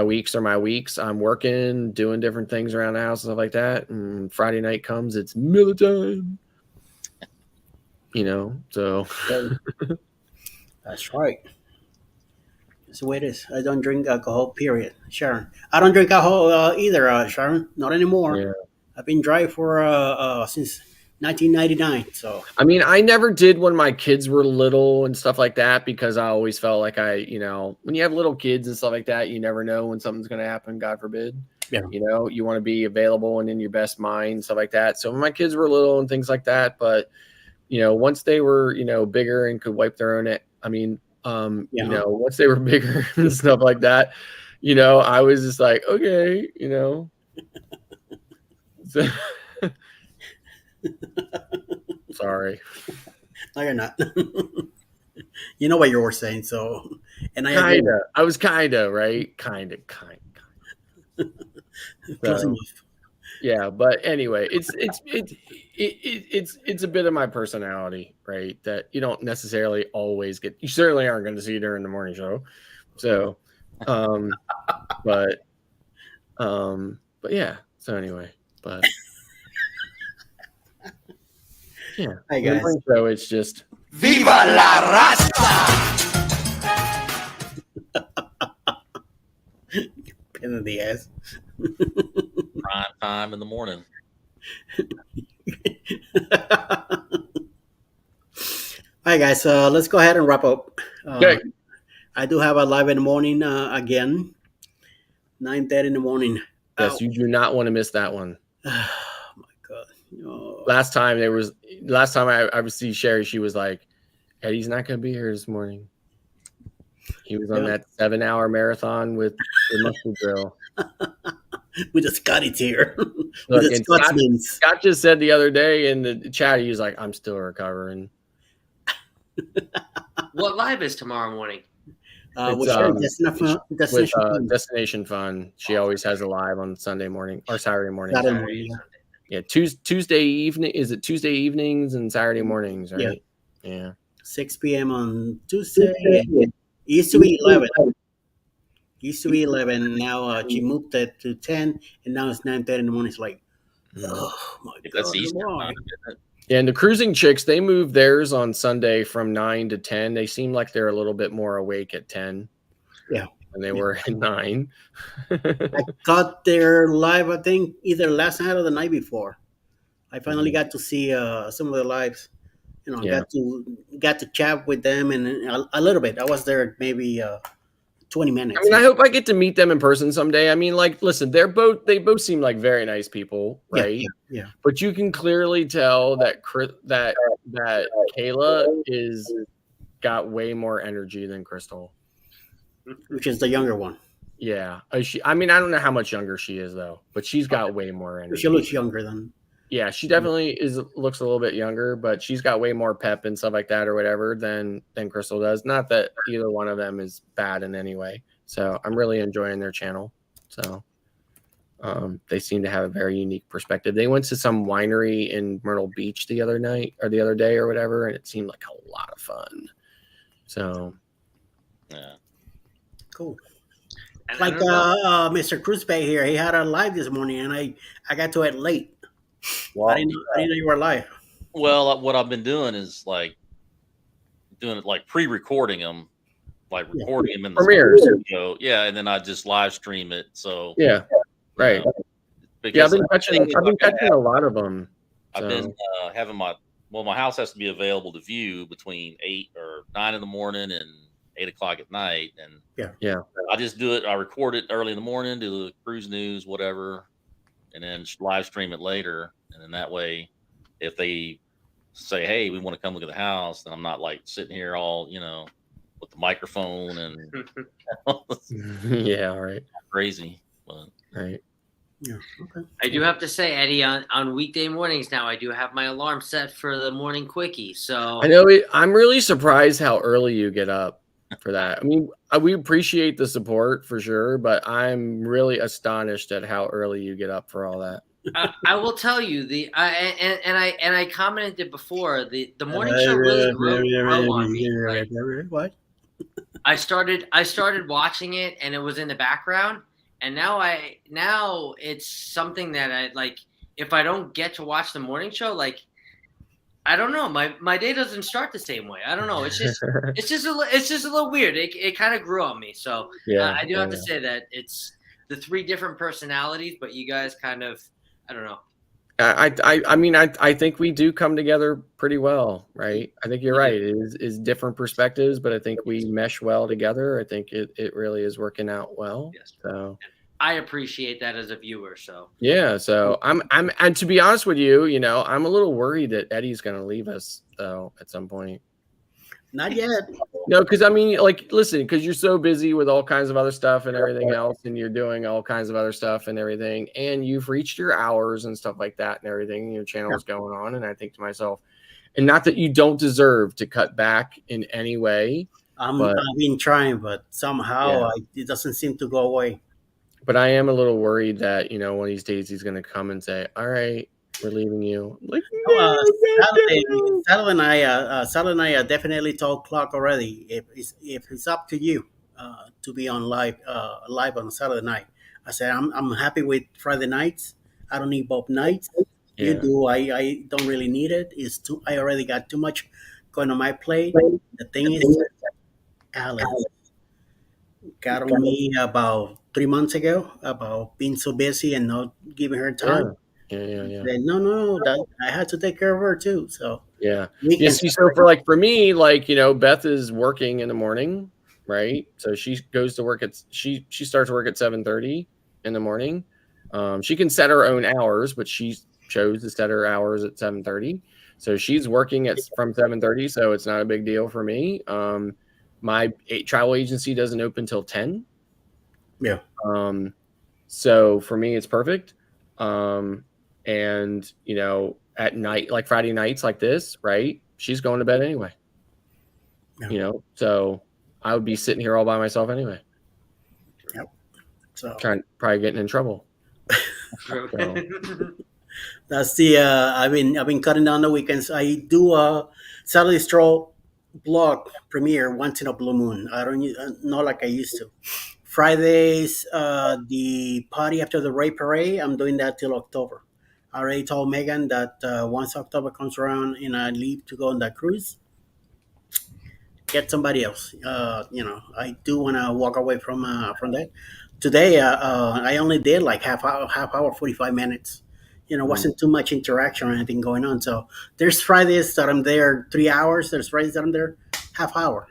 weeks are my weeks. I'm working, doing different things around the house and stuff like that. And Friday night comes, it's Miller time. So that's right. That's the way it is. I don't drink alcohol, period. Sharon. I don't drink alcohol either, Sharon. Not anymore. Yeah. I've been dry for since 1999. So I mean, I never did when my kids were little and stuff like that, because I always felt like when you have little kids and stuff like that, you never know when something's going to happen, God forbid. Yeah. You want to be available and in your best mind, stuff like that. So when my kids were little and things like that, but once they were, bigger and could wipe their own, once they were bigger and stuff like that, I was just like, okay, so, sorry. No, you're not. You know what you were saying, so, and I was kind of right, kind of. Close enough. Yeah, but anyway, it's a bit of my personality, right? That you don't necessarily always get. You certainly aren't going to see during the morning show. So, but yeah. So anyway, but yeah, hi guys. So it's just Viva la raza! Pain in the ass. Prime time in the morning. All right, guys. Let's go ahead and wrap up. Okay. I do have a live in the morning again, 9:30 in the morning. Yes, you do not want to miss that one. Oh my god! No. Last time I see Sherry, she was like, "Eddie's not going to be here this morning." He was on that 7-hour marathon with the muscle drill. With the Scotty tier. Look, With the and Scotsman. Scott just said the other day in the chat, he was like, "I'm still recovering." What live is tomorrow morning? Destination Fun. She always has a live on Sunday morning or Saturday morning. Saturday morning, Yeah, Tuesday evening. Is it Tuesday evenings and Saturday mornings? Right? Yeah. 6 p.m. on Tuesday. It used to be 11. Now she moved it to 10, and now it's 9:30 in the morning. It's like, oh my god! That's Eastern why? time, isn't it? Yeah, and the Cruising Chicks, they moved theirs on Sunday from 9 to 10. They seem like they're a little bit more awake at 10. Yeah. And they were at 9. I got their live, I think, either last night or the night before. I finally got to see some of the lives. You know, got to chat with them and a little bit. I was there maybe 20 minutes. I mean, I hope I get to meet them in person someday. I mean, like, listen, they both seem like very nice people, right? Yeah. But you can clearly tell that that Kayla got way more energy than Crystal, which is the younger one. Yeah, I mean, I don't know how much younger she is though, but she's got way more energy. She looks younger than. Yeah, she definitely looks a little bit younger, but she's got way more pep and stuff like that or whatever than Crystal does. Not that either one of them is bad in any way. So I'm really enjoying their channel. So they seem to have a very unique perspective. They went to some winery in Myrtle Beach the other day or whatever, and it seemed like a lot of fun. So yeah, cool. Like Mr. Cruz Bay here, he had a live this morning, and I got to it late. Wow. I didn't know you were live. Well, what I've been doing is like doing it like pre-recording them, like recording them in the studio. Yeah, and then I just live stream it. So yeah, right. Yeah, I've been catching a lot of them. I've been having my house has to be available to view between 8 or 9 in the morning and 8 o'clock at night, and yeah, I just do it. I record it early in the morning, do the cruise news, whatever, and then live stream it later. And then that way, if they say, "Hey, we want to come look at the house," then I'm not like sitting here all, with the microphone and yeah, right, crazy. But, right. Yeah. Okay. I do have to say, Eddie, on weekday mornings now, I do have my alarm set for the morning quickie. So I know I'm really surprised how early you get up for that. I mean, we appreciate the support for sure, but I'm really astonished at how early you get up for all that. I will tell you I commented before the morning show really grew on me. Like, what? I started watching it and it was in the background, and now it's something that I like. If I don't get to watch the morning show, like, I don't know, my day doesn't start the same way. I don't know. It's just a little weird. It kind of grew on me. So I do have to say that it's the 3 different personalities, but you guys kind of, I don't know. I mean, I think we do come together pretty well, right? I think you're right. It is different perspectives, but I think we mesh well together. I think it really is working out well. Yes. So I appreciate that as a viewer. So yeah. So I'm and to be honest with you, I'm a little worried that Eddie's going to leave us though at some point. Not yet. No, because I mean, like, listen, because you're so busy with all kinds of other stuff and everything else, and you're doing all kinds of other stuff and everything, and you've reached your hours and stuff like that and everything. Your channel is going on, and I think to myself, and not that you don't deserve to cut back in any way. I've been trying, but somehow it doesn't seem to go away. But I am a little worried that one of these days he's going to come and say, "All right, we're leaving you." Like, Sal and I definitely told Clark already. If it's up to you to be on live on Saturday night, I said I'm happy with Friday nights. I don't need both nights. You do. I don't really need it. I already got too much going on my plate. The thing is, Alice got on me about 3 months ago about being so busy and not giving her time. Yeah. Said, no, that I had to take care of her too. So Yeah. we You can see, so for me, Beth is working in the morning, right? So she goes to work she starts work at 7:30 in the morning. She can set her own hours, but she chose to set her hours at 7:30. So she's working from 7:30, so it's not a big deal for me. My travel agency doesn't open till 10. Yeah. So for me, it's perfect. And at night, like Friday nights like this, right? She's going to bed anyway. Yeah. So I would be sitting here all by myself anyway. Yep. So probably getting in trouble. That's the I've been cutting down the weekends. I do a Saturday Stroll blog premiere once in a blue moon. I don't not like I used to. Fridays, the party after the Ray Parade, I'm doing that till October. I already told Megan that once October comes around and I leave to go on that cruise, get somebody else. I do want to walk away from that. Today, I only did like half hour, 45 minutes. Wasn't too much interaction or anything going on. So there's Fridays that I'm there 3 hours. There's Fridays that I'm there half hour.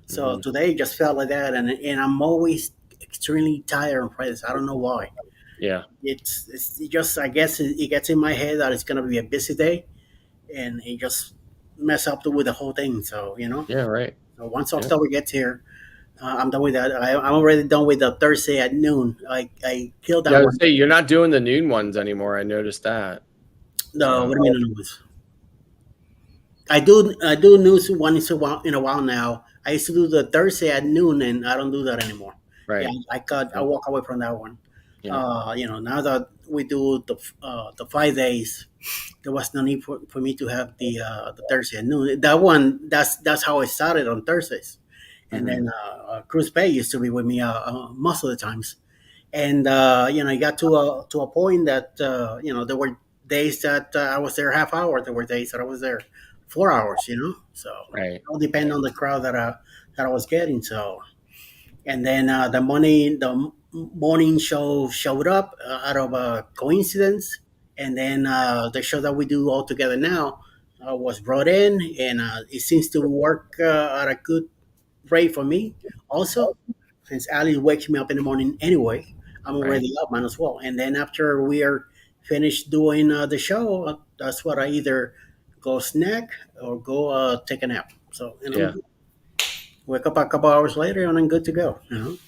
So today just felt like that, and I'm always extremely tired on Fridays. I don't know why. Yeah, it's just, I guess it gets in my head that it's gonna be a busy day, and it just mess up with the whole thing. So Yeah, right. So once October gets here, I'm done with that. I'm already done with the Thursday at noon. I killed that one. Say you're not doing the noon ones anymore. I noticed that. No, what do you mean news? I do news once in a while now. I used to do the Thursday at noon, and I don't do that anymore. Right. Yeah, I walk away from that one. Yeah. Now that we do the 5 days, there was no need for me to have the Thursday at noon. That one, that's how I started on Thursdays, and then Cruz Bay used to be with me most of the times, and it got to a point that there were days that I was there half hour. There were days that I was there 4 hours. So right. It all depended on the crowd that I was getting. So, and then the morning show showed up out of a coincidence, and then the show that we do all together now was brought in, and it seems to work at a good rate for me. Also, since Ali wakes me up in the morning anyway, I'm already up, might as well. And then after we are finished doing the show, that's what I either go snack or go take a nap. So wake up a couple hours later and I'm good to go.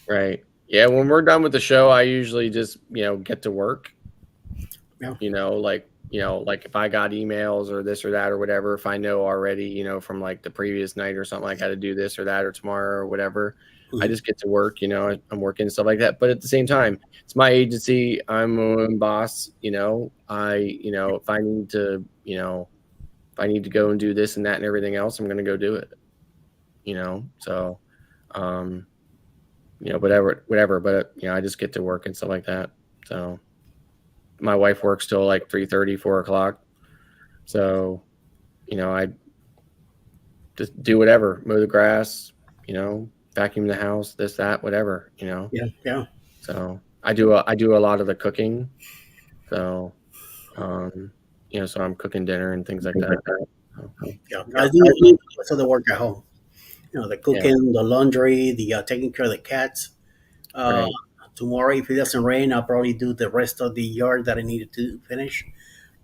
Right. Yeah, when we're done with the show, I usually just get to work. Yeah. Like if I got emails or this or that or whatever, if I know already, from like the previous night or something, like I had to do this or that or tomorrow or whatever, I just get to work. I'm working and stuff like that. But at the same time, it's my agency. I'm my own boss. If I need to, if I need to go and do this and that and everything else, I'm going to go do it. So. Whatever, but I just get to work and stuff like that. So my wife works till like 3:30, 4 o'clock. So, I just do whatever, mow the grass, vacuum the house, this, that, whatever, Yeah. So I do a lot of the cooking. So, so I'm cooking dinner and things like that. Yeah, I do most of the work at home. The cooking, the laundry, the taking care of the cats. Right. Tomorrow, if it doesn't rain, I'll probably do the rest of the yard that I needed to finish.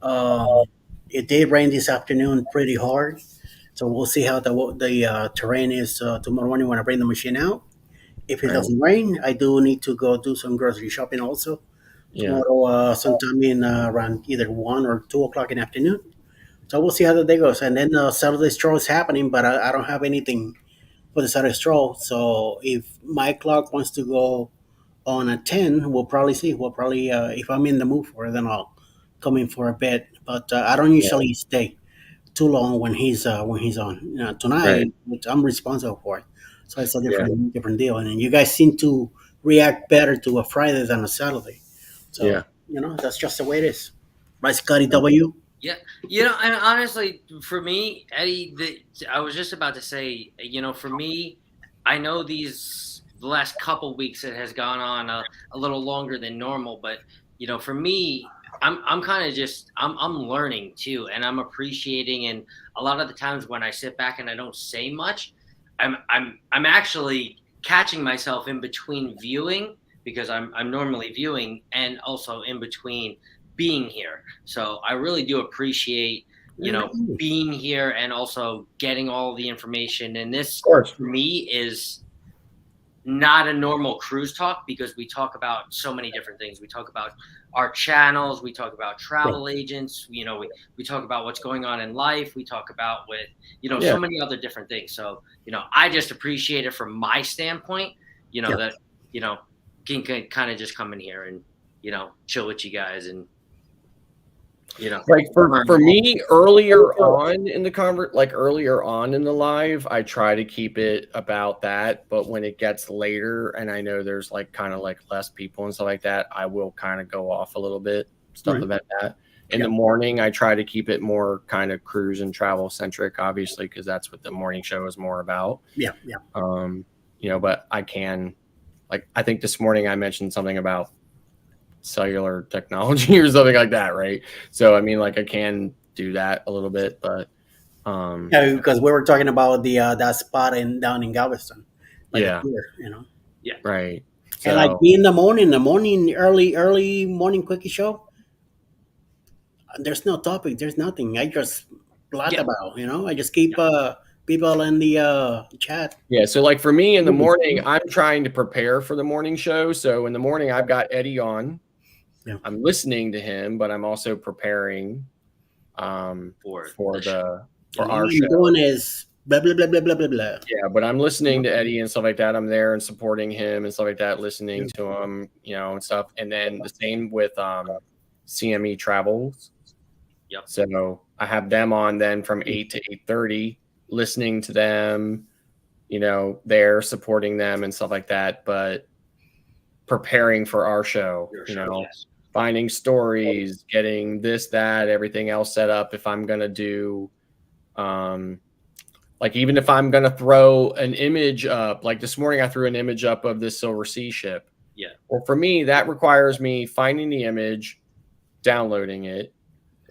It did rain this afternoon pretty hard, so we'll see how the terrain is tomorrow morning when I bring the machine out. If it doesn't rain, I do need to go do some grocery shopping also. Tomorrow, sometime in around either 1 or 2 o'clock in the afternoon. So we'll see how the day goes. And then Saturday Stroll is happening, but I don't have anything for the Saturday Stroll. So if my clock wants to go on at 10, we'll probably see. We'll probably, if I'm in the mood for it, then I'll come in for a bit. But I don't usually stay too long when he's on. Tonight, I'm responsible for it. So it's a different deal. And then you guys seem to react better to a Friday than a Saturday. So, that's just the way it is. Right, Scotty W? Yeah, and honestly, for me, Eddie, I was just about to say, for me, I know the last couple weeks it has gone on a little longer than normal, but for me, I'm kind of just I'm learning too, and I'm appreciating, and a lot of the times when I sit back and I don't say much, I'm actually catching myself in between viewing because I'm normally viewing and also in between being here. So I really do appreciate, being here and also getting all the information. And this for me is not a normal cruise talk because we talk about so many different things. We talk about our channels, we talk about travel agents, we talk about what's going on in life, we talk about with, so many other different things. So, I just appreciate it from my standpoint, that, can kind of just come in here and, chill with you guys and, like for me earlier on in the earlier on in the live, I try to keep it about that, but when it gets later and I know there's kind of less people and stuff like that, I will kind of go off a little bit, stuff about that. In the morning, I try to keep it more kind of cruise and travel centric, obviously, because that's what the morning show is more about. But I can, I think this morning I mentioned something about cellular technology or something like that, right? So I mean, I can do that a little bit, but because we were talking about the that spot down in Galveston, yeah, yeah, right. And So, in the morning, early morning quickie show, there's no topic, there's nothing. I just blab about, I just keep people in the chat. Yeah, so for me in the morning, I'm trying to prepare for the morning show. So in the morning, I've got Eddie on. Yeah. I'm listening to him, but I'm also preparing for our show. Doing is blah blah blah blah blah blah blah. Yeah, but I'm listening to Eddie and stuff like that. I'm there and supporting him and stuff like that, listening to him, and stuff. And then the same with CME Travels. Yep. So I have them on then from 8 to 8:30, listening to them, there supporting them and stuff like that, but preparing for our show, yes. Finding stories, getting this, that, everything else set up. If I'm going to do, even if I'm going to throw an image up, this morning, I threw an image up of this Silver Sea ship. Yeah. Well, for me, that requires me finding the image, downloading it,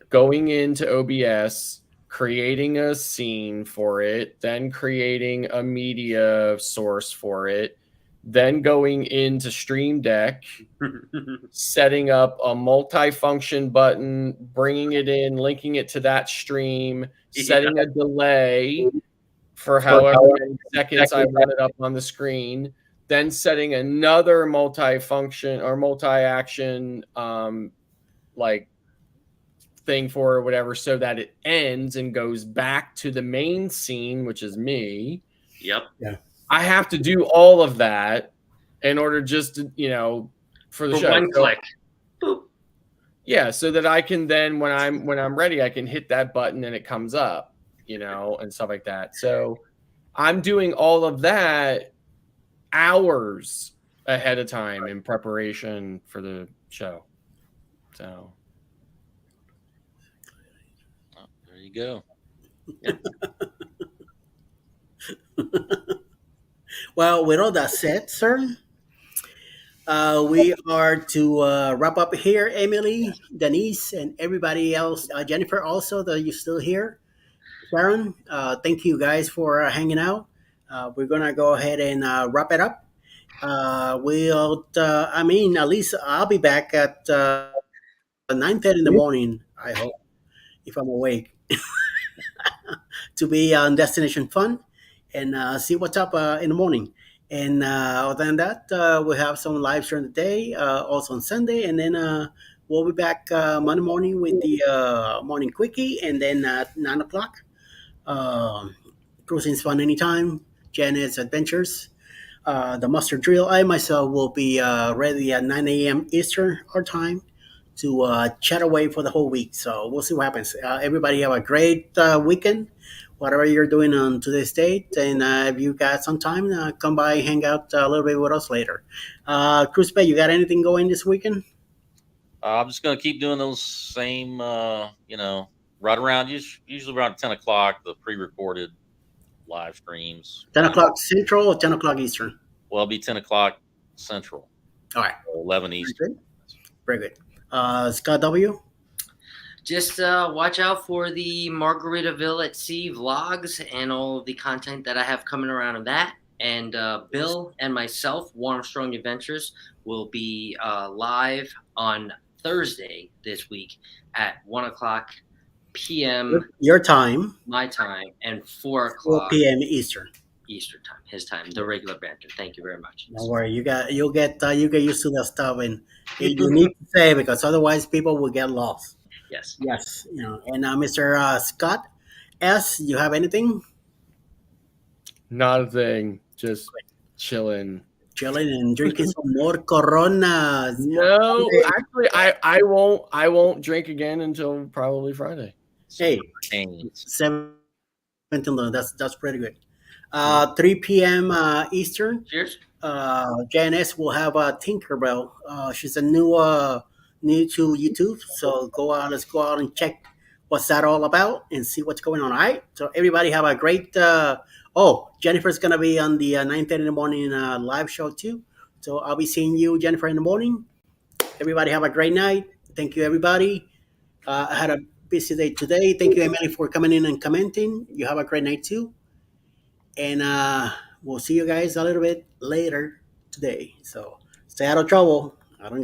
going into OBS, creating a scene for it, then creating a media source for it, then going into Stream Deck, setting up a multi-function button, bringing it in, linking it to that stream, setting a delay for however many seconds I want it up on the screen, then setting another multi-function or multi-action thing for or whatever, so that it ends and goes back to the main scene, which is me. Yep. Yeah. I have to do all of that in order just to, for the show. One click. Boop. Yeah, so that I can then when I'm ready, I can hit that button and it comes up, and stuff like that. So I'm doing all of that hours ahead of time in preparation for the show. So there you go. Well, with all that said, sir, we are to wrap up here. Emily, Denise, and everybody else. Jennifer, also, that you're still here. Sharon, thank you guys for hanging out. We're going to go ahead and wrap it up. At least I'll be back at 9:30 in the morning, I hope, if I'm awake, to be on Destination Fun and see what's up in the morning. And other than that, we'll have some lives during the day, also on Sunday. And then we'll be back Monday morning with the morning quickie. And then at 9 o'clock, Cruising's Fun Anytime, Janet's Adventures, the Mustard Drill. I myself will be ready at 9 a.m. Eastern our time to chat away for the whole week. So we'll see what happens. Everybody have a great weekend, whatever you're doing on today's date. And if you got some time, come by, hang out a little bit with us later. Cruise Bay, you got anything going this weekend? I'm just going to keep doing those same, right around usually around 10 o'clock. The pre-recorded live streams. 10 o'clock Central or 10 o'clock Eastern? Well, it'll be 10 o'clock Central. All right. 11 Eastern. Very good. Scott W. Just watch out for the Margaritaville at Sea vlogs and all of the content that I have coming around on that. And Bill and myself, Warm Strong Adventures, will be live on Thursday this week at 1 o'clock p.m. Your time. My time, and 4 4 o'clock p.m. Eastern. Eastern time, his time, the regular banter. Thank you very much. Don't worry, you'll get used to that stuff, and you need to say, because otherwise people will get lost. Yes. Yes. You know, and Mr. Scott S., you have anything? Not a thing. Just chilling. Chilling and drinking some more Coronas. No, actually, I won't drink again until probably Friday. Hey, 7 that's pretty good. 3 p.m. Eastern. Cheers. Janice will have Tinkerbell. She's a new to YouTube, so let's go out and check what's that all about and see what's going on. All right. So everybody have a great. Jennifer's gonna be on the 9:30 in the morning live show too. So I'll be seeing you, Jennifer, in the morning. Everybody have a great night. Thank you, everybody. I had a busy day today. Thank you, Emily, for coming in and commenting. You have a great night too. And we'll see you guys a little bit later today. So stay out of trouble. I don't got